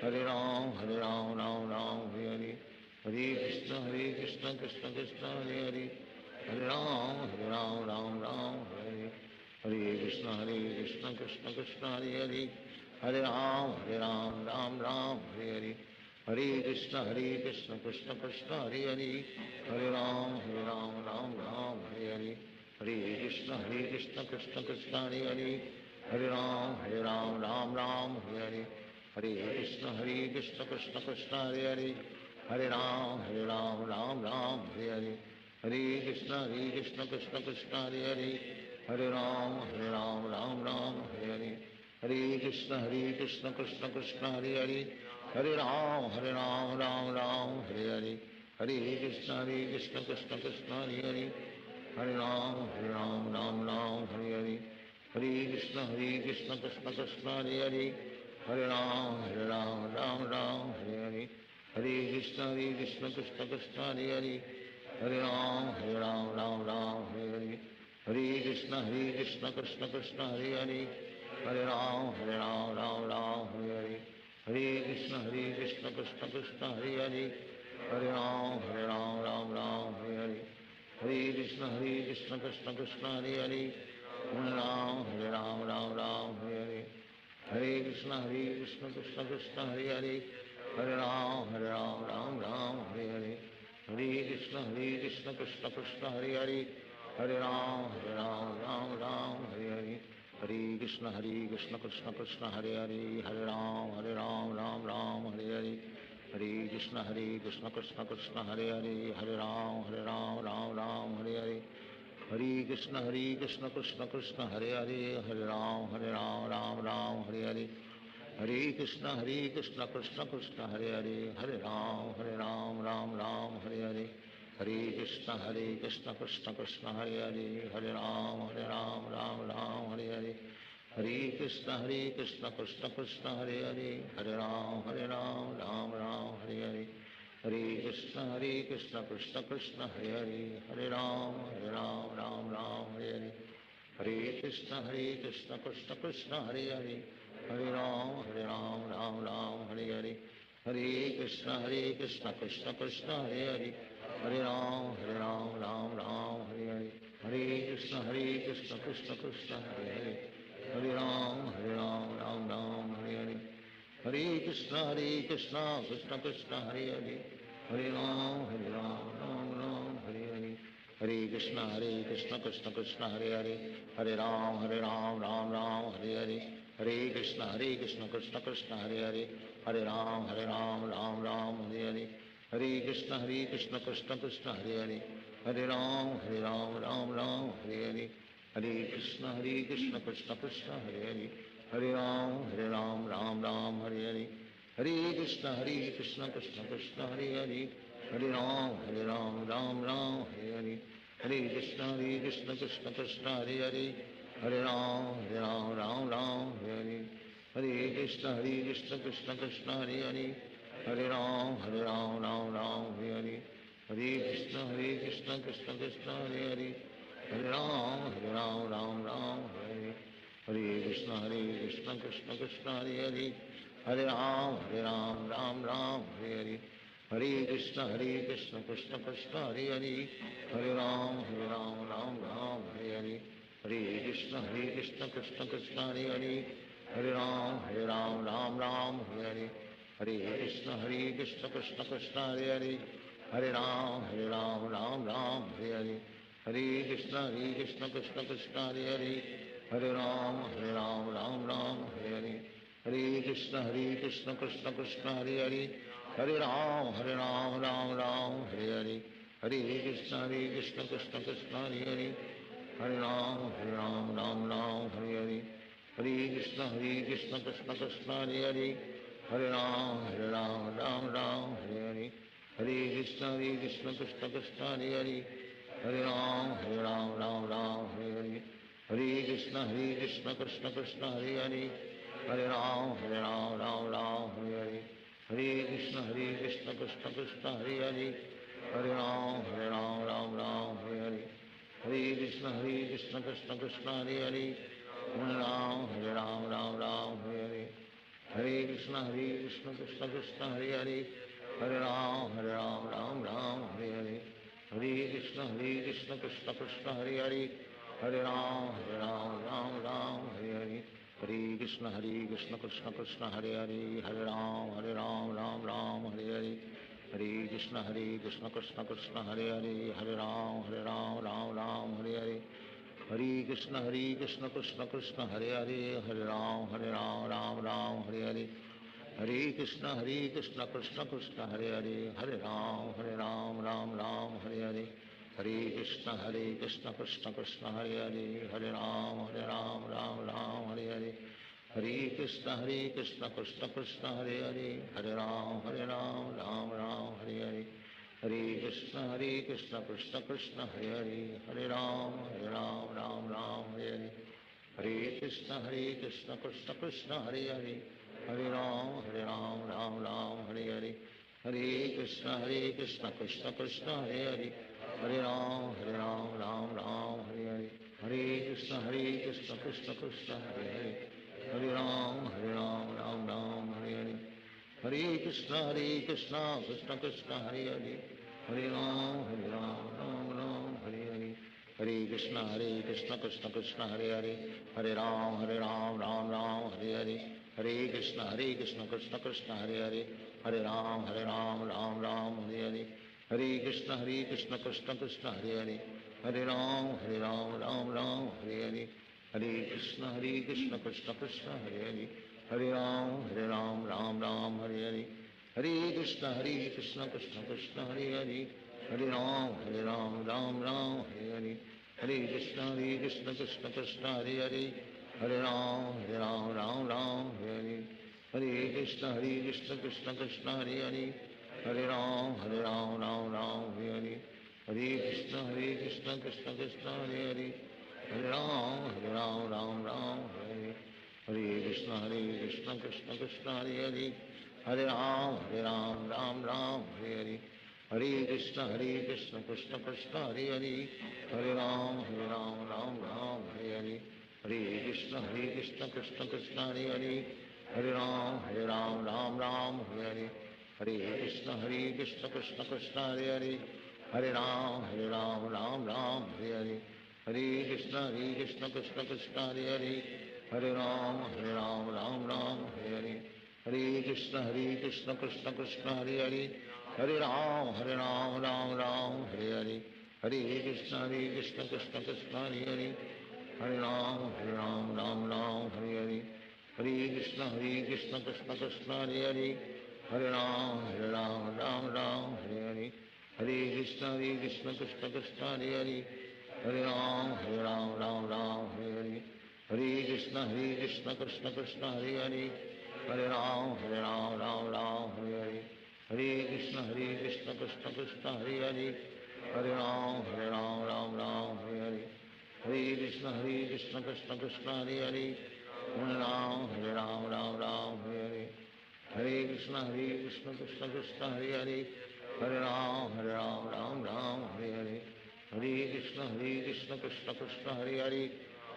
[SPEAKER 1] Hare Ram Ram Hare Hare, Hare Krishna Krishna Krishna Hare Hare, Hare Ram Ram Hare Hare, Hare Krishna Krishna Krishna Hare Hare, Hare Ram Ram Hare Hare, Hare Krishna Krishna Krishna Hare Hare, Hare Ram Ram Hare Hare, Hare Krishna Krishna Krishna Hare Hare, Hare Ram Ram Hare Hare, Hare Krishna Krishna Krishna Hare Hare, Hare Ram Ram Hare Hare, Hare Krishna Krishna Krishna Hare Hare, Hare Ram Ram Hare Hare, Hare Krishna Krishna Krishna Hare Hare, Hare Ram Ram Hare Hare, Hare Krishna Krishna Krishna Hare Hare, Hare Ram Ram Hare Hare, Hare Krishna Krishna Krishna Hare Hare, Hare Ram Ram Hare Hare, Hare Krishna Krishna Krishna Hare Hare, Hare Ram Ram Hare Hare, Hare Krishna Krishna Krishna Hare Hare, Hare Ram Ram Hare Hare, Hare Krishna Krishna Krishna Hare Hare, Hare Ram Hare Hare, Hare Krishna Krishna Krishna Hare Hare, Hare Ram Ram Hare Hare, Hare Krishna Krishna Krishna Hare Hare, Hare Ram Ram Hare Hare, Hare Krishna Krishna Krishna Hare Hare, Hare Ram Ram Hare Hare, Hare Krishna Krishna Krishna Hare Hare, Hare Ram Ram Hare Hare, Hare Krishna Krishna Krishna Hare Hare, Hare Ram Ram Hare Hare, Hare Krishna Krishna Krishna Hare Hare, Hare Ram Ram Hare Hare, Hare Krishna Krishna Krishna Hare Hare, Hare Ram Ram Hare Hare, Hare Krishna Krishna Krishna Hare Hare, Hare Ram Ram Hare Hare, Hare Krishna Krishna Krishna Hare Hare, Hare Ram Ram Hare Hare, Hare Krishna Krishna Krishna Hare Hare, Hare Ram Ram Hare Hare, Hare Krishna Krishna Krishna Hare Hare, Hare Ram Ram Hare Hare, Hare Krishna Krishna Krishna Hare Hare, Hare Ram Ram Hare Hare, Hare Krishna Krishna Krishna Hare Hare, Hare Ram Hare Hare, Hare Krishna Krishna Krishna Hare Hare, Hare Ram Ram Hare Hare, Hare Krishna Krishna Krishna Hare Hare, Hare Ram Ram Hare Hare, Hare Krishna Krishna Krishna Hare Hare, Hare Ram Ram Hare Hare, Hare Krishna Krishna Krishna Hare Hare, Hare Ram Ram Hare Hare, Hare Krishna Krishna Krishna Hare Hare, Hare Ram Ram Hare Hare, Hare Krishna Krishna Krishna Hare Hare, Hare Ram Ram Hare Hare, Hare Krishna Krishna Krishna Hare Hare, Hare Ram Ram Hare Hare, Hare Krishna Krishna Krishna Hare Hare, Hare Ram Ram Ram Hare Hare, Hare Krishna Krishna Krishna Hare Hare, Hare Ram Ram Ram Hare Hare, Hare Krishna Krishna Krishna Hare Hare, Hare Ram Ram Ram Hare Hare, Hare Krishna Krishna Krishna Hare Hare, Hare Ram Ram Hare Hare, Hare Krishna Krishna Krishna Hare Hare, Hare Ram Ram Hare Hare, Hare Krishna Krishna Krishna Hare Hare, Hare Ram Ram Hare Hare, Hare Krishna Krishna Krishna Hare Hare, Hare Ram Ram Hare Hare, Hare Krishna Krishna Krishna Hare Hare, Hare Ram Ram Hare Hare, Hare Krishna Krishna Krishna Hare Hare, Hare Ram Ram Hare Hare, Hare Krishna Krishna Krishna Hare Hare, Hare Ram Ram Hare Hare, Hare Krishna Krishna Krishna Hare Hare, Hare Ram Ram Hare Hare, Hare Krishna Krishna Krishna Hare Hare, Hare Ram Ram Hare Hare, Hare Krishna Krishna Krishna Hare Hare, Hare Ram Ram Hare Hare, Hare Krishna Krishna Krishna Hare Hare, Hare Ram Ram Hare Hare, Hare Krishna Krishna Krishna Hare Hare, Hare Ram Ram Hare Hare, Hare Krishna Krishna Krishna Hare Hare, Hare Ram Ram Hare Hare, Hare Krishna Krishna Krishna Hare Hare, Hare Ram Ram Hare Hare, Hare Krishna Krishna Krishna Hare Hare, Hare Ram Ram Hare Hare, Hare Krishna Krishna Krishna Hare Hare, Hare Ram Ram Hare Hare, Hare Krishna Krishna Krishna Hare Hare, Hare Ram Ram Hare Hare, Hare Krishna Krishna Krishna Hare Hare, Hare Ram Ram Hare Hare, Hare Krishna Krishna Krishna Hare Hare, Hare Ram Ram Hare Hare, Hare Krishna Krishna Krishna Hare Hare, Hare Ram Ram Hare Hare, Hare Krishna Krishna Krishna Hare Hare, Hare Ram Ram Hare Hare, Hare Krishna Krishna Krishna Hare Hare, Hare Ram Ram Hare Hare, Hare Krishna Krishna Krishna Hare Hare, Hare Ram Hare Hare, Hare Krishna Krishna Krishna Hare Hare, Hare Ram Ram Ram Hare Hare, Hare Krishna Krishna Krishna Hare Hare, Hare Ram Ram Ram Hare Hare, Hare Krishna Krishna Krishna Hare Hare, Hare Ram Ram Hare Hare, Hare Krishna Krishna Krishna Hare Hare, Hare Ram Ram Hare Hare, Hare Krishna Krishna Krishna Hare Hare, Hare Ram Ram Hare Hare, Hare Krishna Krishna Krishna Hare Hare, Hare Ram Ram Hare Hare, Hare Krishna Krishna Krishna Hare Hare, Hare Ram Ram Hare Hare, Hare Krishna Krishna Krishna Hare Hare, Hare Ram Ram Hare Hare, Hare Krishna Krishna Krishna Hare Hare, Hare Ram Ram Hare Hare, Hare Krishna Krishna Krishna Hare Hare, Hare Ram Ram Hare Hare, Hare Krishna Krishna Krishna Hare Hare, Hare Ram Ram Hare Hare, Hare Krishna Krishna Krishna Hare Hare, Hare Ram Ram Hare Hare, Hare Krishna Krishna Krishna Hare Hare, Hare Ram Ram Hare Hare, Hare Krishna Krishna Krishna Hare Hare, Hare Ram Ram Hare Hare, Hare Krishna Krishna Krishna Hare Hare, Hare Ram Ram Hare Hare, Hare Krishna Krishna Krishna Hare Hare, Hare Ram Hare Hare, Hare Krishna Krishna Krishna Hare Hare, Hare Ram Ram Hare Hare, Hare Krishna Krishna Krishna Hare Hare, Hare Ram Hare Hare, Hare Krishna Krishna Krishna Hare Hare, Hare Ram Hare Hare, Hare Krishna Krishna Krishna Hare Hare, Hare Ram Ram Hare Hare, Hare Krishna Krishna Krishna Hare Hare, Hare Ram, Ram Ram, Hare Hare. Hare Krishna, Krishna Krishna, Hare Hare.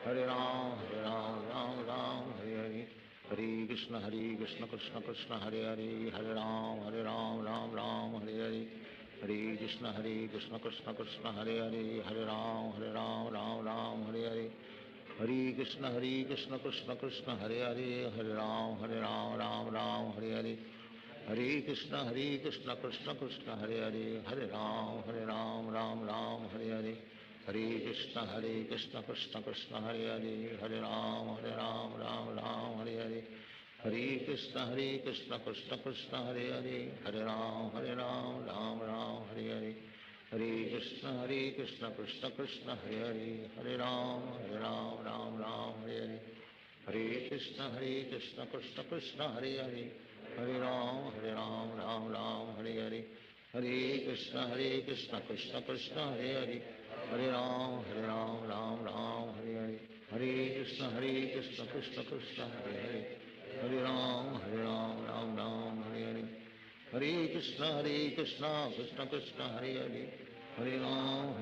[SPEAKER 1] Hare Ram, Ram Ram, Hare Hare. Hare Krishna, Krishna Krishna, Hare Hare. Hare Ram, Ram Hare Hare. Hare Krishna, Krishna Krishna, Hare Hare. Hare Ram, Ram Hare Hare. Hare Krishna, Krishna Krishna, Hare Hare. Hare Ram, Ram Hare Hare. Hare Krishna, Krishna Krishna, Hare Hare. Hare Ram, Ram Hare Hare. Hare Krishna, Krishna Krishna, Hare Hare. Hare Ram, Ram Hare Hare. Hare Krishna, Krishna Krishna, Hare Hare. Hare Ram, Ram Hare Hare. Hare Krishna, Krishna Krishna, Hare Hare. Hare Ram, Ram Hare Hare. Hare Krishna, Krishna Krishna, Hare Hare. Hare Ram, Ram Hare Hare. Hare Krishna, Krishna Krishna, Hare Hare. Hare Ram, Ram Hare Hare. Hare Krishna, Krishna Krishna, Hare Hare. Hare Ram, Ram Hare Hare. Hare Krishna, Krishna Krishna, Hare Hare. Hare Ram, Ram Hare Hare. Hare Krishna, Krishna Krishna, Hare Hare. Hare Ram,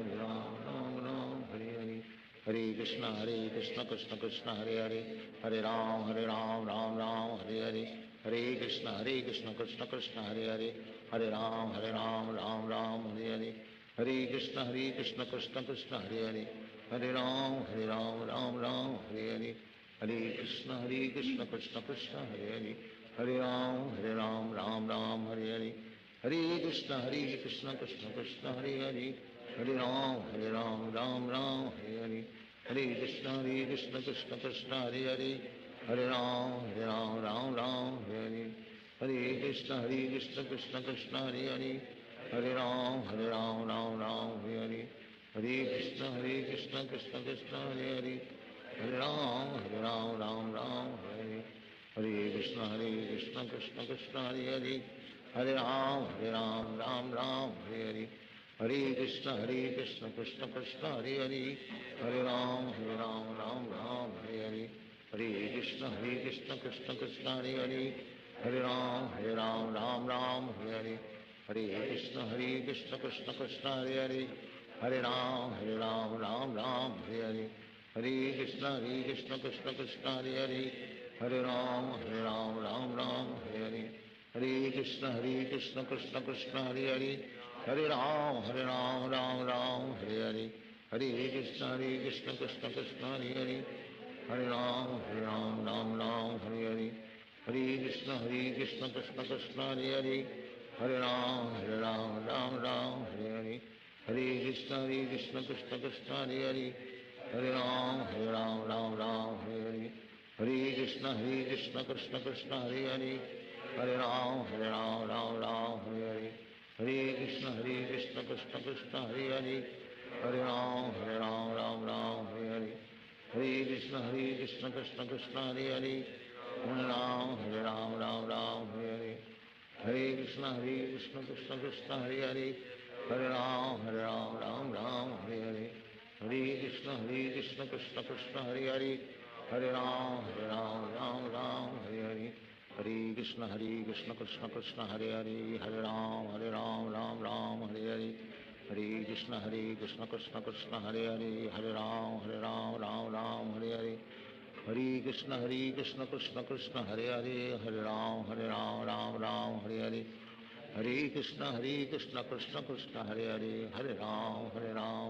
[SPEAKER 1] Ram Hare Hare. Hare Krishna, Krishna Krishna, Hare Hare. Hare Ram, Ram Hare Hare. Hare Krishna, Krishna Krishna, Hare Hare. Hare Ram, Ram Hare Hare. Hare Krishna, Krishna Krishna, Hare Hare. Hare Ram, Ram Hare Hare. Hare Krishna, Krishna Krishna, Hare Hare. Hare Ram, Ram Hare Hare. Hare Krishna, Krishna Krishna, Hare Hare. Hare Ram, Ram Hare Hare. Hare Krishna, Krishna Krishna, Hare Hare. Hare Ram, Ram Hare Hare. Hare Krishna, Krishna Krishna, Hare Hare. Hare Ram, Ram Hare Hare. Hare Krishna, Krishna Krishna, Hare Hare. Hare Ram, Ram Hare Hare. Hare Krishna, Krishna Krishna, Hare Hare. Hare Ram, Ram Hare Hare. Hare Krishna, Krishna Krishna, Hare Hare. Hare Ram, Ram Hare Hare. Hare Krishna, Krishna Krishna, Hare Hare. Hare Ram, Ram Hare Hare. Hare Krishna, Krishna Krishna, Hare Hare. Hare Ram, Ram Hare Hare. Hare Krishna, Krishna Krishna, Hare Hare. Hare Ram, Ram Hare Hare. Hare Krishna, Krishna Krishna, Hare Hare. Hare Ram, Ram Hare Hare. Hare Krishna, Krishna Krishna, Hare Hare. Hare Ram, Ram Hare Hare. Hare Krishna, Krishna Krishna, Hare Hare. Hare Ram, Ram Hare Hare. Hare Krishna, Krishna Krishna, Hare Hare. Hare Ram, Ram Hare Hare. Hare Krishna, Krishna Krishna, Hare Hare. Hare Ram, Ram Hare Hare. Hare Krishna, Krishna Krishna, Hare Hare. Hare Ram, Ram Hare Hare. Hare Krishna, Krishna Krishna, Hare Hare. Hare Ram, Ram Hare Hare. Hare Krishna, Krishna Krishna, Hare Hare. Hare Ram, Ram Hare Hare. Hare Krishna, Krishna Krishna, Hare Hare. Hare Ram, Ram Hare Hare. Hare Krishna, Krishna Krishna, Hare Hare. Hare Ram, Ram Hare Hare. Hare Krishna, Krishna Krishna, Hare Hare. Hare Ram, Ram Hare Hare. Hare Krishna, Krishna Krishna, Hare Hare. Hare Ram,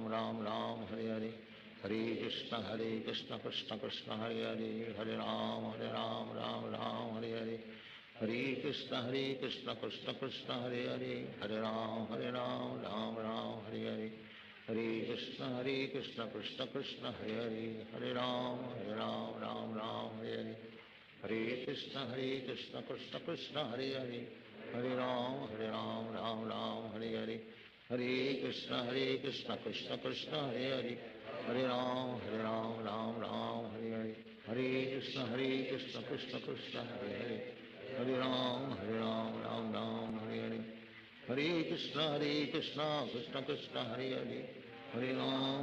[SPEAKER 1] Ram Hare Hare. Hare Krishna, Krishna Krishna, Hare Hare. Hare Ram, Ram Hare Hare. Hare Krishna, Krishna Krishna, Hare Hare. Hare Ram, Ram Hare Hare. Hare Krishna, Krishna Krishna, Hare Hare. Hare Ram, Ram Hare Hare. Hare Krishna, Krishna Krishna, Hare Hare. Hare Ram, Ram Hare Hare. Hare Krishna, Krishna Krishna, Hare Hare. Hare Ram, Ram Hare Hare. Hare Krishna, Krishna Krishna, Hare Hare. Hare Ram, Ram Hare Hare. Hare Krishna, Krishna Krishna, Hare Hare. Hare Ram,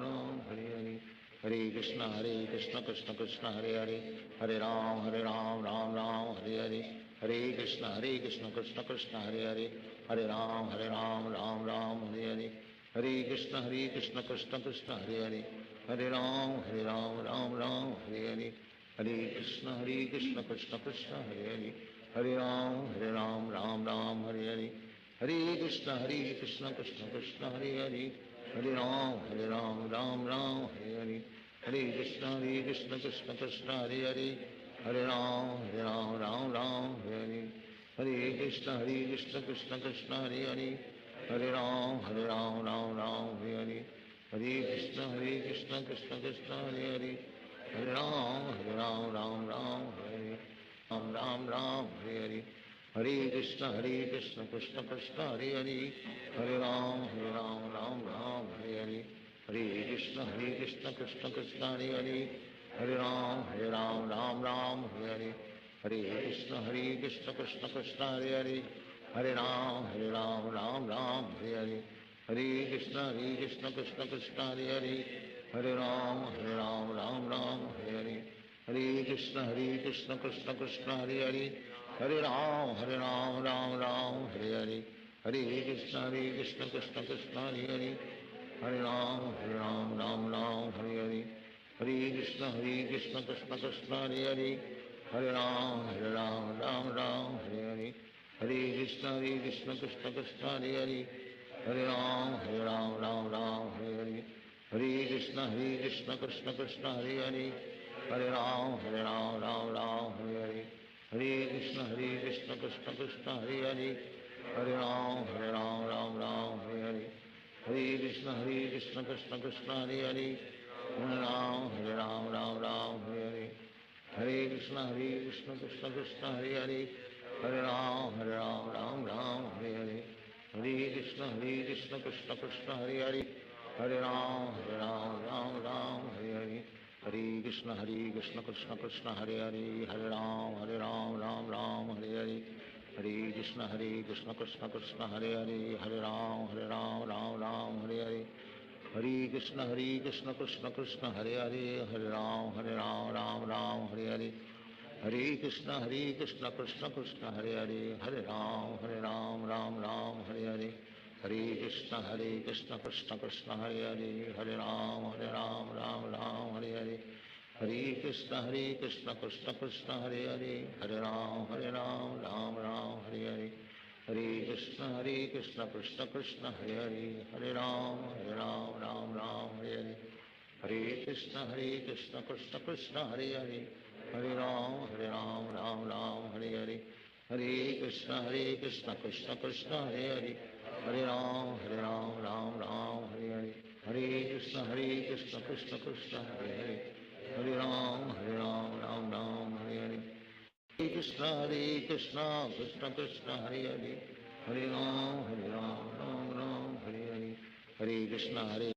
[SPEAKER 1] Ram Hare Hare. Hare Krishna Krishna Krishna Hare Hare, Hare Ram Ram Ram Hare Hare, Hare Krishna Krishna Krishna Hare Hare, Hare Ram Ram Ram Hare Hare, Hare Krishna Krishna Krishna Hare Hare, Hare Ram Ram Ram Hare Hare, Hare Krishna Krishna Krishna Hare Hare, Hare Ram Ram Hare Hare, Hare Krishna Krishna Krishna Hare Hare, Hare Ram Ram Hare Hare, Hare Krishna Krishna Krishna Hare Hare, Hare Ram Ram Hare Hare, Hare Krishna Krishna Krishna Hare Hare, Hare Ram Ram Hare Hare, Hare Krishna Krishna Krishna Hare Hare, Hare Ram Ram Hare Hare, Ram Hare Hare, Hare Krishna Krishna Krishna Hare Hare, Hare Ram Ram Hare Hare, Hare Krishna Krishna Krishna Hare Hare, Hare Ram Ram Hare Hare, Hare Krishna Krishna Krishna Hare Hare, Hare Ram Ram Hare Hare, Hare Krishna Krishna Krishna Hare Hare, Hare Ram Ram Hare Hare, Hare Krishna Krishna Krishna Hare Hare, Hare Ram Ram Hare Hare, Hare Krishna Krishna Krishna Hare Hare, Hare Ram Ram Hare Hare, Hare Krishna Krishna Krishna Hare Hare, Hare Ram Ram Hare Hare, Hare Krishna Krishna Krishna Hare Hare, Hare Ram Ram Hare Hare, Hare Krishna Krishna Krishna Hare Hare, Hare Ram Ram Hare Hare, Hare Krishna Krishna Krishna Hare Hare, Hare Ram Ram Hare Hare, Hare Krishna Krishna Krishna Hare Hare, Hare Ram Ram Hare Hare, Hare Krishna Krishna Krishna Hare Hare, Hare Ram Ram Hare Hare, Hare Krishna Krishna Krishna Hare Hare, Hare Ram Ram Hare Hare, Hare Krishna Krishna Krishna Hare Hare, Hare Ram Ram Hare Hare, Hare Krishna Krishna Krishna Hare Hare, Hare Ram Ram Hare Hare, Hare Krishna Krishna Krishna Hare Hare, Hare Ram Ram Hare Hare, Hare Krishna Krishna Krishna Hare Hare, Hare Ram Ram Hare Hare, Hare Krishna Krishna Krishna Hare Hare, Hare Ram Ram Hare Hare, Hare Krishna Krishna Krishna Hare Hare, Hare Ram Ram Hare Hare, Hare Krishna Krishna Krishna Hare Hare, Hare Ram Ram Hare Hare, Hare Krishna Krishna Krishna Hare Hare, Hare Ram Ram Hare Hare, Hare Krishna Krishna Krishna Hare Hare, Hare Ram Ram Hare Hare, Hare Krishna Krishna Krishna Hare Hare, Hare Ram Ram Hare Hare, Hare Krishna Krishna Krishna Hare Hare, Hare Ram Ram Hare Hare, Hare Krishna